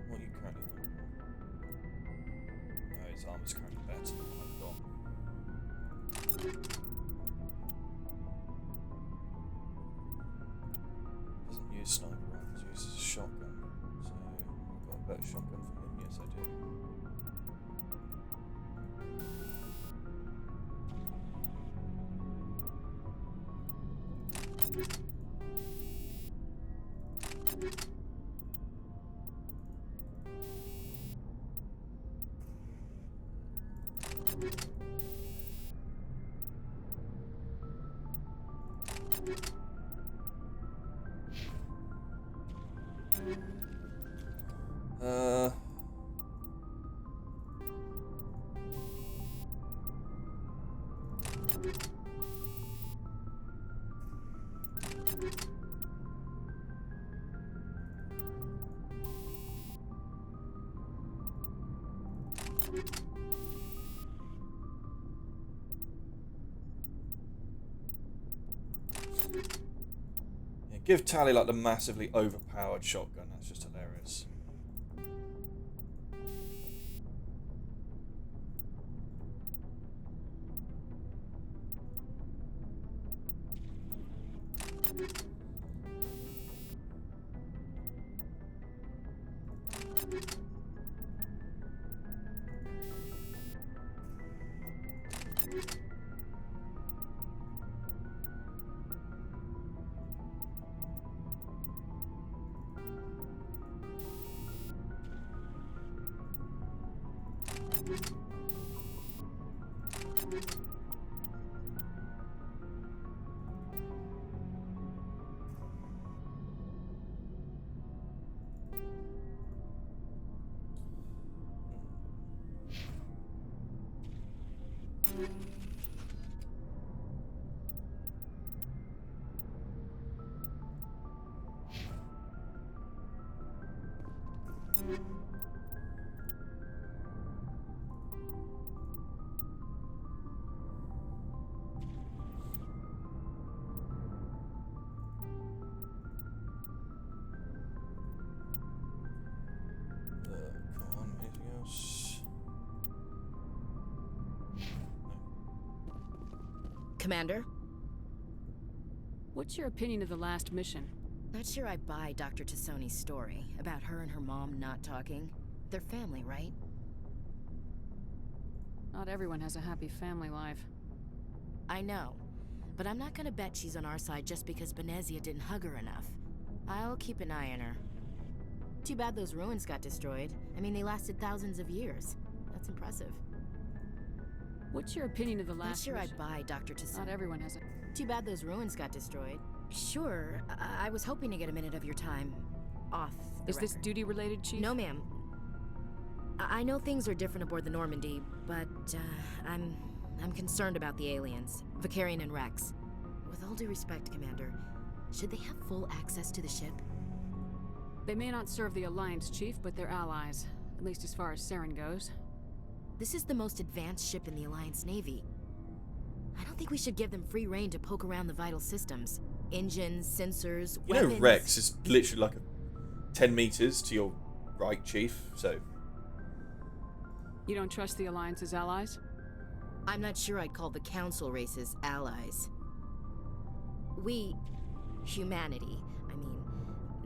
[SPEAKER 1] What are you currently doing? armor's currently better than what I've got. Doesn't use sniper rifles, uses a shotgun. So I've got a better shotgun for him. Yes, I do. Yeah, give Tally like the massively overpowered shotgun. That's just hilarious. Come on, anything else?
[SPEAKER 8] Commander?
[SPEAKER 3] What's your opinion of the last mission?
[SPEAKER 8] Not sure I buy Dr. Tassoni's story about her and her mom not talking. They're family, right?
[SPEAKER 3] Not everyone has a happy family life.
[SPEAKER 8] I know, but I'm not gonna bet she's on our side just because Benezia didn't hug her enough. I'll keep an eye on her. Too bad those ruins got destroyed. I mean, they lasted thousands of years. That's impressive.
[SPEAKER 3] What's your opinion of the last
[SPEAKER 8] Not sure
[SPEAKER 3] mission?
[SPEAKER 8] I'd buy Dr. Tassoni.
[SPEAKER 3] Not everyone has a...
[SPEAKER 8] Too bad those ruins got destroyed. Sure, I was hoping to get a minute of your time off the
[SPEAKER 3] Is this
[SPEAKER 8] record.
[SPEAKER 3] duty-related, Chief?
[SPEAKER 8] No, ma'am. I know things are different aboard the Normandy, but I'm concerned about the aliens, Vakerian and Rex. With all due respect, Commander, should they have full access to the ship?
[SPEAKER 3] They may not serve the Alliance, Chief, but they're allies. At least as far as Saren goes.
[SPEAKER 8] This is the most advanced ship in the Alliance Navy. I don't think we should give them free rein to poke around the vital systems. Engines, sensors,
[SPEAKER 1] You
[SPEAKER 8] weapons...
[SPEAKER 1] know Rex is literally like 10 meters to your right, Chief, so...
[SPEAKER 3] You don't trust the Alliance's allies?
[SPEAKER 8] I'm not sure I'd call the Council races allies. We, humanity,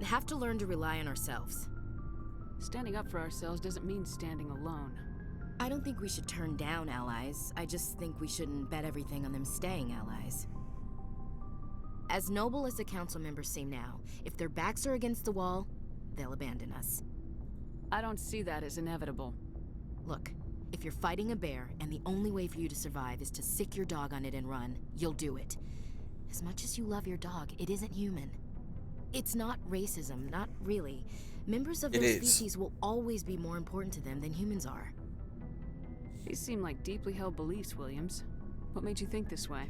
[SPEAKER 8] have to learn to rely on ourselves.
[SPEAKER 3] Standing up for ourselves doesn't mean standing alone.
[SPEAKER 8] I don't think we should turn down allies. I just think we shouldn't bet everything on them staying allies. As noble as the council members seem now, if their backs are against the wall, they'll abandon us.
[SPEAKER 3] I don't see that as inevitable.
[SPEAKER 8] Look, if you're fighting a bear and the only way for you to survive is to sick your dog on it and run, you'll do it. As much as you love your dog, it isn't human. It's not racism, not really. Members of those species will always be more important to them than humans are.
[SPEAKER 3] These seem like deeply held beliefs, Williams. What made you think this way?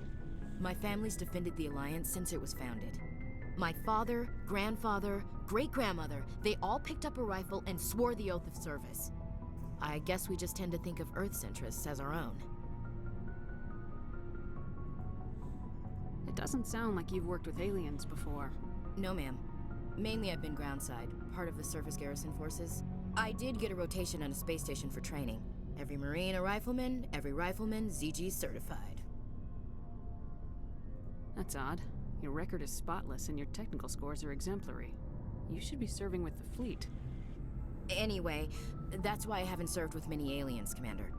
[SPEAKER 8] My family's defended the Alliance since it was founded. My father, grandfather, great-grandmother, they all picked up a rifle and swore the oath of service. I guess we just tend to think of Earth's interests as our own.
[SPEAKER 3] It doesn't sound like you've worked with aliens before.
[SPEAKER 8] No, ma'am. Mainly I've been groundside, part of the surface garrison forces. I did get a rotation on a space station for training. Every Marine a rifleman, every rifleman ZG certified.
[SPEAKER 3] That's odd. Your record is spotless and your technical scores are exemplary. You should be serving with the fleet.
[SPEAKER 8] Anyway, that's why I haven't served with many aliens, Commander.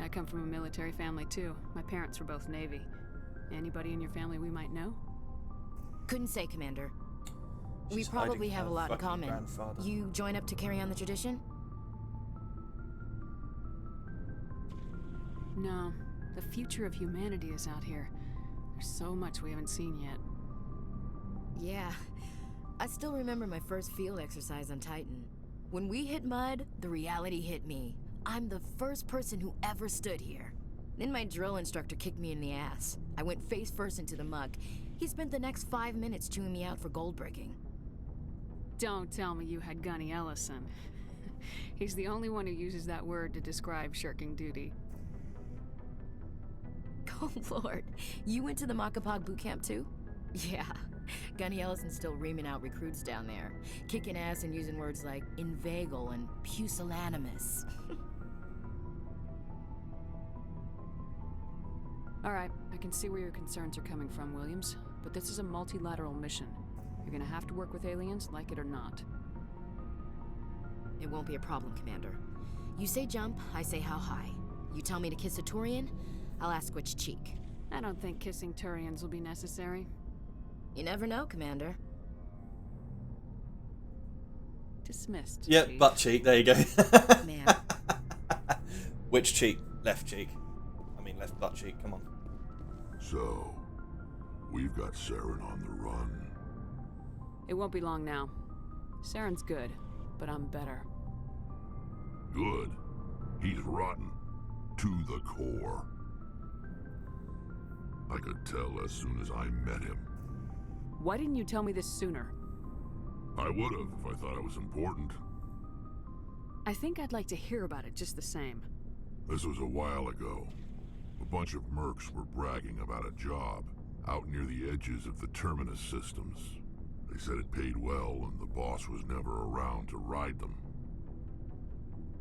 [SPEAKER 3] I come from a military family too. My parents were both Navy. Anybody in your family we might know?
[SPEAKER 8] Couldn't say, Commander. We
[SPEAKER 1] She's
[SPEAKER 8] probably
[SPEAKER 1] hiding
[SPEAKER 8] have
[SPEAKER 1] her
[SPEAKER 8] a lot in
[SPEAKER 1] fucking
[SPEAKER 8] common.
[SPEAKER 1] grandfather.
[SPEAKER 8] You join up to carry on the tradition?
[SPEAKER 3] No. The future of humanity is out here. There's so much we haven't seen yet.
[SPEAKER 8] Yeah. I still remember my first field exercise on Titan. When we hit mud, the reality hit me. I'm the first person who ever stood here. Then my drill instructor kicked me in the ass. I went face first into the muck. He spent the next 5 minutes chewing me out for gold bricking.
[SPEAKER 3] Don't tell me you had Gunny Ellison. He's the only one who uses that word to describe shirking duty.
[SPEAKER 8] Oh lord, you went to the Makapog boot camp too? Yeah, Gunny Ellison's still reaming out recruits down there, kicking ass and using words like inveigle and pusillanimous.
[SPEAKER 3] Alright, I can see where your concerns are coming from, Williams, but this is a multilateral mission. You're gonna have to work with aliens, like it or not.
[SPEAKER 8] It won't be a problem, Commander. You say jump, I say how high. You tell me to kiss a Turian, I'll ask which cheek.
[SPEAKER 3] I don't think kissing Turians will be necessary.
[SPEAKER 8] You never know, Commander.
[SPEAKER 3] Dismissed.
[SPEAKER 1] Yep,
[SPEAKER 3] Chief.
[SPEAKER 1] butt cheek, there you go.
[SPEAKER 8] Man.
[SPEAKER 1] Which cheek? Left cheek. I mean left butt cheek, come on.
[SPEAKER 9] So, we've got Saren on the run.
[SPEAKER 3] It won't be long now. Saren's good, but I'm better.
[SPEAKER 9] Good. He's rotten. To the core. I could tell as soon as I met him.
[SPEAKER 3] Why didn't you tell me this sooner?
[SPEAKER 9] I would have if I thought it was important.
[SPEAKER 3] I think I'd like to hear about it just the same.
[SPEAKER 9] This was a while ago. A bunch of mercs were bragging about a job out near the edges of the Terminus systems. They said it paid well and the boss was never around to ride them.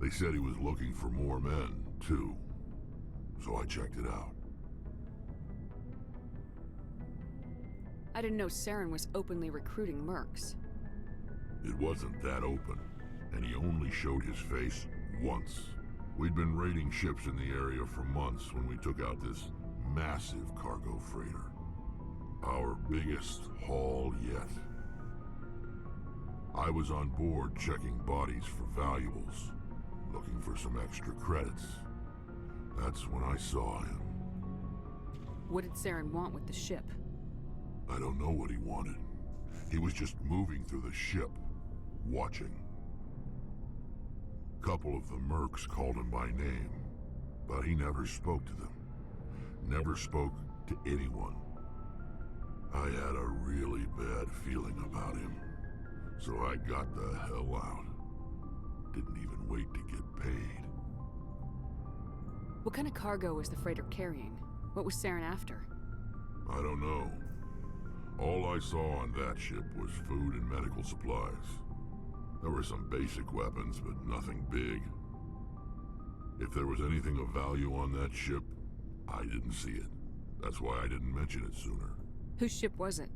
[SPEAKER 9] They said he was looking for more men, too. So I checked it out.
[SPEAKER 3] I didn't know Saren was openly recruiting mercs.
[SPEAKER 9] It wasn't that open, and he only showed his face once. We'd been raiding ships in the area for months when we took out this massive cargo freighter. Our biggest haul yet. I was on board checking bodies for valuables, looking for some extra credits. That's when I saw him.
[SPEAKER 3] What did Saren want with the ship?
[SPEAKER 9] I don't know what he wanted. He was just moving through the ship, watching. Couple of the mercs called him by name, but he never spoke to them. Never spoke to anyone. I had a really bad feeling about him, so I got the hell out. Didn't even wait to get paid.
[SPEAKER 3] What kind of cargo was the freighter carrying? What was Saren after?
[SPEAKER 9] I don't know. All I saw on that ship was food and medical supplies. There were some basic weapons, but nothing big. If there was anything of value on that ship, I didn't see it. That's why I didn't mention it sooner.
[SPEAKER 3] Whose ship was it?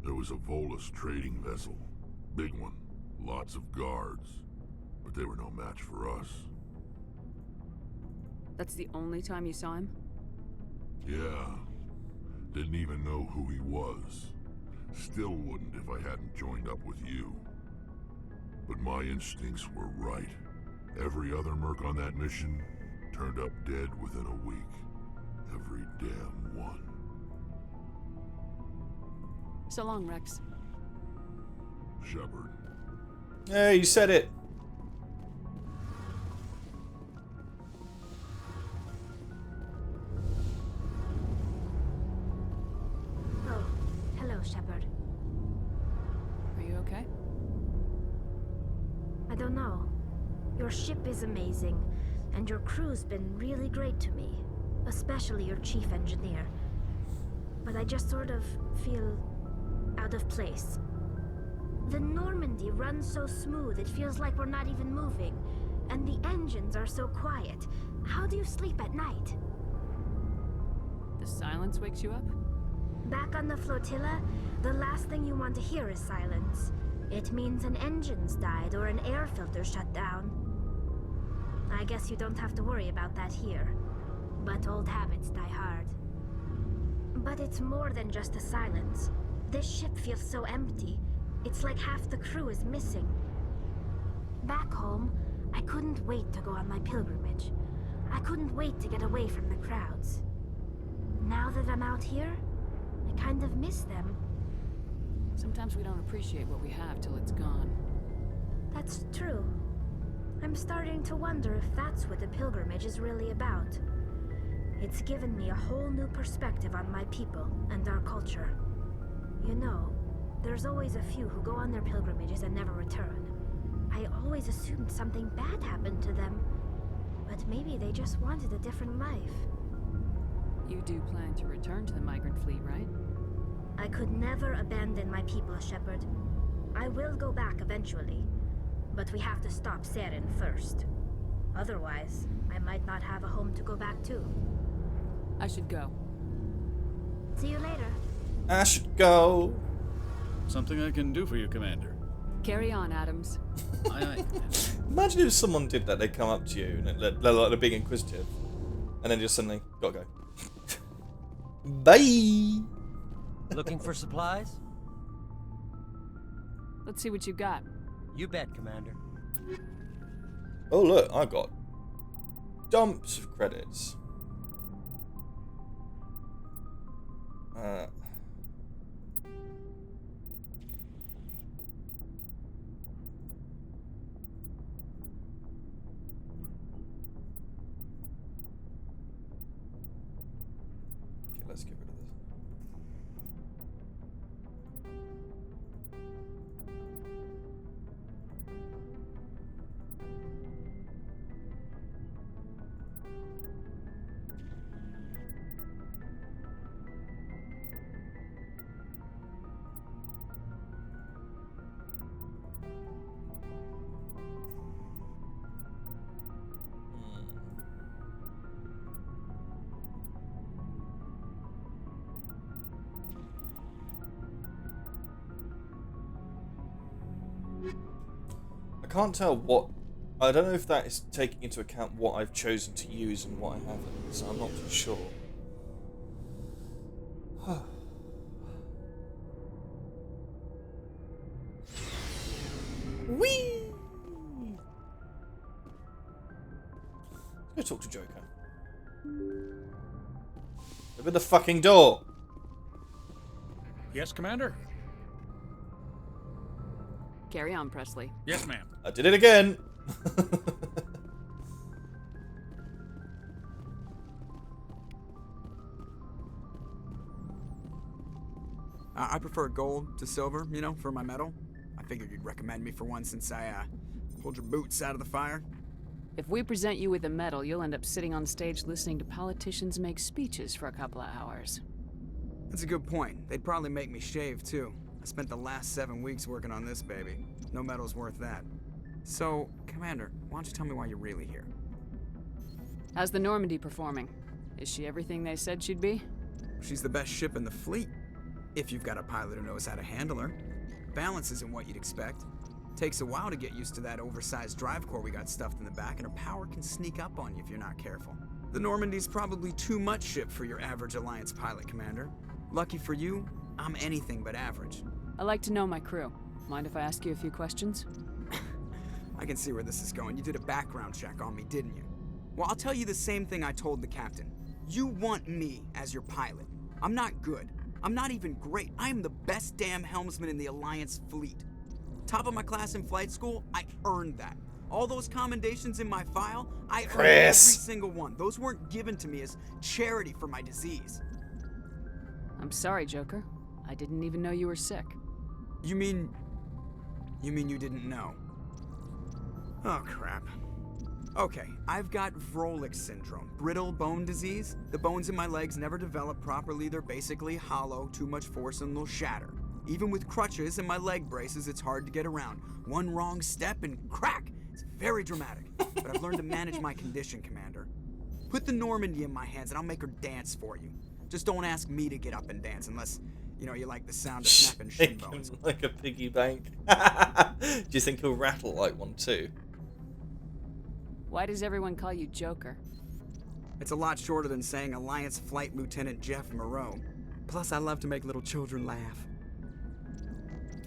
[SPEAKER 9] There was a Volus trading vessel. Big one. Lots of guards. But they were no match for us.
[SPEAKER 3] That's the only time you saw him?
[SPEAKER 9] Yeah. Didn't even know who he was. Still wouldn't if I hadn't joined up with you. But my instincts were right. Every other merc on that mission turned up dead within a week. Every damn one.
[SPEAKER 3] So long, Rex.
[SPEAKER 9] Shepard.
[SPEAKER 1] Hey, you said it.
[SPEAKER 10] Oh, hello, Shepard.
[SPEAKER 3] Are you okay?
[SPEAKER 10] I don't know. Your ship is amazing, and your crew's been really great to me. Especially your chief engineer. But I just sort of feel out of place. The Normandy runs so smooth, it feels like we're not even moving. And the engines are so quiet. How do you sleep at night?
[SPEAKER 3] The silence wakes you up?
[SPEAKER 10] Back on the flotilla, the last thing you want to hear is silence. It means an engine's died or an air filter shut down. I guess you don't have to worry about that here. But old habits die hard. But it's more than just the silence. This ship feels so empty. It's like half the crew is missing. Back home, I couldn't wait to go on my pilgrimage. I couldn't wait to get away from the crowds. Now that I'm out here, I kind of miss them.
[SPEAKER 3] Sometimes we don't appreciate what we have till it's gone.
[SPEAKER 10] That's true. I'm starting to wonder if that's what the pilgrimage is really about. It's given me a whole new perspective on my people and our culture. You know, there's always a few who go on their pilgrimages and never return. I always assumed something bad happened to them, but maybe they just wanted a different life.
[SPEAKER 3] You do plan to return to the migrant fleet, right?
[SPEAKER 10] I could never abandon my people, Shepard. I will go back eventually, but we have to stop Saren first. Otherwise, I might not have a home to go back to.
[SPEAKER 3] I should go.
[SPEAKER 10] See you later.
[SPEAKER 1] I should go.
[SPEAKER 11] Something I can do for you, Commander.
[SPEAKER 3] Carry on, Adams.
[SPEAKER 11] Aye, aye.
[SPEAKER 1] Imagine if someone did that, they'd come up to you and they're like a big inquisitive, and then just suddenly, gotta go. Bye!
[SPEAKER 6] Looking for supplies?
[SPEAKER 3] Let's see what you got.
[SPEAKER 6] You bet, Commander.
[SPEAKER 1] Oh look, I got dumps of credits. Okay, let's get rid of this. I can't tell what... I don't know if that is taking into account what I've chosen to use and what I haven't, so I'm not too sure. Whee! Let's go talk to Joker. Open the fucking door!
[SPEAKER 2] Yes, Commander?
[SPEAKER 3] Carry on, Presley.
[SPEAKER 2] Yes, ma'am.
[SPEAKER 1] I did it again!
[SPEAKER 19] I prefer gold to silver, you know, for my medal. I figured you'd recommend me for one since I, pulled your boots out of the fire.
[SPEAKER 3] If we present you with a medal, you'll end up sitting on stage listening to politicians make speeches for a couple of hours.
[SPEAKER 19] That's a good point. They'd probably make me shave, too. I spent the last 7 weeks working on this baby. No medal's worth that. So, Commander, why don't you tell me why you're really here?
[SPEAKER 3] How's the Normandy performing? Is she everything they said she'd be?
[SPEAKER 19] She's the best ship in the fleet. If you've got a pilot who knows how to handle her. Balance isn't what you'd expect. Takes a while to get used to that oversized drive core we got stuffed in the back, and her power can sneak up on you if you're not careful. The Normandy's probably too much ship for your average Alliance pilot, Commander. Lucky for you, I'm anything but average.
[SPEAKER 3] I like to know my crew. Mind if I ask you a few questions?
[SPEAKER 19] I can see where this is going. You did a background check on me, didn't you? Well, I'll tell you the same thing I told the captain. You want me as your pilot. I'm not good. I'm not even great. I am the best damn helmsman in the Alliance fleet. Top of my class in flight school, I earned that. All those commendations in my file, I earned every single one. Those weren't given to me as charity for my disease.
[SPEAKER 3] I'm sorry, Joker. I didn't even know you were sick.
[SPEAKER 19] You mean you didn't know? Oh, crap. Okay, I've got Vrolik syndrome, brittle bone disease. The bones in my legs never develop properly. They're basically hollow, too much force and they'll shatter. Even with crutches and my leg braces, it's hard to get around. One wrong step and crack! It's Very dramatic. But I've learned to manage my condition, Commander. Put the Normandy in my hands and I'll make her dance for you. Just don't ask me to get up and dance unless, you know, you like the sound of snapping shin bones.
[SPEAKER 1] Like a piggy bank. Do you think he'll rattle like one too?
[SPEAKER 3] Why does everyone call you Joker?
[SPEAKER 19] It's a lot shorter than saying Alliance Flight Lieutenant Jeff Moreau. Plus, I love to make little children laugh.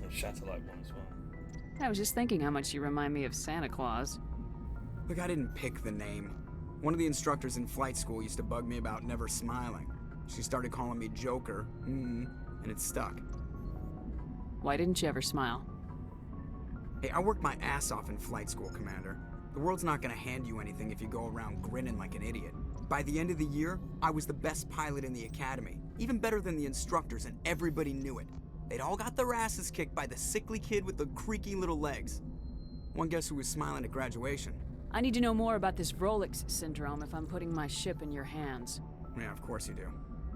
[SPEAKER 1] And shatter like one as well.
[SPEAKER 3] I was just thinking how much you remind me of Santa Claus.
[SPEAKER 19] Look, I didn't pick the name. One of the instructors in flight school used to bug me about never smiling. She started calling me Joker, and it stuck.
[SPEAKER 3] Why didn't you ever smile?
[SPEAKER 19] Hey, I worked my ass off in flight school, Commander. The world's not gonna hand you anything if you go around grinning like an idiot. By the end of the year, I was the best pilot in the academy, even better than the instructors, and everybody knew it. They'd all got their asses kicked by the sickly kid with the creaky little legs. One guess who was smiling at graduation?
[SPEAKER 3] I need to know more about this Rolex syndrome if I'm putting my ship in your hands.
[SPEAKER 19] Yeah, of course you do.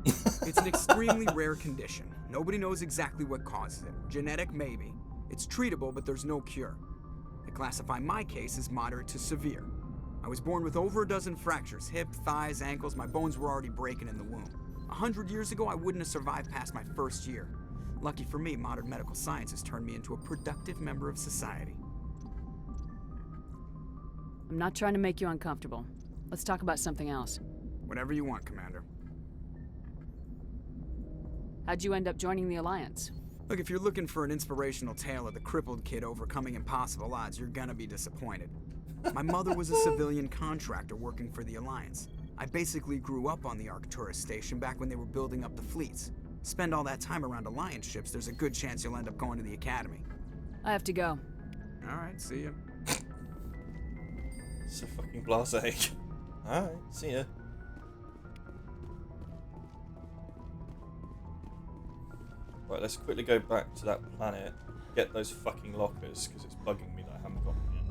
[SPEAKER 19] It's an extremely rare condition. Nobody knows exactly what causes it. Genetic, maybe. It's treatable, but there's no cure. They classify my case as moderate to severe. I was born with over a dozen fractures, hip, thighs, ankles. My bones were already breaking in the womb. 100 years ago, I wouldn't have survived past my first year. Lucky for me, modern medical science has turned me into a productive member of society.
[SPEAKER 3] I'm not trying to make you uncomfortable. Let's talk about something else.
[SPEAKER 19] Whatever you want, Commander.
[SPEAKER 3] How'd you end up joining the Alliance?
[SPEAKER 19] Look, if you're looking for an inspirational tale of the crippled kid overcoming impossible odds, you're gonna be disappointed. My mother was a civilian contractor working for the Alliance. I basically grew up on the Arcturus station back when they were building up the fleets. Spend all that time around Alliance ships, there's a good chance you'll end up going to the Academy.
[SPEAKER 3] I have to go.
[SPEAKER 19] Alright, see ya.
[SPEAKER 1] So fucking blasé. Alright, see ya. Right, let's quickly go back to that planet, get those fucking lockers, because it's bugging me that I haven't got them yet.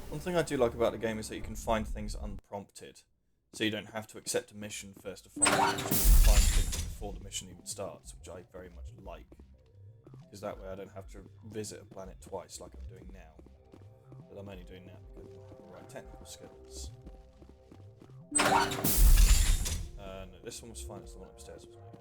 [SPEAKER 1] One thing I do like about the game is that you can find things unprompted. So you don't have to accept a mission first to find it. You can find things before the mission even starts, which I very much like. Because that way I don't have to visit a planet twice like I'm doing now. But I'm only doing that because I have the right technical skills. No, this one was fine, it's the one upstairs, wasn't it?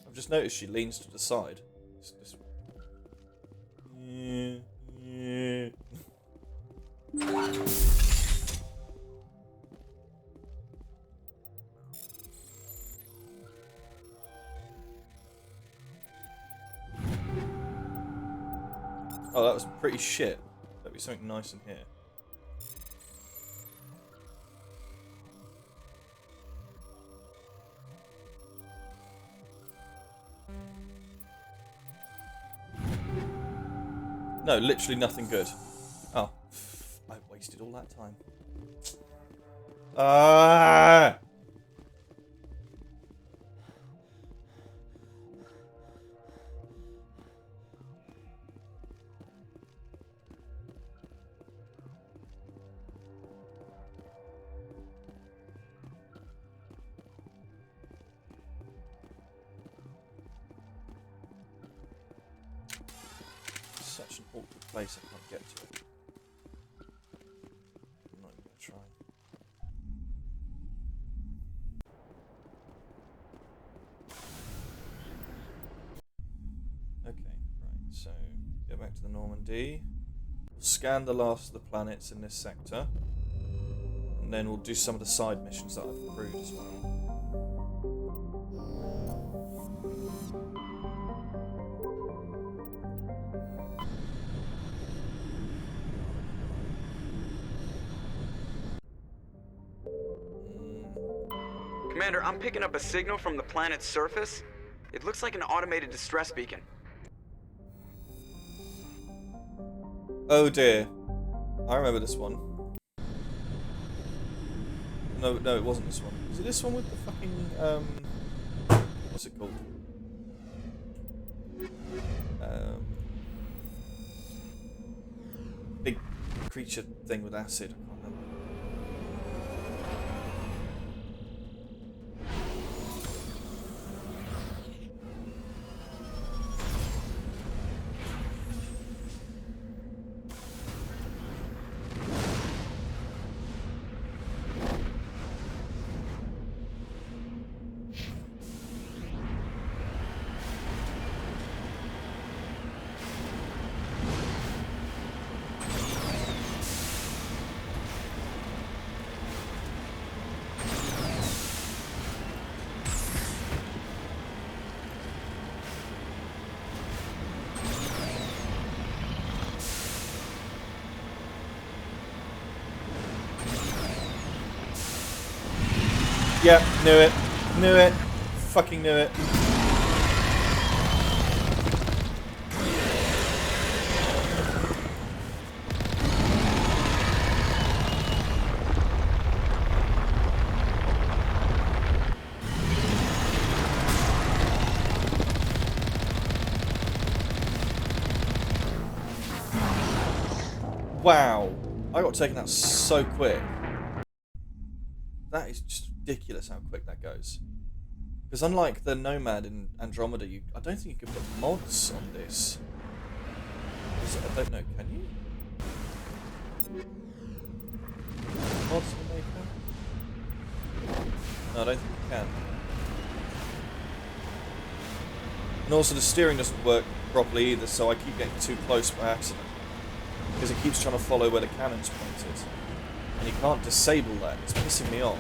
[SPEAKER 1] I've just noticed she leans to the side. This Oh, that was pretty shit. There'll be something nice in here. No, literally nothing good. Oh, I wasted all that time. Ah! Such an awkward place, I can't get to it. I'm not even going to try. Okay, right, so go back to the Normandy. We'll scan the last of the planets in this sector. And then we'll do some of the side missions that I've accrued as well.
[SPEAKER 12] Commander, I'm picking up a signal from the planet's surface. It looks like an automated distress beacon.
[SPEAKER 1] Oh dear. I remember this one. No, it wasn't this one. Was it this one with the fucking, what's it called? Big creature thing with acid. I can't remember. Yep, knew it. Knew it. Fucking knew it. Wow. I got taken out so quick. That is just ridiculous how quick that goes. Because unlike the Nomad in Andromeda, I don't think you can put mods on this. I don't know, can you? Mods in the maker? No, I don't think you can. And also the steering doesn't work properly either, so I keep getting too close by accident. Because it keeps trying to follow where the cannon's pointed. And you can't disable that, it's pissing me off.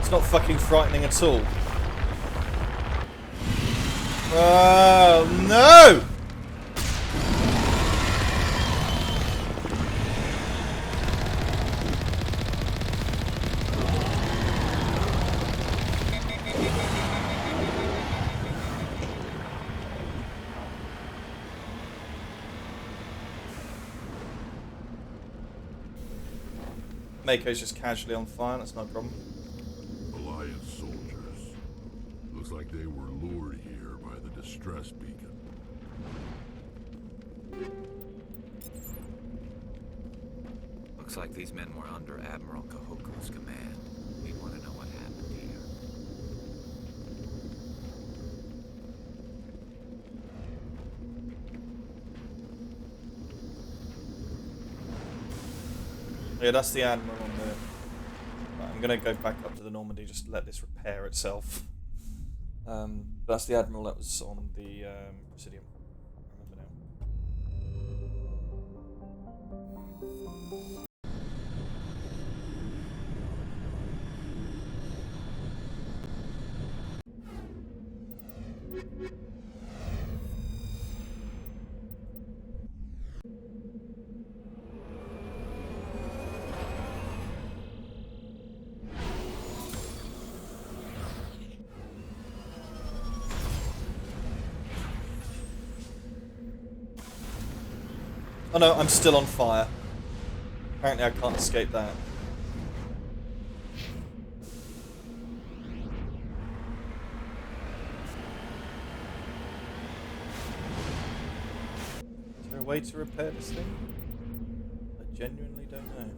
[SPEAKER 1] It's not fucking frightening at all. Oh, no! Mako's just casually on fire, that's no problem.
[SPEAKER 9] Alliance soldiers. Looks like they were lured here by the distress beacon.
[SPEAKER 7] Looks like these men were under Admiral Kahoku's command. We'd want to know what happened here.
[SPEAKER 1] Yeah, that's the Admiral on there. Right, I'm gonna go back up to the Normandy just to let this repair itself. That's the Admiral that was on the Presidium. I remember now. Oh no, I'm still on fire. Apparently I can't escape that. Is there a way to repair this thing? I genuinely don't know.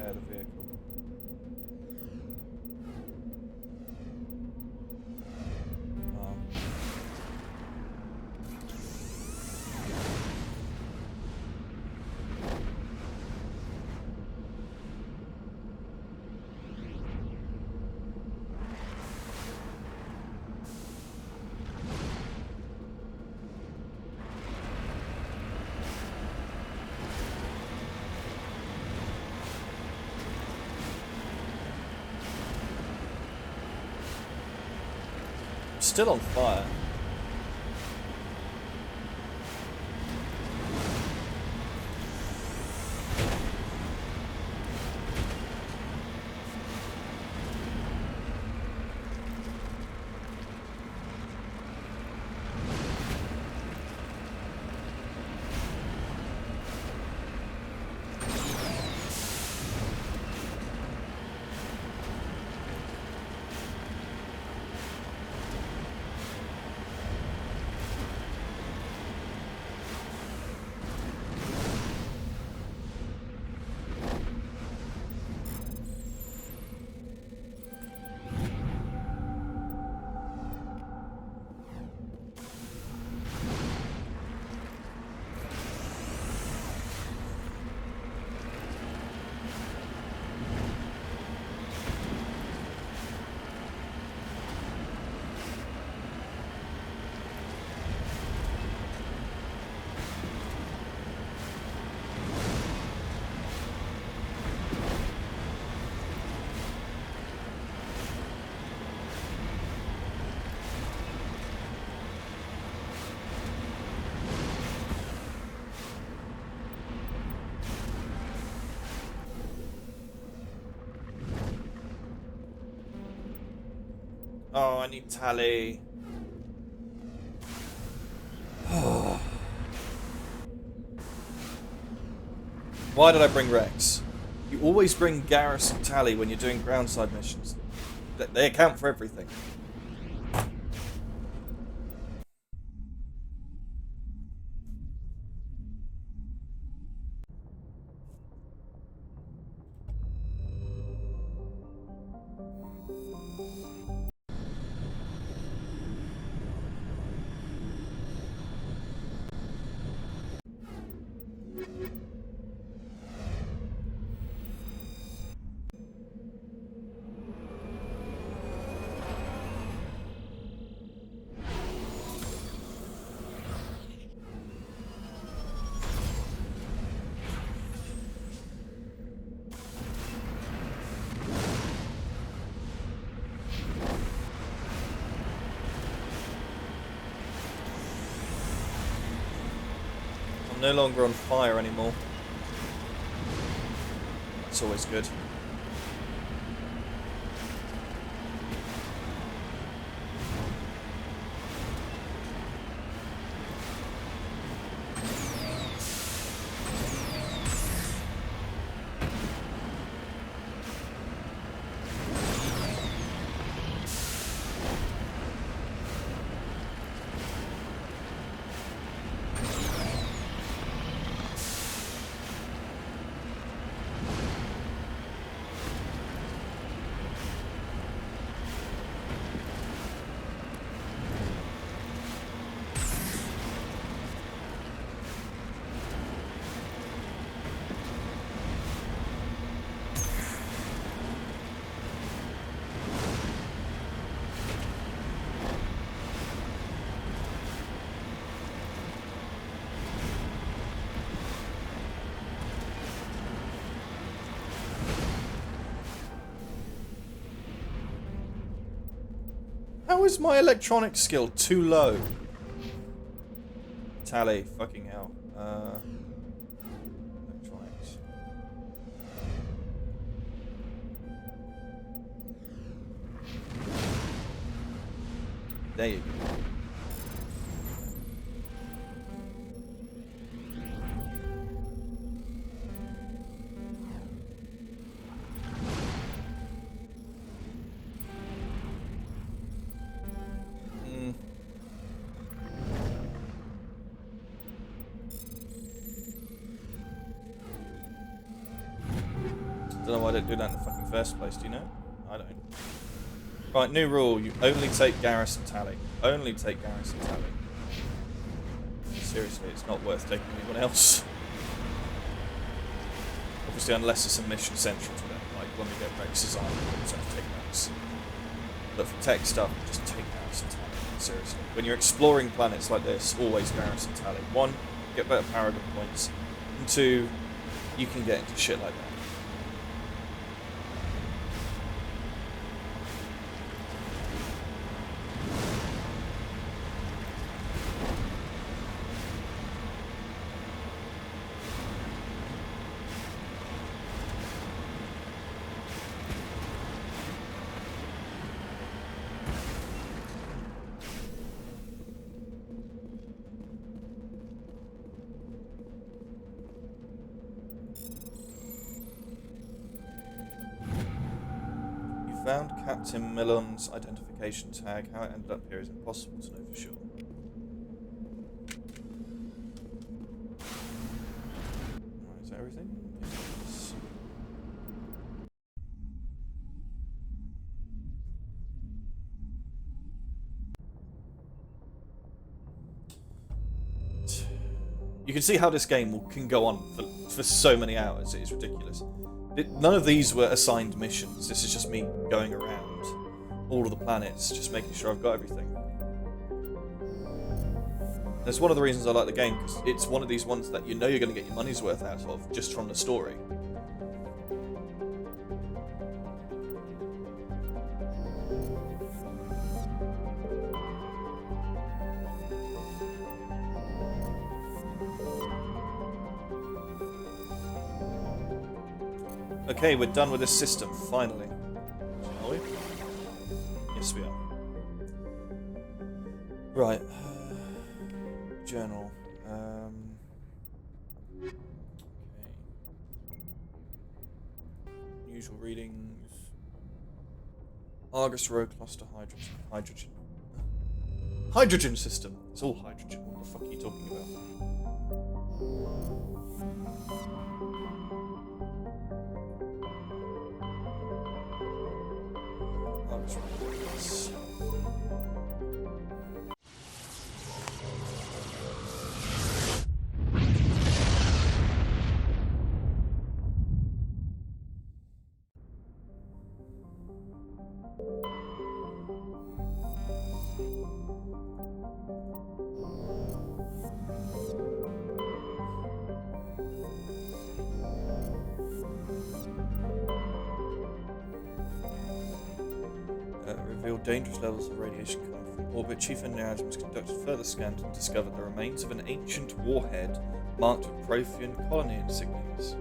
[SPEAKER 1] The vehicle. Still on fire. Oh, I need Tally. Why did I bring Rex? You always bring Garrus and Tally when you're doing groundside missions. They account for everything. no longer on fire anymore. That's always good. How is my electronic skill too low? Tally, fucking hell. Electronics. There you go. Don't know why I didn't do that in the fucking first place, do you know? I don't. Right, new rule. You only take garrison tally. Only take garrison tally. Seriously, it's not worth taking anyone else. Obviously, unless it's a mission central to them, like when we get Rex's army, we always have to take Rex. But for tech stuff, just take garrison tally. Seriously. When you're exploring planets like this, always garrison tally. 1, get better paragon points. And 2, you can get into shit like that. Found Captain Millon's identification tag. How it ended up here is impossible to know for sure. Right, is that everything? Yes. You can see how this game can go on for so many hours. It is ridiculous. None of these were assigned missions. This is just me going around all of the planets, just making sure I've got everything. That's one of the reasons I like the game, because it's one of these ones that you know you're going to get your money's worth out of just from the story. Okay, we're done with this system, finally. Shall we? Yes, we are. Right. Journal. Okay. Usual readings. Argus row cluster hydrogen. Hydrogen system! It's all hydrogen. What the fuck are you talking about? Revealed dangerous levels of radiation coming from orbit. Chief Engineer Adams conducted further scans and discovered the remains of an ancient warhead marked with Prothean colony insignias.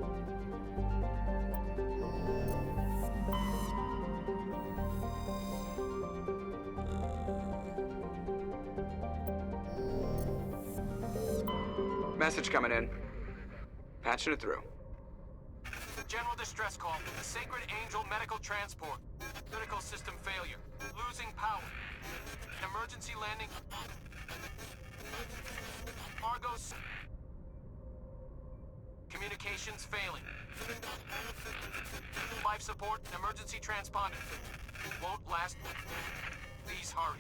[SPEAKER 12] Message coming in. Patching it through.
[SPEAKER 20] General distress call. The Sacred Angel medical transport. Critical system failure. Losing power. Emergency landing. Argos. Communications failing. Life support. Emergency transponder. Won't last. Please hurry.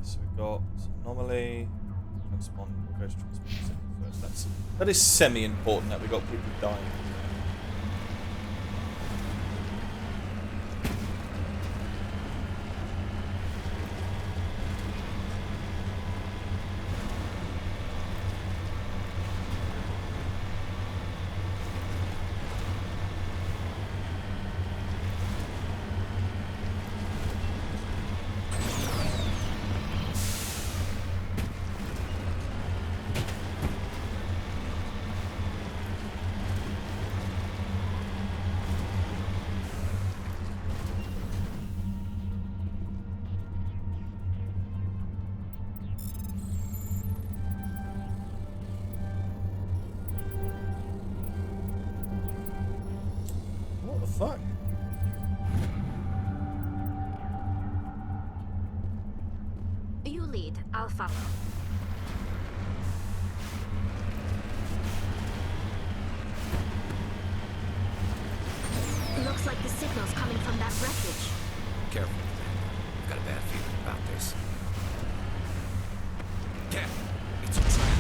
[SPEAKER 1] So we've got anomaly, transpond, we'll go to transpond first. That is semi-important that we've got people dying. What the fuck?
[SPEAKER 10] You lead, I'll follow. Looks like the signal's coming from that wreckage.
[SPEAKER 7] Careful. I've got a bad feeling about this. Damn! It's a trap.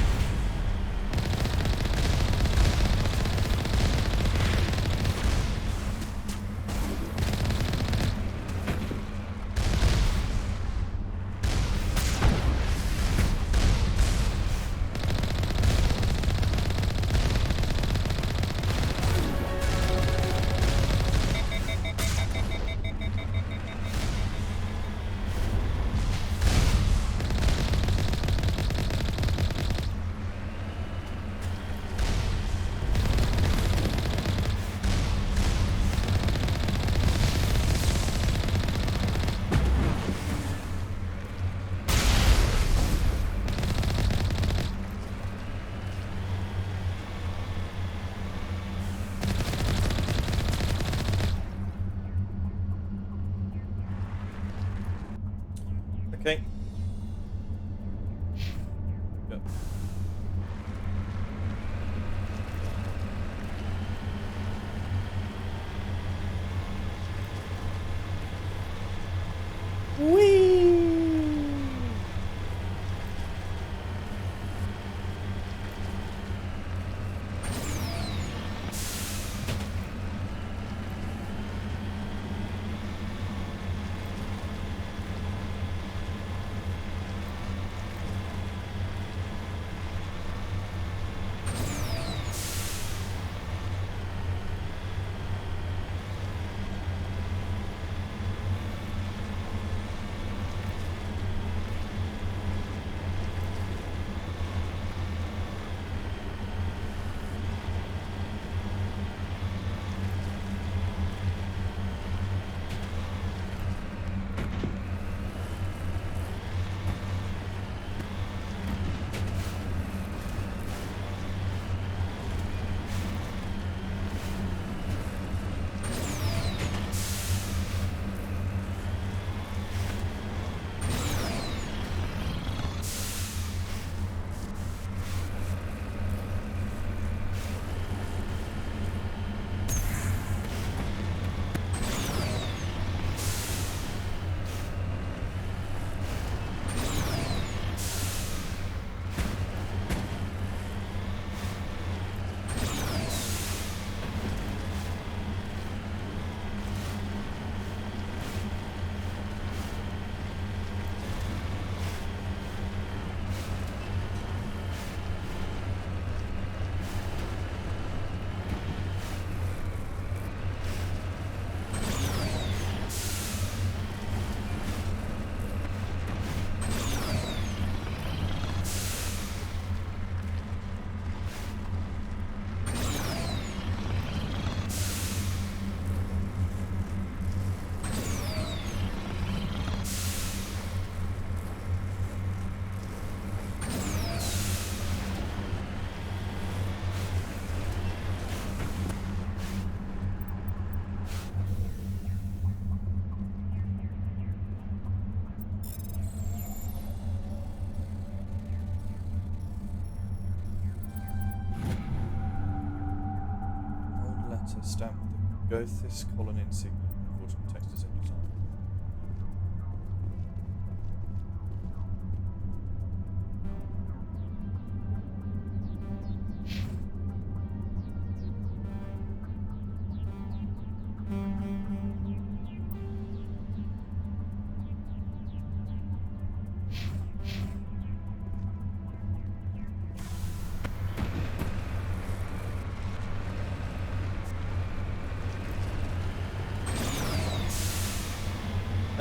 [SPEAKER 1] letter stamped with the Gothis colon insignia. Unfortunate text is in design.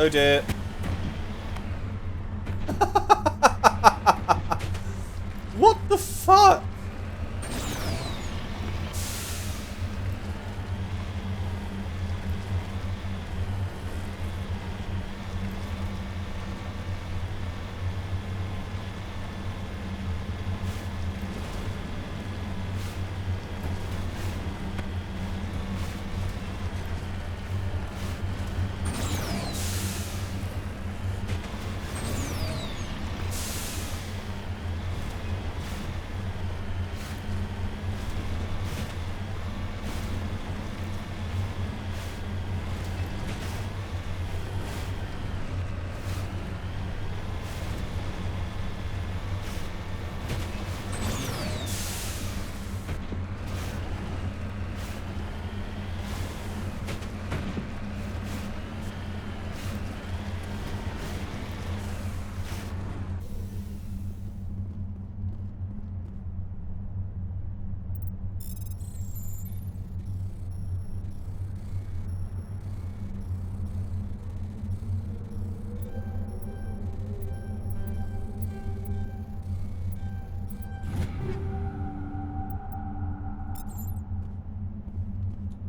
[SPEAKER 1] Oh dear. What the fuck?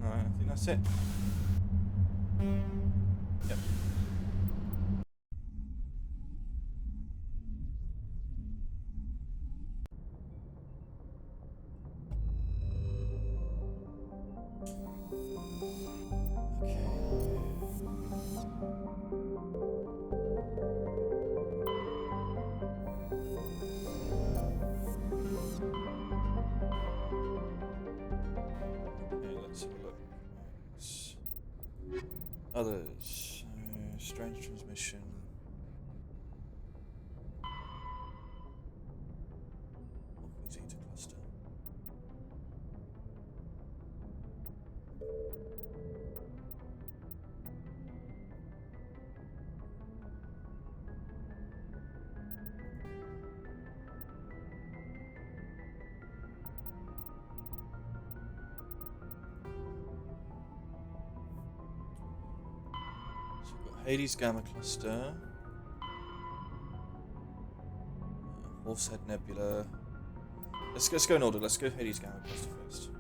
[SPEAKER 1] Alright, I think that's it. Yep. Let's have a look. Others. Strange transmission. Zeta cluster. Hades Gamma Cluster, Horsehead Nebula. Let's go in order. Let's go Hades Gamma Cluster first.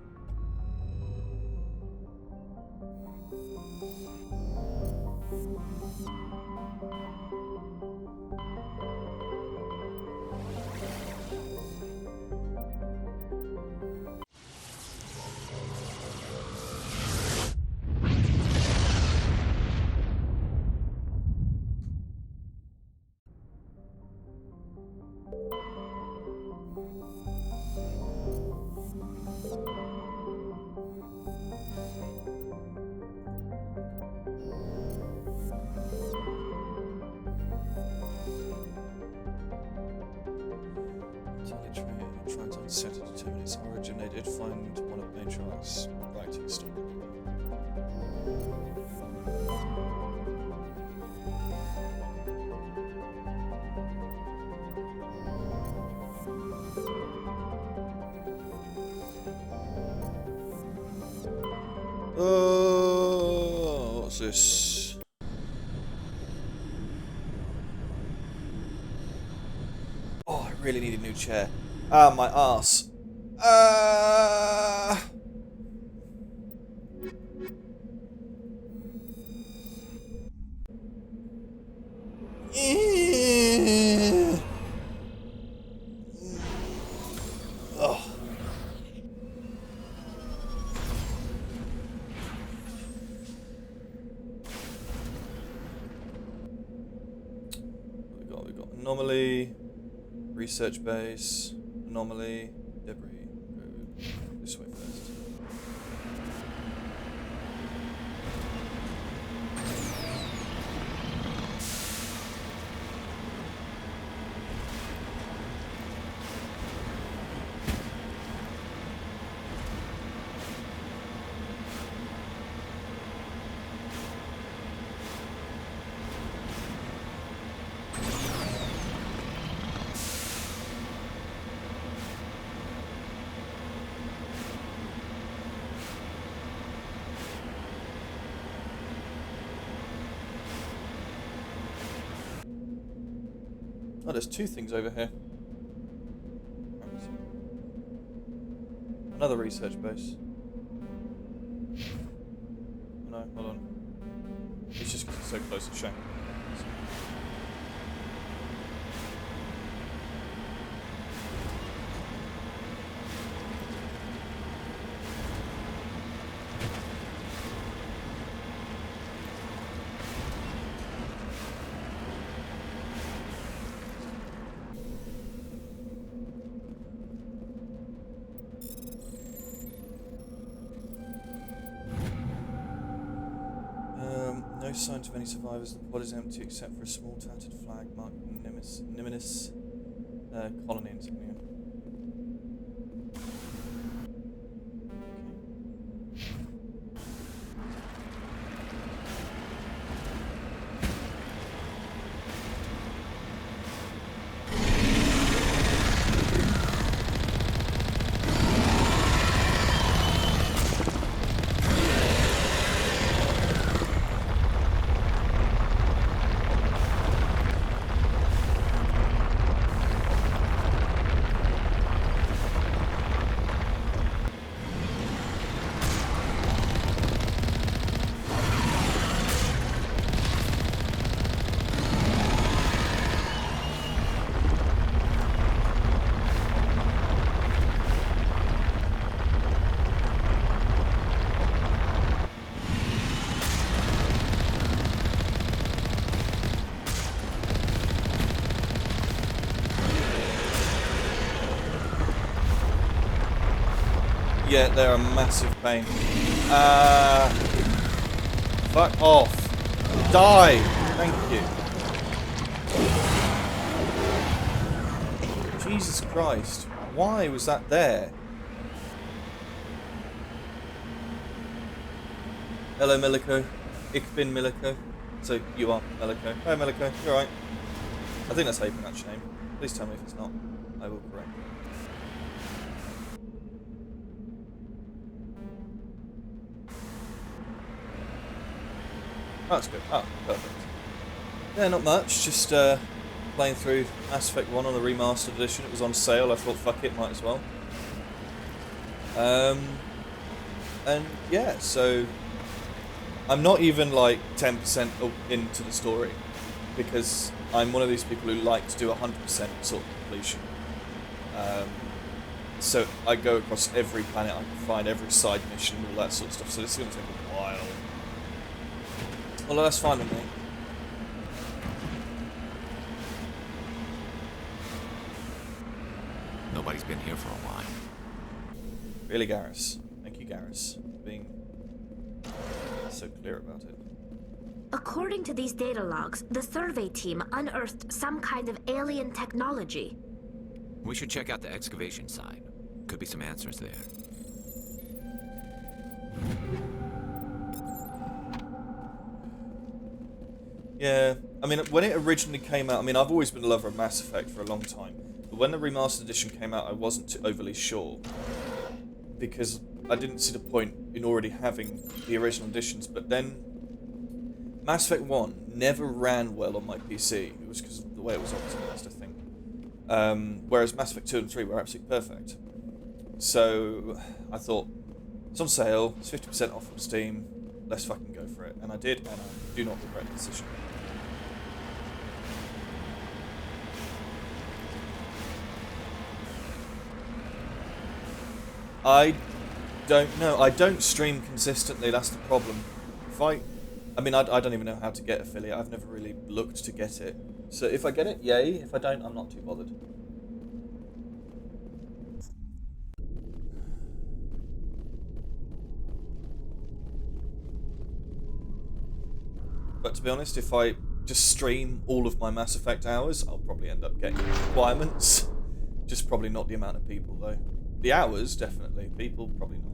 [SPEAKER 1] Trying to set to determine its origin, they did find one of Matriarch's writings stored. Oh, what's this? Oh, I really need a new chair. Ah, my arse. Oh. We got anomaly, research base. Anomaly, debris. Go this way first. Oh, there's two things over here. Another research base. No, hold on. It's just 'cause it's so close to Shank. No signs of any survivors. The pod is empty except for a small tattered flag marking Niminus colony insignia. Yeah, they're a massive pain. Fuck off. Die! Thank you. Jesus Christ. Why was that there? Hello, Miliko. Ich bin Miliko. So, you are Miliko. Hi, Miliko. You alright? I think that's how you pronounce your name. Please tell me if it's not. I will correct you. Oh, that's good. Oh, perfect. Yeah, not much. Just playing through Mass Effect 1 on the remastered edition. It was on sale. I thought, fuck it, might as well. And yeah, so I'm not even like 10% into the story because I'm one of these people who like to do 100% sort of completion. So I go across every planet I can find, every side mission, all that sort of stuff. So this is going to take a while. Well, that's fine with me.
[SPEAKER 7] Nobody's been here for a while.
[SPEAKER 1] Really, Garrus. Thank you, Garrus, for being so clear about it.
[SPEAKER 10] According to these data logs, the survey team unearthed some kind of alien technology.
[SPEAKER 7] We should check out the excavation site. Could be some answers there.
[SPEAKER 1] Yeah, I mean, when it originally came out, I mean, I've always been a lover of Mass Effect for a long time. But when the remastered edition came out, I wasn't too overly sure. Because I didn't see the point in already having the original editions. But then, Mass Effect 1 never ran well on my PC. It was because of the way it was optimized, I think. Whereas Mass Effect 2 and 3 were absolutely perfect. So, I thought, it's on sale, it's 50% off from Steam, let's fucking go for it. And I did, and I do not regret the decision. I don't know. I don't stream consistently, that's the problem. If I mean, I don't even know how to get affiliate. I've never really looked to get it. So if I get it, yay. If I don't, I'm not too bothered. But to be honest, if I just stream all of my Mass Effect hours, I'll probably end up getting requirements. Just probably not the amount of people, though. The hours, definitely. People, probably not.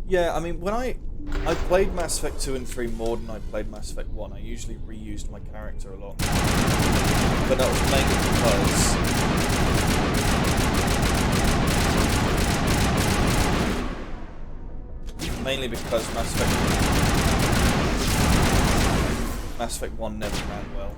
[SPEAKER 1] Yeah, I mean, when I played Mass Effect 2 and 3 more than I played Mass Effect 1, I usually reused my character a lot. But that was mainly because Mass Effect Mass Effect 1 never ran well.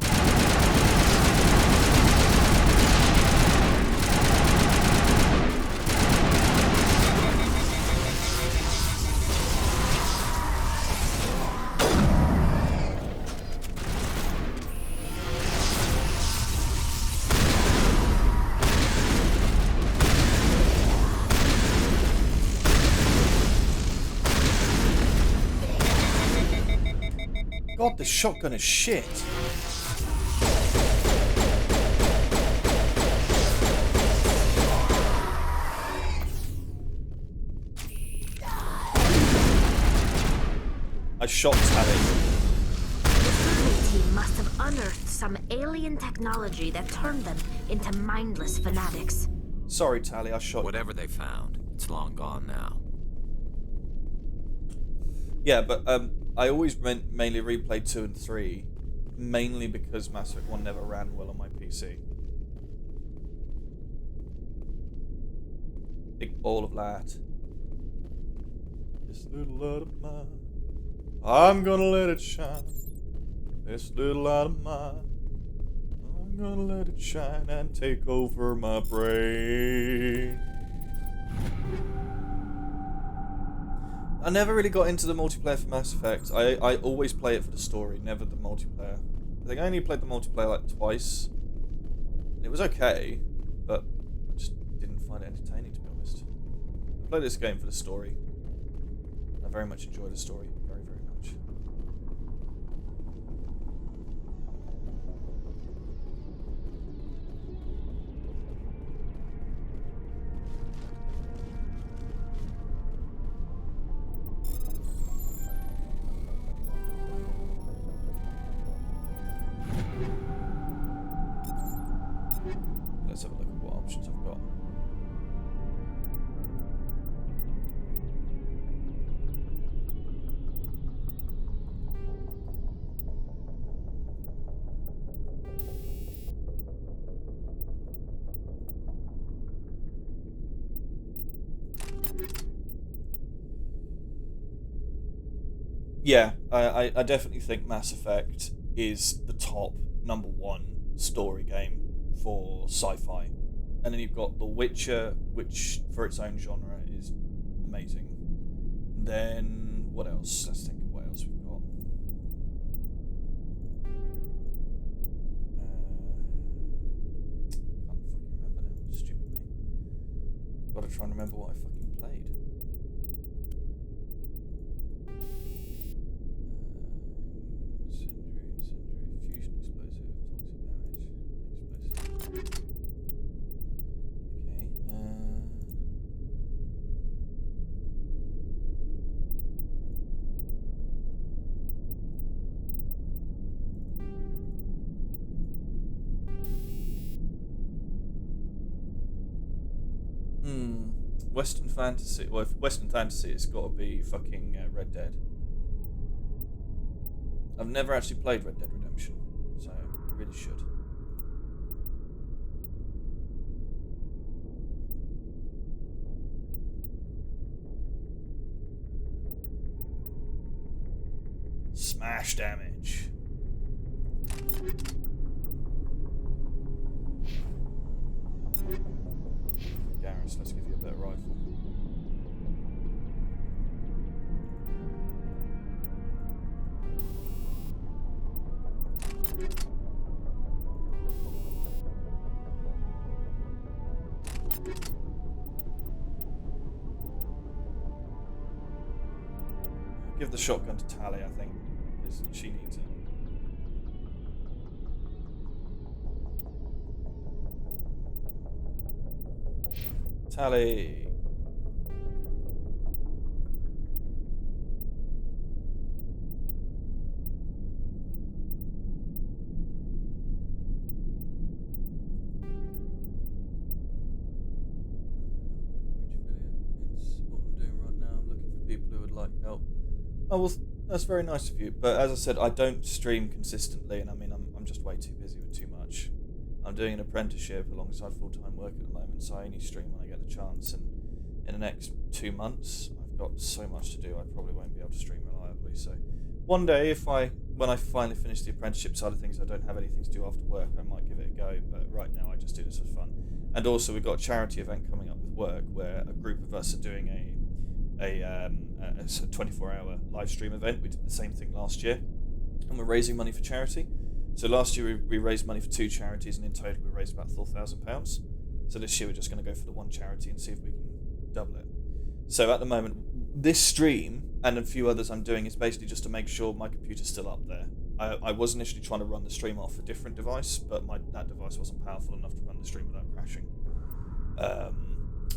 [SPEAKER 1] God, this shotgun is shit. I shot Tally.
[SPEAKER 10] The Prothean team must have unearthed some alien technology that turned them into mindless fanatics.
[SPEAKER 1] Sorry, Tally, I shot.
[SPEAKER 7] Whatever they found, it's long gone now.
[SPEAKER 1] Yeah, but I always mainly replayed 2 and 3, mainly because Mass Effect 1 never ran well on my PC. Big ball of light. This little light of mine, I'm gonna let it shine. This little light of mine, I'm gonna let it shine and take over my brain. I never really got into the multiplayer for Mass Effect. I always play it for the story, never the multiplayer. I think I only played the multiplayer like twice. It was okay, but I just didn't find it entertaining, to be honest. I played this game for the story. I very much enjoy the story, very, very much. Let's have a look at what options I've got. Yeah, I definitely think Mass Effect is the top #1 story game for sci-fi. And then you've got The Witcher, which for its own genre is amazing. Then what else? Let's think of what else we've got. Can't fucking remember now. Stupid me. Gotta try and remember what I fucking played. Incendiary, fusion explosive, toxic damage, explosive. Western fantasy. Well, if Western fantasy, it's got to be fucking Red Dead. I've never actually played Red Dead Redemption, so I really should. Smash damage. Garrus, let's give you a better rifle. Give the shotgun to Tally, I think, because she needs it. Tally. It's what I'm doing right now. I'm looking for people who would like help. Oh, well, that's very nice of you. But as I said, I don't stream consistently, and I mean, I'm just way too busy with too much. I'm doing an apprenticeship alongside full-time work at the moment, so I only stream when I get the chance. And in the next 2 months, I've got so much to do, I probably won't be able to stream reliably. So one day, when I finally finish the apprenticeship side of things, I don't have anything to do after work, I might give it a go, but right now I just do this for fun. And also, we've got a charity event coming up with work where a group of us are doing a 24-hour live stream event. We did the same thing last year, and we're raising money for charity. So last year we raised money for 2 charities, and in total we raised about £4,000. So this year we're just going to go for the one charity and see if we can double it. So at the moment, this stream and a few others I'm doing is basically just to make sure my computer's still up there. I was initially trying to run the stream off a different device, but that device wasn't powerful enough to run the stream without crashing.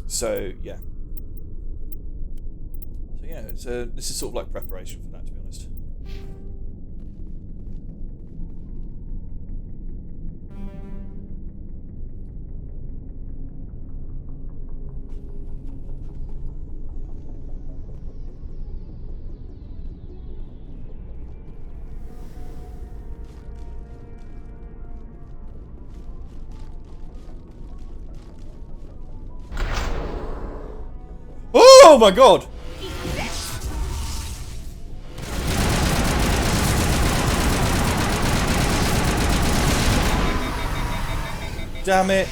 [SPEAKER 1] So yeah. So yeah, this is sort of like preparation for that, to be honest. Oh my god! Damn it!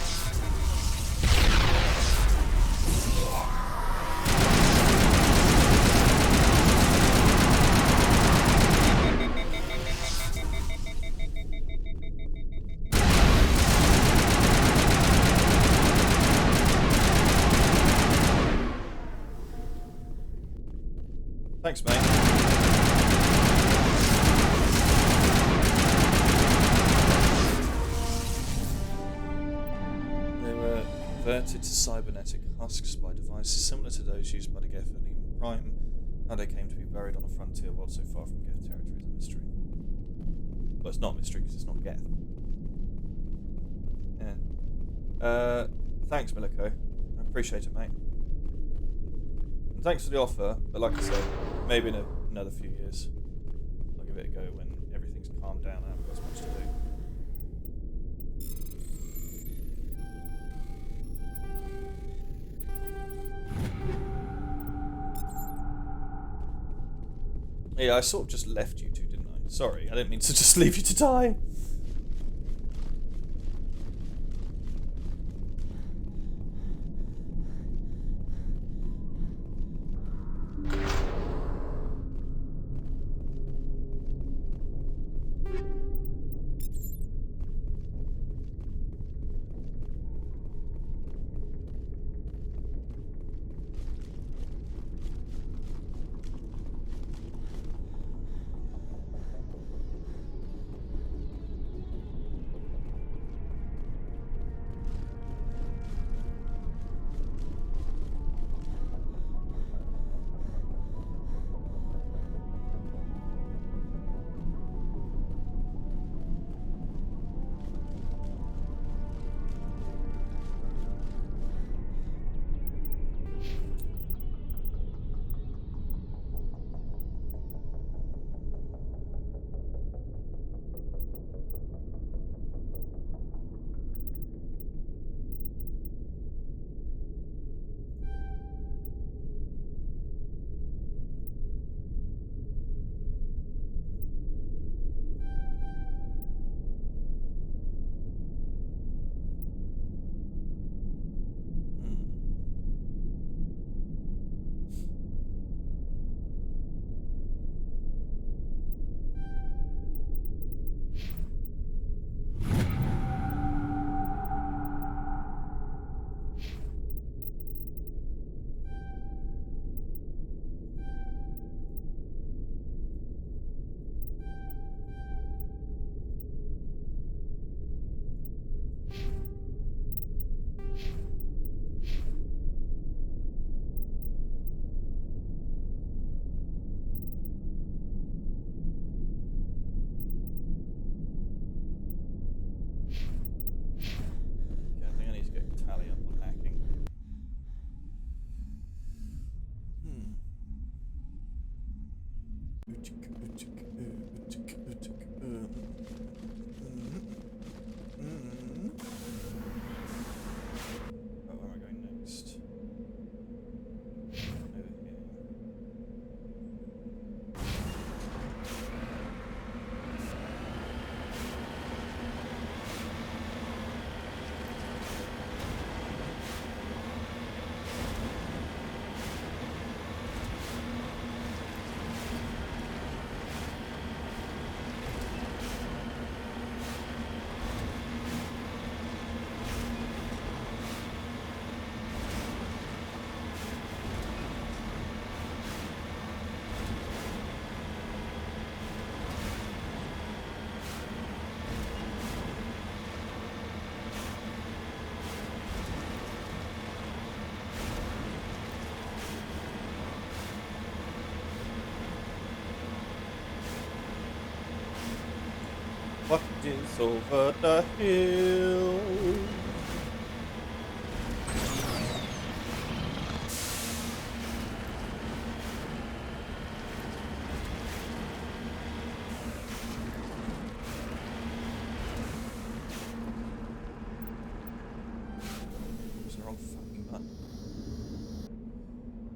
[SPEAKER 1] Thanks, mate. They were converted to cybernetic husks by devices similar to those used by the Geth and even Prime. How they came to be buried on a frontier world so far from Geth territory is a mystery. Well, it's not a mystery because it's not Geth. Yeah. Thanks, Milico. I appreciate it, mate. Thanks for the offer, but like I said, maybe in another few years. I'll give it a go when everything's calmed down and I haven't got as much to do. Yeah, I sort of just left you two, didn't I? Sorry, I didn't mean to just leave you to die. is over the hill. It was the wrong fucking button.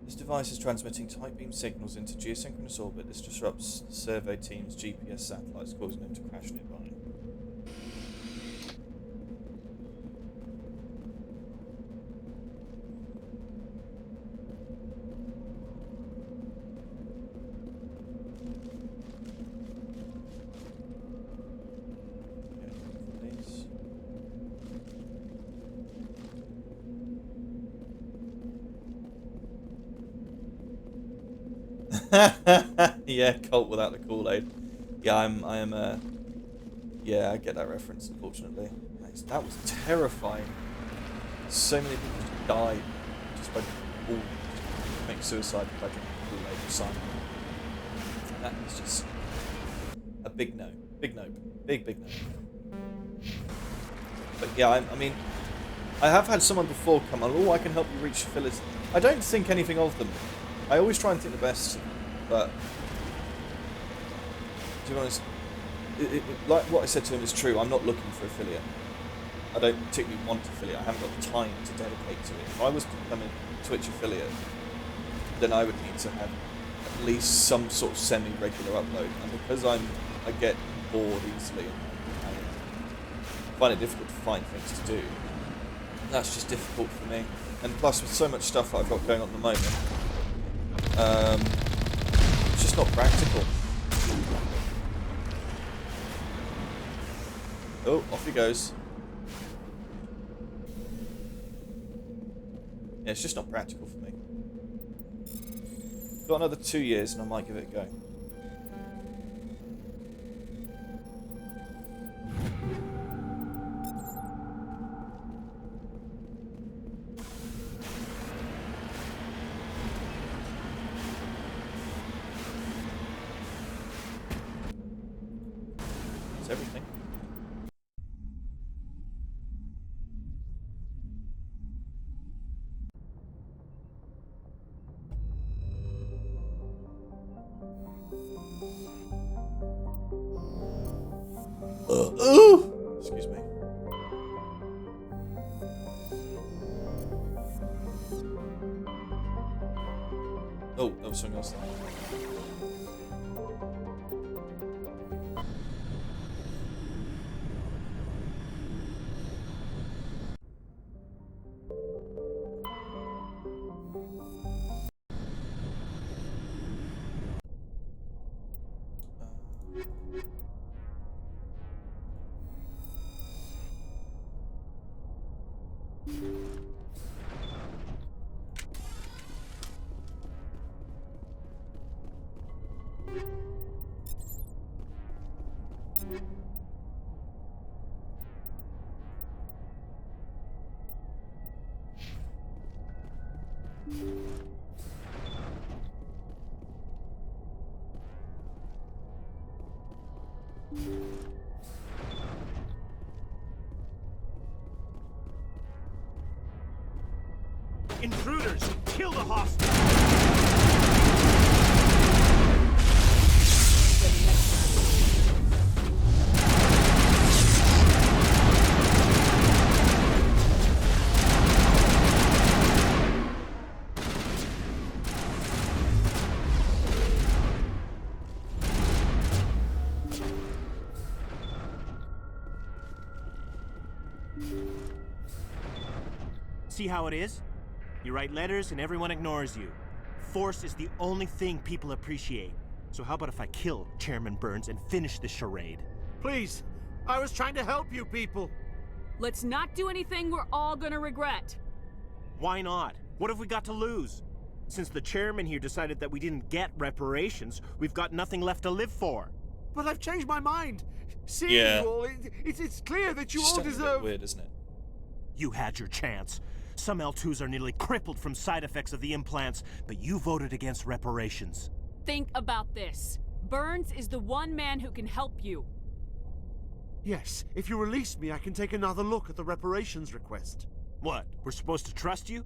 [SPEAKER 1] This device is transmitting tight beam signals into geosynchronous orbit. This disrupts the survey team's GPS satellites, causing them to crash nearby. Yeah, cult without the Kool-Aid. Yeah, yeah, I get that reference, unfortunately. That was terrifying. So many people just died just by committing suicide by drinking Kool-Aid or something. That is just a big no. Big no. Big no. But yeah, I mean, I have had someone before come on, oh, I can help you reach Phyllis. I don't think anything of them. I always try and think the best, but to be honest, like what I said to him is true. I'm not looking for affiliate. I don't particularly want affiliate. I haven't got the time to dedicate to it. If I was to become a Twitch affiliate, then I would need to have at least some sort of semi-regular upload. And because I get bored easily and I find it difficult to find things to do, that's just difficult for me. And plus, with so much stuff that I've got going on at the moment, it's just not practical. Oh, off he goes. Yeah, it's just not practical for me. Got another 2 years and I might give it a go. That's everything. Excuse me. Oh, that was something else.
[SPEAKER 20] Intruders! Kill the hostage! See how it is? You write letters and everyone ignores you. Force is the only thing people appreciate. So how about if I kill Chairman Burns and finish this charade?
[SPEAKER 21] Please, I was trying to help you people.
[SPEAKER 3] Let's not do anything we're all gonna regret.
[SPEAKER 20] Why not? What have we got to lose? Since the chairman here decided that we didn't get reparations, we've got nothing left to live for.
[SPEAKER 21] But I've changed my mind. Seeing
[SPEAKER 1] Yeah.
[SPEAKER 21] you all, it's clear that you
[SPEAKER 1] It's
[SPEAKER 21] all
[SPEAKER 1] starting to get
[SPEAKER 21] deserve...
[SPEAKER 1] weird, isn't it?
[SPEAKER 20] You had your chance. Some L2s are nearly crippled from side effects of the implants, but you voted against reparations.
[SPEAKER 3] Think about this. Burns is the one man who can help you.
[SPEAKER 21] Yes, if you release me, I can take another look at the reparations request.
[SPEAKER 20] What? We're supposed to trust you?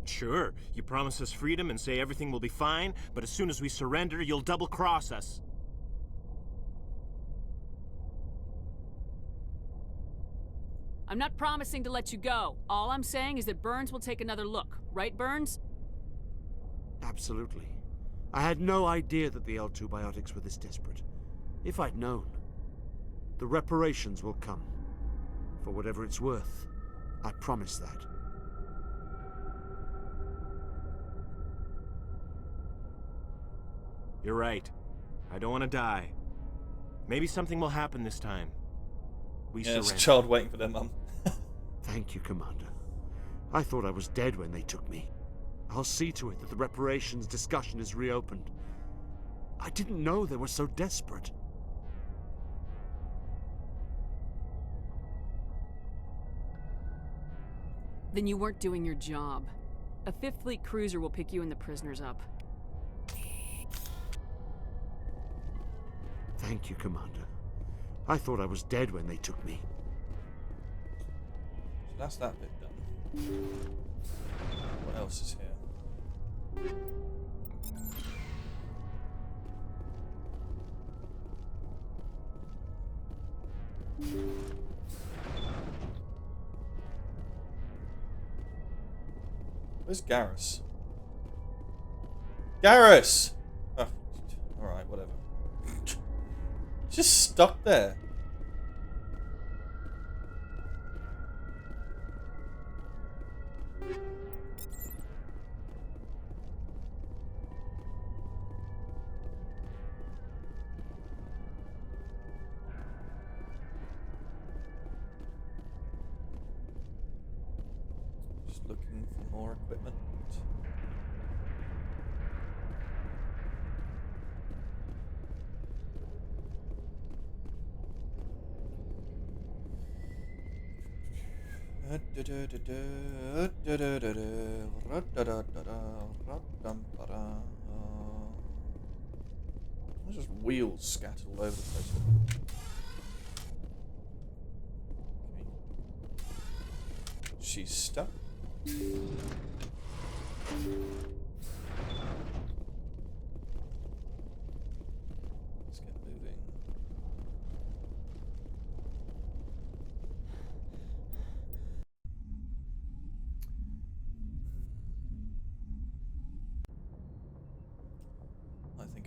[SPEAKER 20] Sure, you promise us freedom and say everything will be fine, but as soon as we surrender, you'll double-cross us.
[SPEAKER 3] I'm not promising to let you go. All I'm saying is that Burns will take another look. Right, Burns?
[SPEAKER 21] Absolutely. I had no idea that the L2 biotics were this desperate. If I'd known. The reparations will come. For whatever it's worth. I promise that.
[SPEAKER 20] You're right. I don't want to die. Maybe something will happen this time. We surrender.
[SPEAKER 1] It's a child waiting for their mum.
[SPEAKER 21] Thank you, Commander. I thought I was dead when they took me. I'll see to it that the reparations discussion is reopened. I didn't know they were so desperate.
[SPEAKER 3] Then you weren't doing your job. A 5th Fleet cruiser will pick you and the prisoners up.
[SPEAKER 21] Thank you, Commander. I thought I was dead when they took me.
[SPEAKER 1] So that's that bit done. What else is here? Where's Garrus? Garrus! Oh, alright, whatever. Just stuck there. Just looking for more equipment. There's just wheels scattered all over the place. Okay. She's stuck. Let's get moving.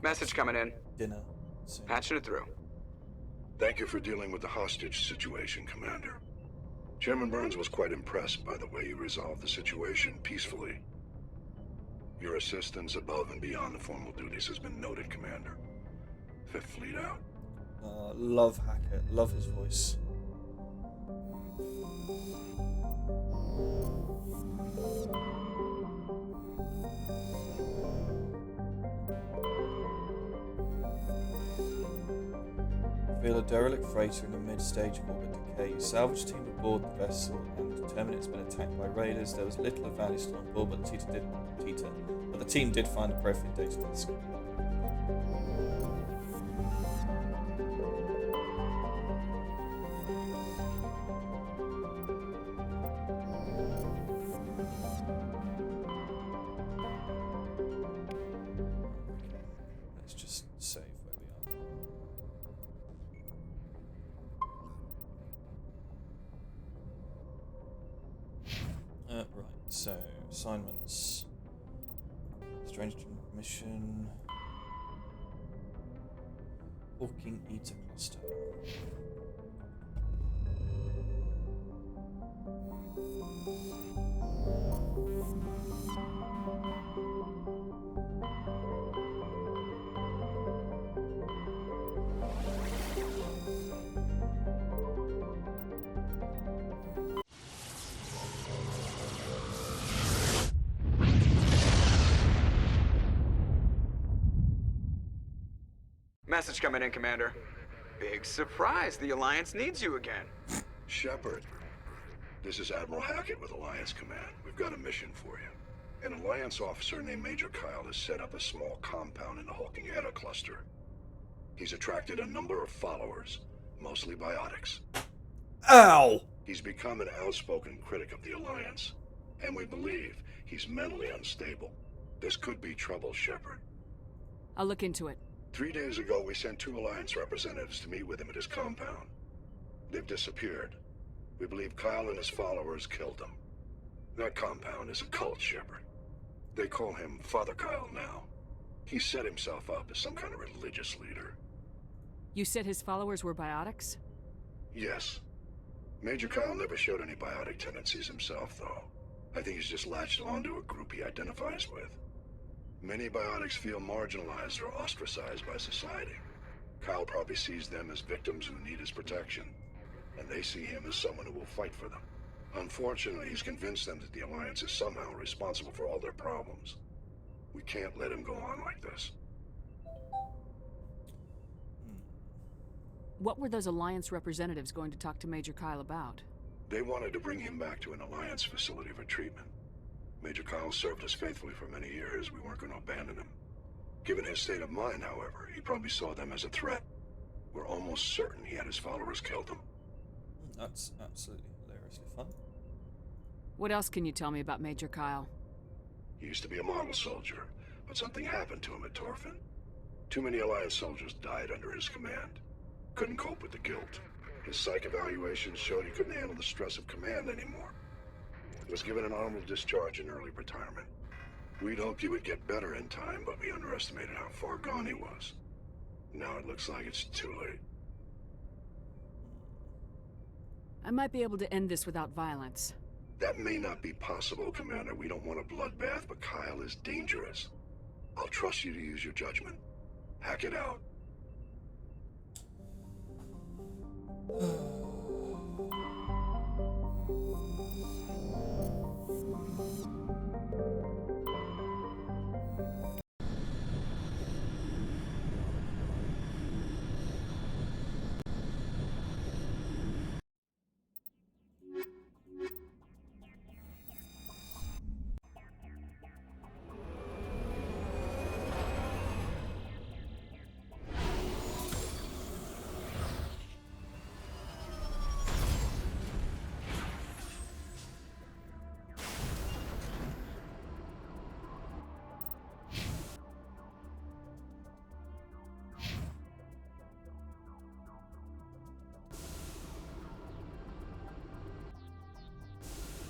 [SPEAKER 12] Message coming in.
[SPEAKER 1] Dinner.
[SPEAKER 12] Patching it through.
[SPEAKER 5] Thank you for dealing with the hostage situation, Commander. Chairman Burns was quite impressed by the way you resolved the situation peacefully. Your assistance above and beyond the formal duties has been noted, Commander. 5th Fleet out.
[SPEAKER 1] Love Hackett. Love his voice. Reveal a derelict freighter in the mid-stage of orbit decay. You salvage team aboard the vessel and determine it's been attacked by raiders. There was little of value still on board, but the team did find a Prothean data disk. Let's just save where we are. Right, so assignments. Strange mission. Hawking Eater Cluster.
[SPEAKER 12] Message coming in, Commander. Big surprise. The Alliance needs you again.
[SPEAKER 5] Shepard, this is Admiral Hackett with Alliance Command. We've got a mission for you. An Alliance officer named Major Kyle has set up a small compound in the Hawking Eta cluster. He's attracted a number of followers, mostly biotics.
[SPEAKER 1] Ow!
[SPEAKER 5] He's become an outspoken critic of the Alliance, and we believe he's mentally unstable. This could be trouble, Shepard.
[SPEAKER 3] I'll look into it.
[SPEAKER 5] 3 days ago, we sent 2 Alliance representatives to meet with him at his compound. They've disappeared. We believe Kyle and his followers killed them. That compound is a cult, Shepard. They call him Father Kyle now. He set himself up as some kind of religious leader.
[SPEAKER 3] You said his followers were biotics?
[SPEAKER 5] Yes. Major Kyle never showed any biotic tendencies himself, though. I think he's just latched onto a group he identifies with. Many biotics feel marginalized or ostracized by society. Kyle probably sees them as victims who need his protection, and they see him as someone who will fight for them. Unfortunately, he's convinced them that the Alliance is somehow responsible for all their problems. We can't let him go on like this.
[SPEAKER 3] What were those Alliance representatives going to talk to Major Kyle about?
[SPEAKER 5] They wanted to bring him back to an Alliance facility for treatment. Major Kyle served us faithfully for many years. We weren't going to abandon him. Given his state of mind, however, he probably saw them as a threat. We're almost certain he had his followers killed them.
[SPEAKER 1] That's absolutely hilariously fun.
[SPEAKER 3] What else can you tell me about Major Kyle?
[SPEAKER 5] He used to be a model soldier, but something happened to him at Torfin. Too many Alliance soldiers died under his command. Couldn't cope with the guilt. His psych evaluations showed he couldn't handle the stress of command anymore. He was given an honorable discharge in early retirement. We'd hoped he would get better in time, but we underestimated how far gone he was. Now it looks like it's too late.
[SPEAKER 3] I might be able to end this without violence.
[SPEAKER 5] That may not be possible, Commander. We don't want a bloodbath, but Kyle is dangerous. I'll trust you to use your judgment. Hack it out.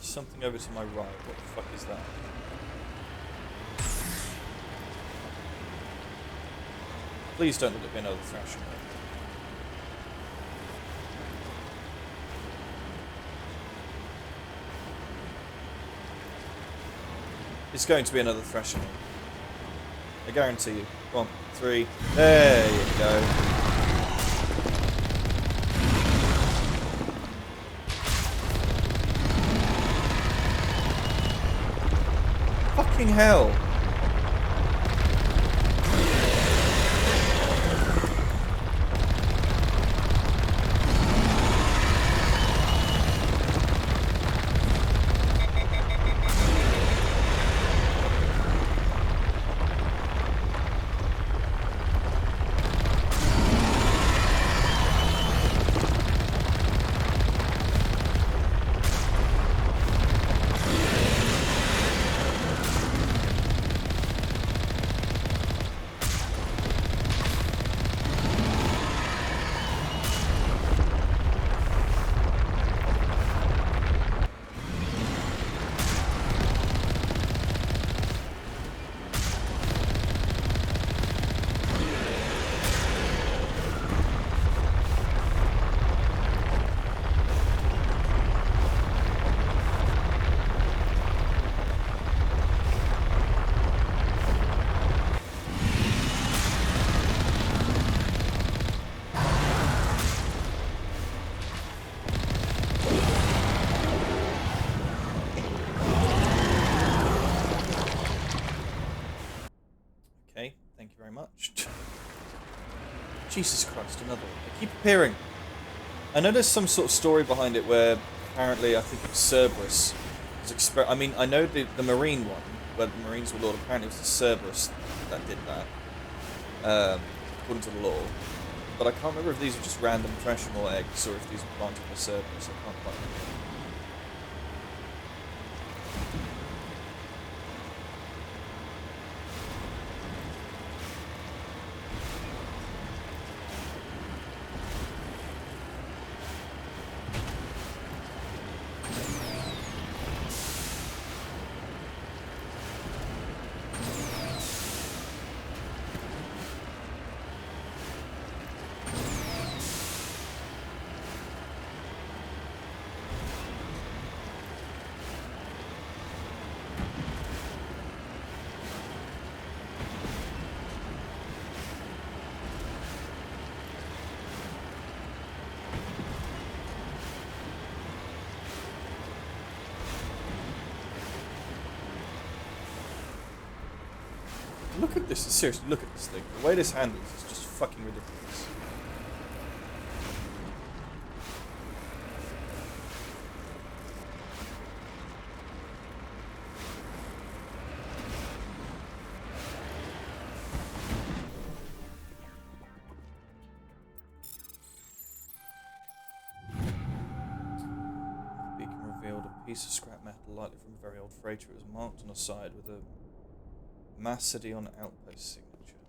[SPEAKER 1] Something over to my right. What the fuck is that? Please don't look at me another thrashing. It's going to be another thrashing. I guarantee you. 1, 3. There you go. Fucking hell. Jesus Christ, another one. They keep appearing. I know there's some sort of story behind it where apparently I think it was Cerberus was I mean, I know the Marine one, where the Marines were Lord, apparently it was the Cerberus that did that, according to the lore. But I can't remember if these are just random Threshamore eggs or if these are planted by Cerberus. I can't quite remember. Look at this, seriously, look at this thing. The way this handles is just fucking ridiculous. The beacon revealed a piece of scrap metal, likely from a very old freighter. It was marked on the side with a Macedon outpost signature.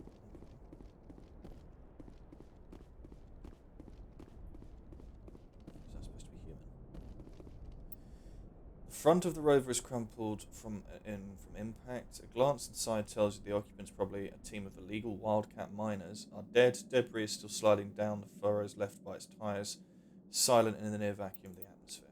[SPEAKER 1] Is that supposed to be human? The front of the rover is crumpled from impact. A glance inside tells you the occupants, probably a team of illegal wildcat miners, are dead. Debris is still sliding down the furrows left by its tires, silent in the near vacuum of the atmosphere.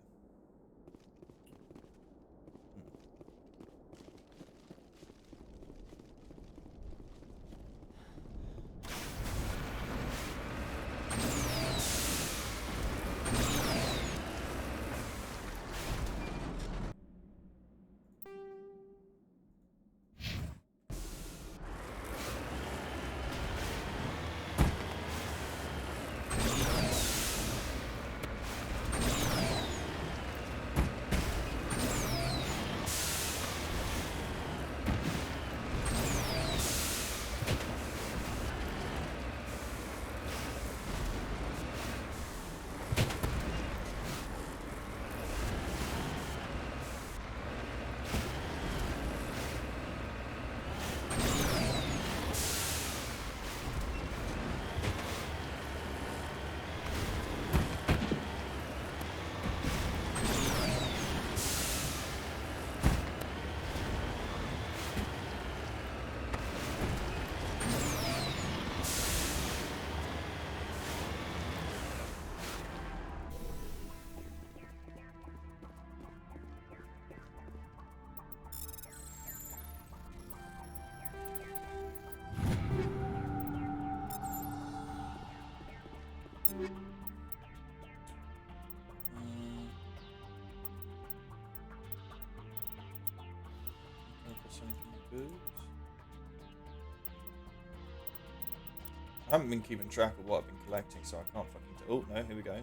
[SPEAKER 1] I haven't been keeping track of what I've been collecting, so I can't fucking tell. Oh no, here we go.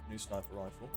[SPEAKER 1] New sniper rifle.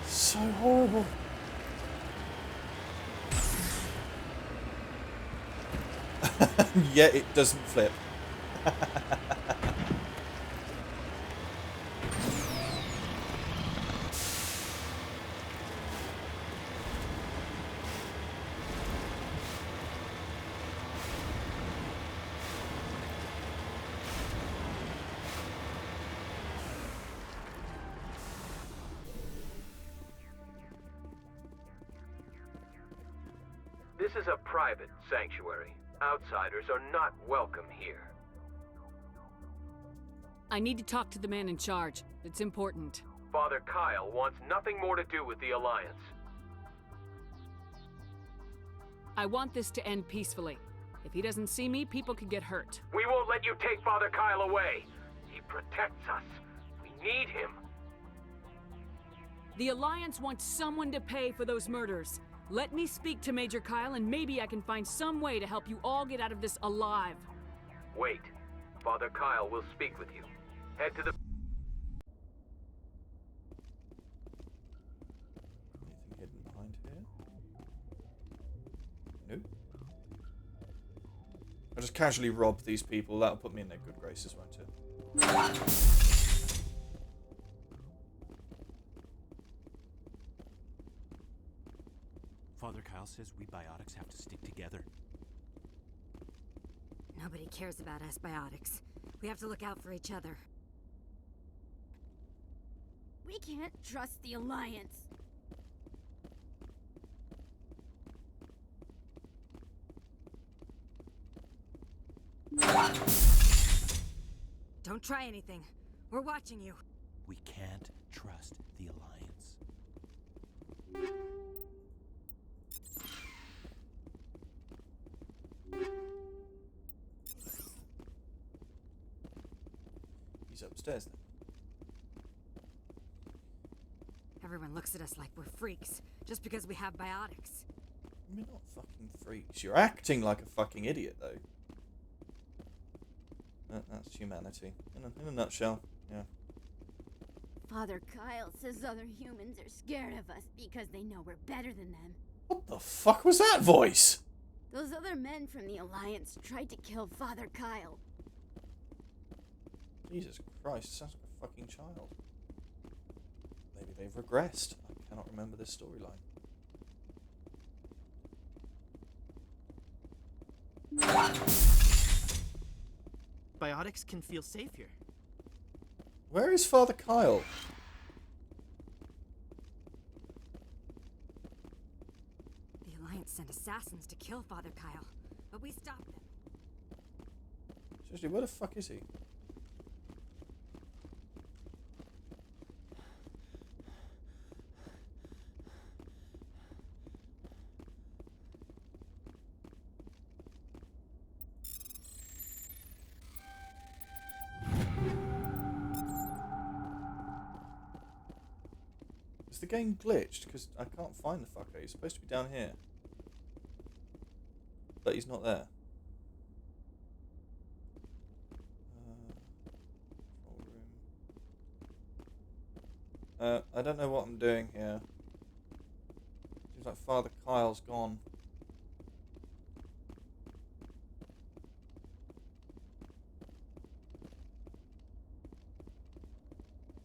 [SPEAKER 1] So horrible. Yeah, it doesn't flip.
[SPEAKER 14] This is a private sanctuary. Outsiders are not welcome here.
[SPEAKER 3] I need to talk to the man in charge. It's important.
[SPEAKER 14] Father Kyle wants nothing more to do with the Alliance.
[SPEAKER 3] I want this to end peacefully. If he doesn't see me, people could get hurt.
[SPEAKER 14] We won't let you take Father Kyle away. He protects us. We need him.
[SPEAKER 3] The Alliance wants someone to pay for those murders. Let me speak to Major Kyle, and maybe I can find some way to help you all get out of this alive.
[SPEAKER 14] Wait. Father Kyle will speak with you. Head to the...
[SPEAKER 1] Anything hidden behind here? Nope. I'll just casually rob these people. That'll put me in their good graces, won't it?
[SPEAKER 20] Father Kyle says we biotics have to stick together.
[SPEAKER 22] Nobody cares about us biotics. We have to look out for each other.
[SPEAKER 23] We can't trust the Alliance.
[SPEAKER 22] Don't try anything. We're watching you.
[SPEAKER 20] We can't trust the Alliance.
[SPEAKER 1] He's upstairs then.
[SPEAKER 22] Everyone looks at us like we're freaks, just because we have biotics.
[SPEAKER 1] We're not fucking freaks. You're acting like a fucking idiot, though. That's humanity. In a nutshell, yeah.
[SPEAKER 23] Father Kyle says other humans are scared of us because they know we're better than them.
[SPEAKER 1] What the fuck was that voice?
[SPEAKER 23] Those other men from the Alliance tried to kill Father Kyle.
[SPEAKER 1] Jesus Christ, sounds like a fucking child. Maybe they've regressed. I cannot remember this storyline.
[SPEAKER 24] Biotics can feel safe here.
[SPEAKER 1] Where is Father Kyle?
[SPEAKER 22] The Alliance sent assassins to kill Father Kyle, but we stopped them.
[SPEAKER 1] Seriously, where the fuck is he? Is the game glitched? Because I can't find the fucker. He's supposed to be down here. But he's not there. I don't know what I'm doing here. Seems like Father Kyle's gone.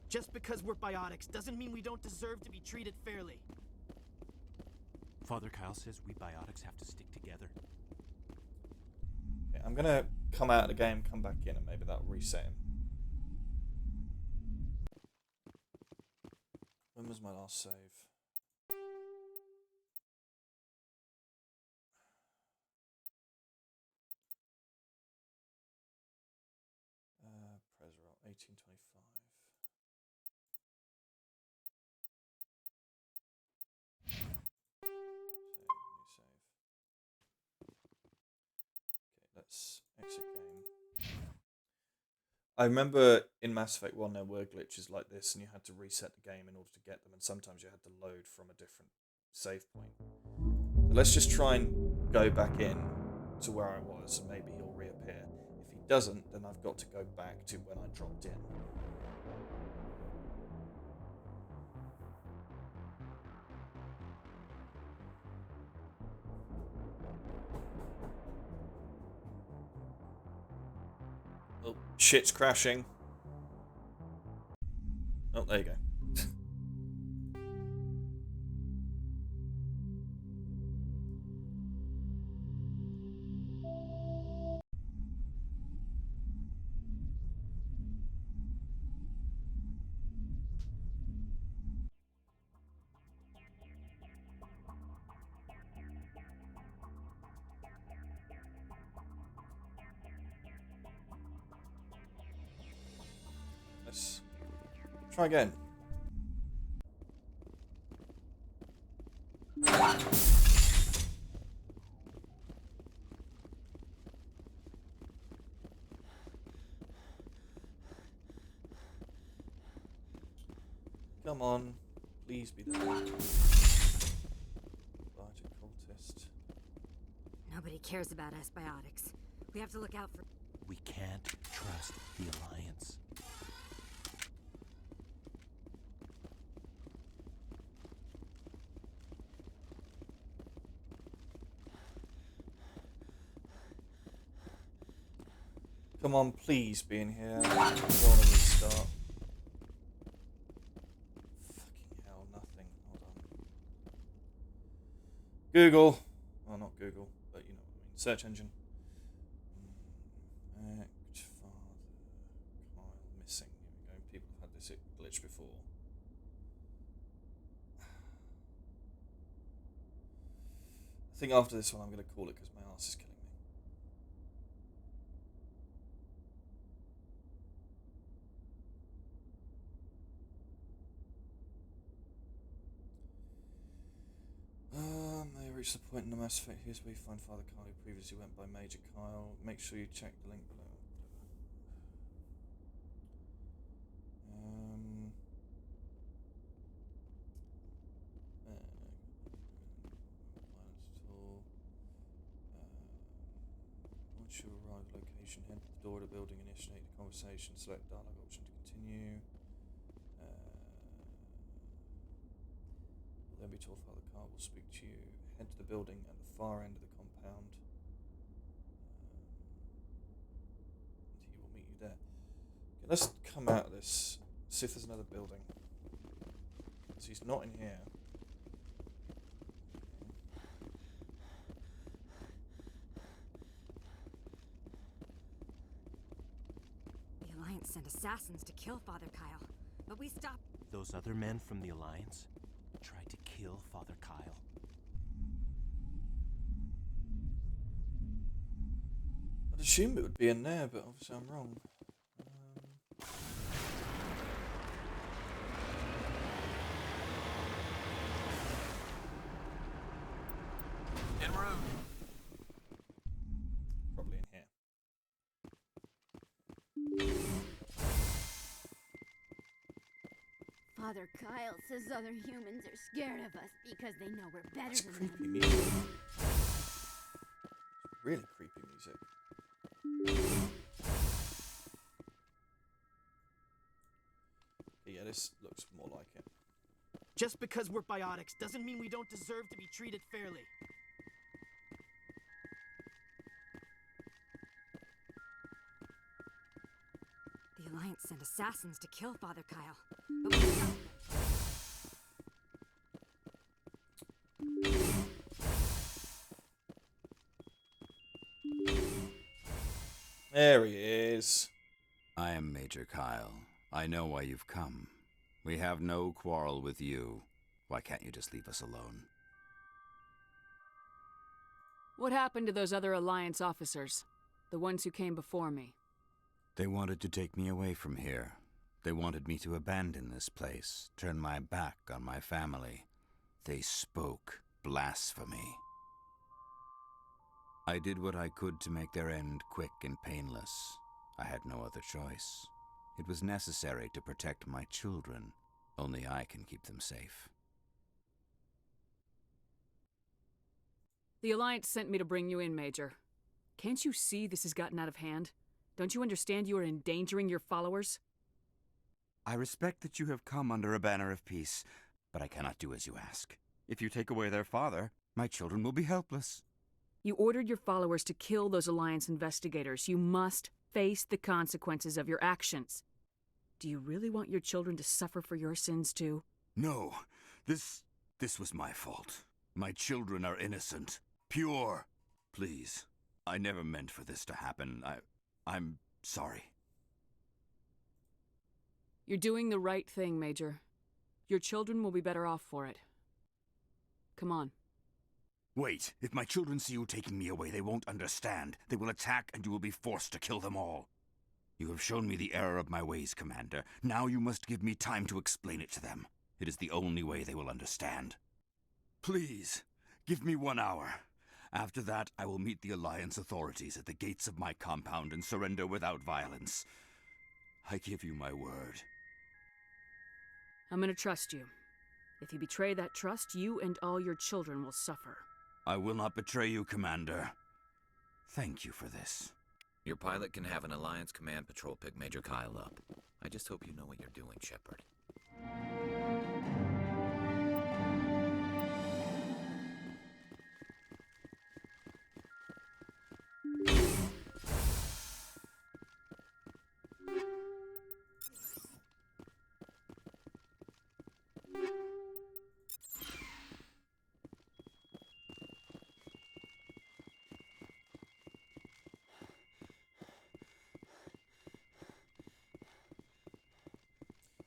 [SPEAKER 20] Just because we're biotics doesn't mean we don't deserve to be treated fairly. Father Kyle says we biotics have to stick together.
[SPEAKER 1] Okay, I'm gonna come out of the game, come back in, and maybe that'll reset him. When was my last save? Presrol, 1825. Let's exit game. I remember in Mass Effect 1 there were glitches like this and you had to reset the game in order to get them, and sometimes you had to load from a different save point. So let's just try and go back in to where I was and maybe he'll reappear. If he doesn't, then I've got to go back to when I dropped in. Oh, shit's crashing. Oh, there you go. try again. Come on, please be there. Right, occultist.
[SPEAKER 22] Nobody cares about us biotics. We have to look out for...
[SPEAKER 20] We can't trust the Alliance.
[SPEAKER 1] Come on, please be in here. I don't want to restart. Fucking hell, nothing. Hold on. Google. Well, not Google, but you know what I mean. Search engine. Act father. Kyle missing. Here we go. People have had this glitch before. I think after this one I'm going to call it because my ass is killing me. They reached the point in the Mass Effect. Here's where you find Father Kyle, who previously went by Major Kyle. Make sure you check the link below. Once you arrive at the location, head to the door of the building, initiate the conversation, select dialogue option to continue. Then be told Father Kyle will speak to you. Head to the building at the far end of the compound. He will meet you there. Okay, let's come out of this. See if there's another building. So he's not in here.
[SPEAKER 22] The Alliance sent assassins to kill Father Kyle, but we stopped...
[SPEAKER 20] Those other men from the Alliance tried to kill Father Kyle.
[SPEAKER 1] I'd assume it would be in there, but obviously I'm wrong.
[SPEAKER 7] En route.
[SPEAKER 1] Probably in here.
[SPEAKER 23] Father Kyle says other humans are scared of us because they know we're better
[SPEAKER 1] That's
[SPEAKER 23] than
[SPEAKER 1] creepy
[SPEAKER 23] them.
[SPEAKER 1] music. Really creepy music. Yeah, this looks more like it.
[SPEAKER 24] Just because we're biotics doesn't mean we don't deserve to be treated fairly.
[SPEAKER 22] The Alliance sent assassins to kill Father Kyle, but we stopped them.
[SPEAKER 1] There he is.
[SPEAKER 15] I am Major Kyle. I know why you've come. We have no quarrel with you. Why can't you just leave us alone?
[SPEAKER 3] What happened to those other Alliance officers? The ones who came before me?
[SPEAKER 15] They wanted to take me away from here. They wanted me to abandon this place, turn my back on my family. They spoke blasphemy. I did what I could to make their end quick and painless. I had no other choice. It was necessary to protect my children. Only I can keep them safe.
[SPEAKER 3] The Alliance sent me to bring you in, Major. Can't you see this has gotten out of hand? Don't you understand you are endangering your followers?
[SPEAKER 15] I respect that you have come under a banner of peace, but I cannot do as you ask. If you take away their father, my children will be helpless.
[SPEAKER 3] You ordered your followers to kill those Alliance investigators. You must face the consequences of your actions. Do you really want your children to suffer for your sins too?
[SPEAKER 15] No, this was my fault. My children are innocent, pure. Please, I never meant for this to happen. I'm sorry.
[SPEAKER 3] You're doing the right thing, Major. Your children will be better off for it. Come on.
[SPEAKER 15] Wait, if my children see you taking me away, they won't understand. They will attack and you will be forced to kill them all. You have shown me the error of my ways, Commander. Now you must give me time to explain it to them. It is the only way they will understand. Please, give me 1 hour. After that, I will meet the Alliance authorities at the gates of my compound and surrender without violence. I give you my word.
[SPEAKER 3] I'm gonna trust you. If you betray that trust, you and all your children will suffer.
[SPEAKER 15] I will not betray you, Commander. Thank you for this.
[SPEAKER 7] Your pilot can have an Alliance Command Patrol pick Major Kyle up. I just hope you know what you're doing, Shepard.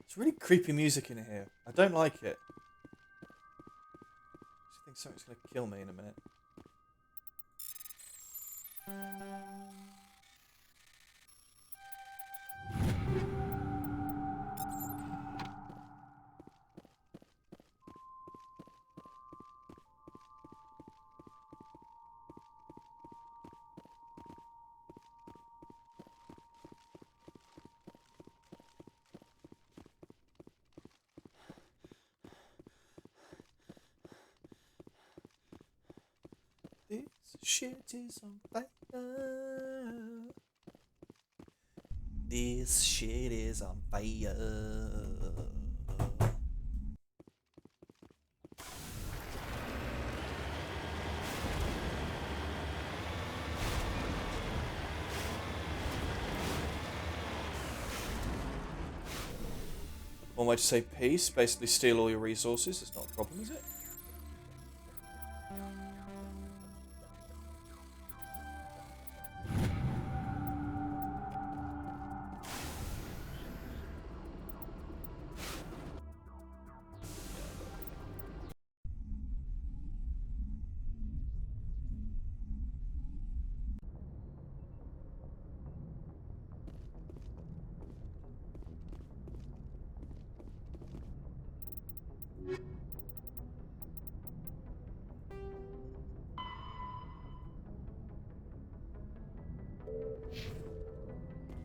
[SPEAKER 1] It's really creepy music in here. I don't like it. I think something's going to kill me in a minute. This shit is on fire. This shit is on fire. One way to say peace, basically steal all your resources. It's not a problem, is it?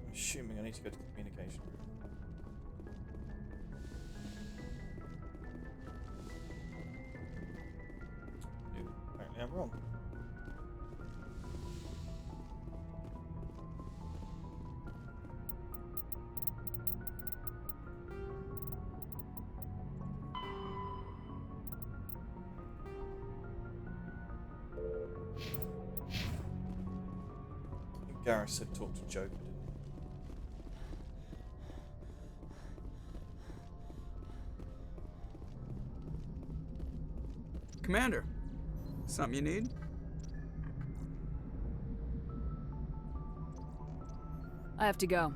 [SPEAKER 1] I'm assuming I need to go to the communication room. Apparently I'm wrong. Gareth said talk to Joker, didn't he?
[SPEAKER 19] Commander, something you need?
[SPEAKER 3] I have to go.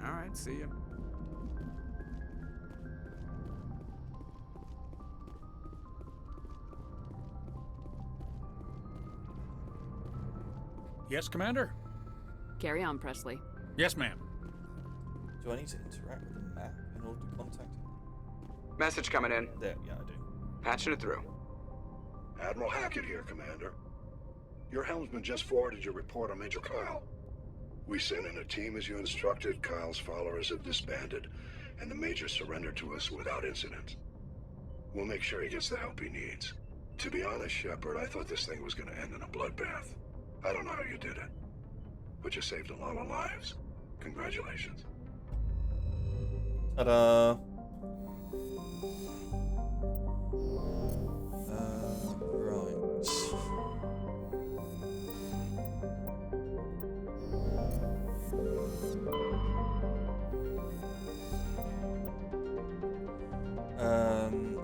[SPEAKER 19] All right, see you.
[SPEAKER 2] Yes, Commander?
[SPEAKER 3] Carry on, Presley.
[SPEAKER 2] Yes, ma'am.
[SPEAKER 1] Do I need to interact with the map in order to contact him?
[SPEAKER 12] Message coming in.
[SPEAKER 1] There, yeah, I do.
[SPEAKER 12] Patching it through.
[SPEAKER 5] Admiral Hackett here, Commander. Your helmsman just forwarded your report on Major Kyle. We sent in a team as you instructed. Kyle's followers have disbanded, and the Major surrendered to us without incident. We'll make sure he gets the help he needs. To be honest, Shepard, I thought this thing was going to end in a bloodbath. I don't know how you did it, but you saved a lot of lives. Congratulations.
[SPEAKER 1] Ta-da! Right.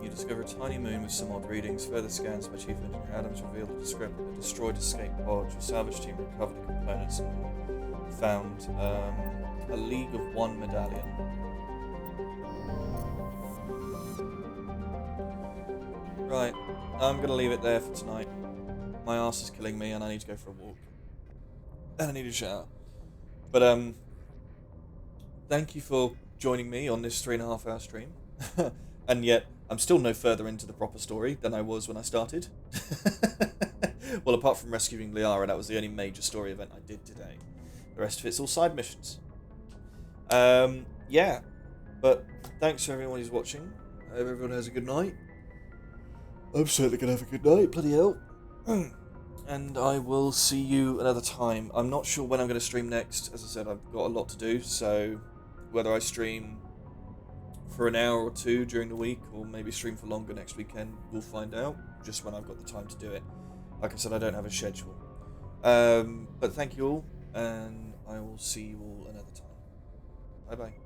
[SPEAKER 1] You discover a tiny moon with some odd readings. Further scans by Chief Engineer Adams revealed a destroyed escape pod. Your salvage team recovered the components and found a League of One medallion. Right, I'm gonna leave it there for tonight. My arse is killing me and I need to go for a walk. And I need a shower. But thank you for joining me on this 3.5 hour stream. And yet, I'm still no further into the proper story than I was when I started. Well, apart from rescuing Liara, that was the only major story event I did today. The rest of it's all side missions. Yeah, but thanks to everyone who's watching. I hope everyone has a good night. I'm certainly going to have a good night, bloody hell. And I will see you another time. I'm not sure when I'm going to stream next. As I said, I've got a lot to do, so whether I stream for an hour or two during the week, or maybe stream for longer next weekend, we'll find out, just when I've got the time to do it. Like I said, I don't have a schedule. But thank you all, and I will see you all another time. Bye-bye.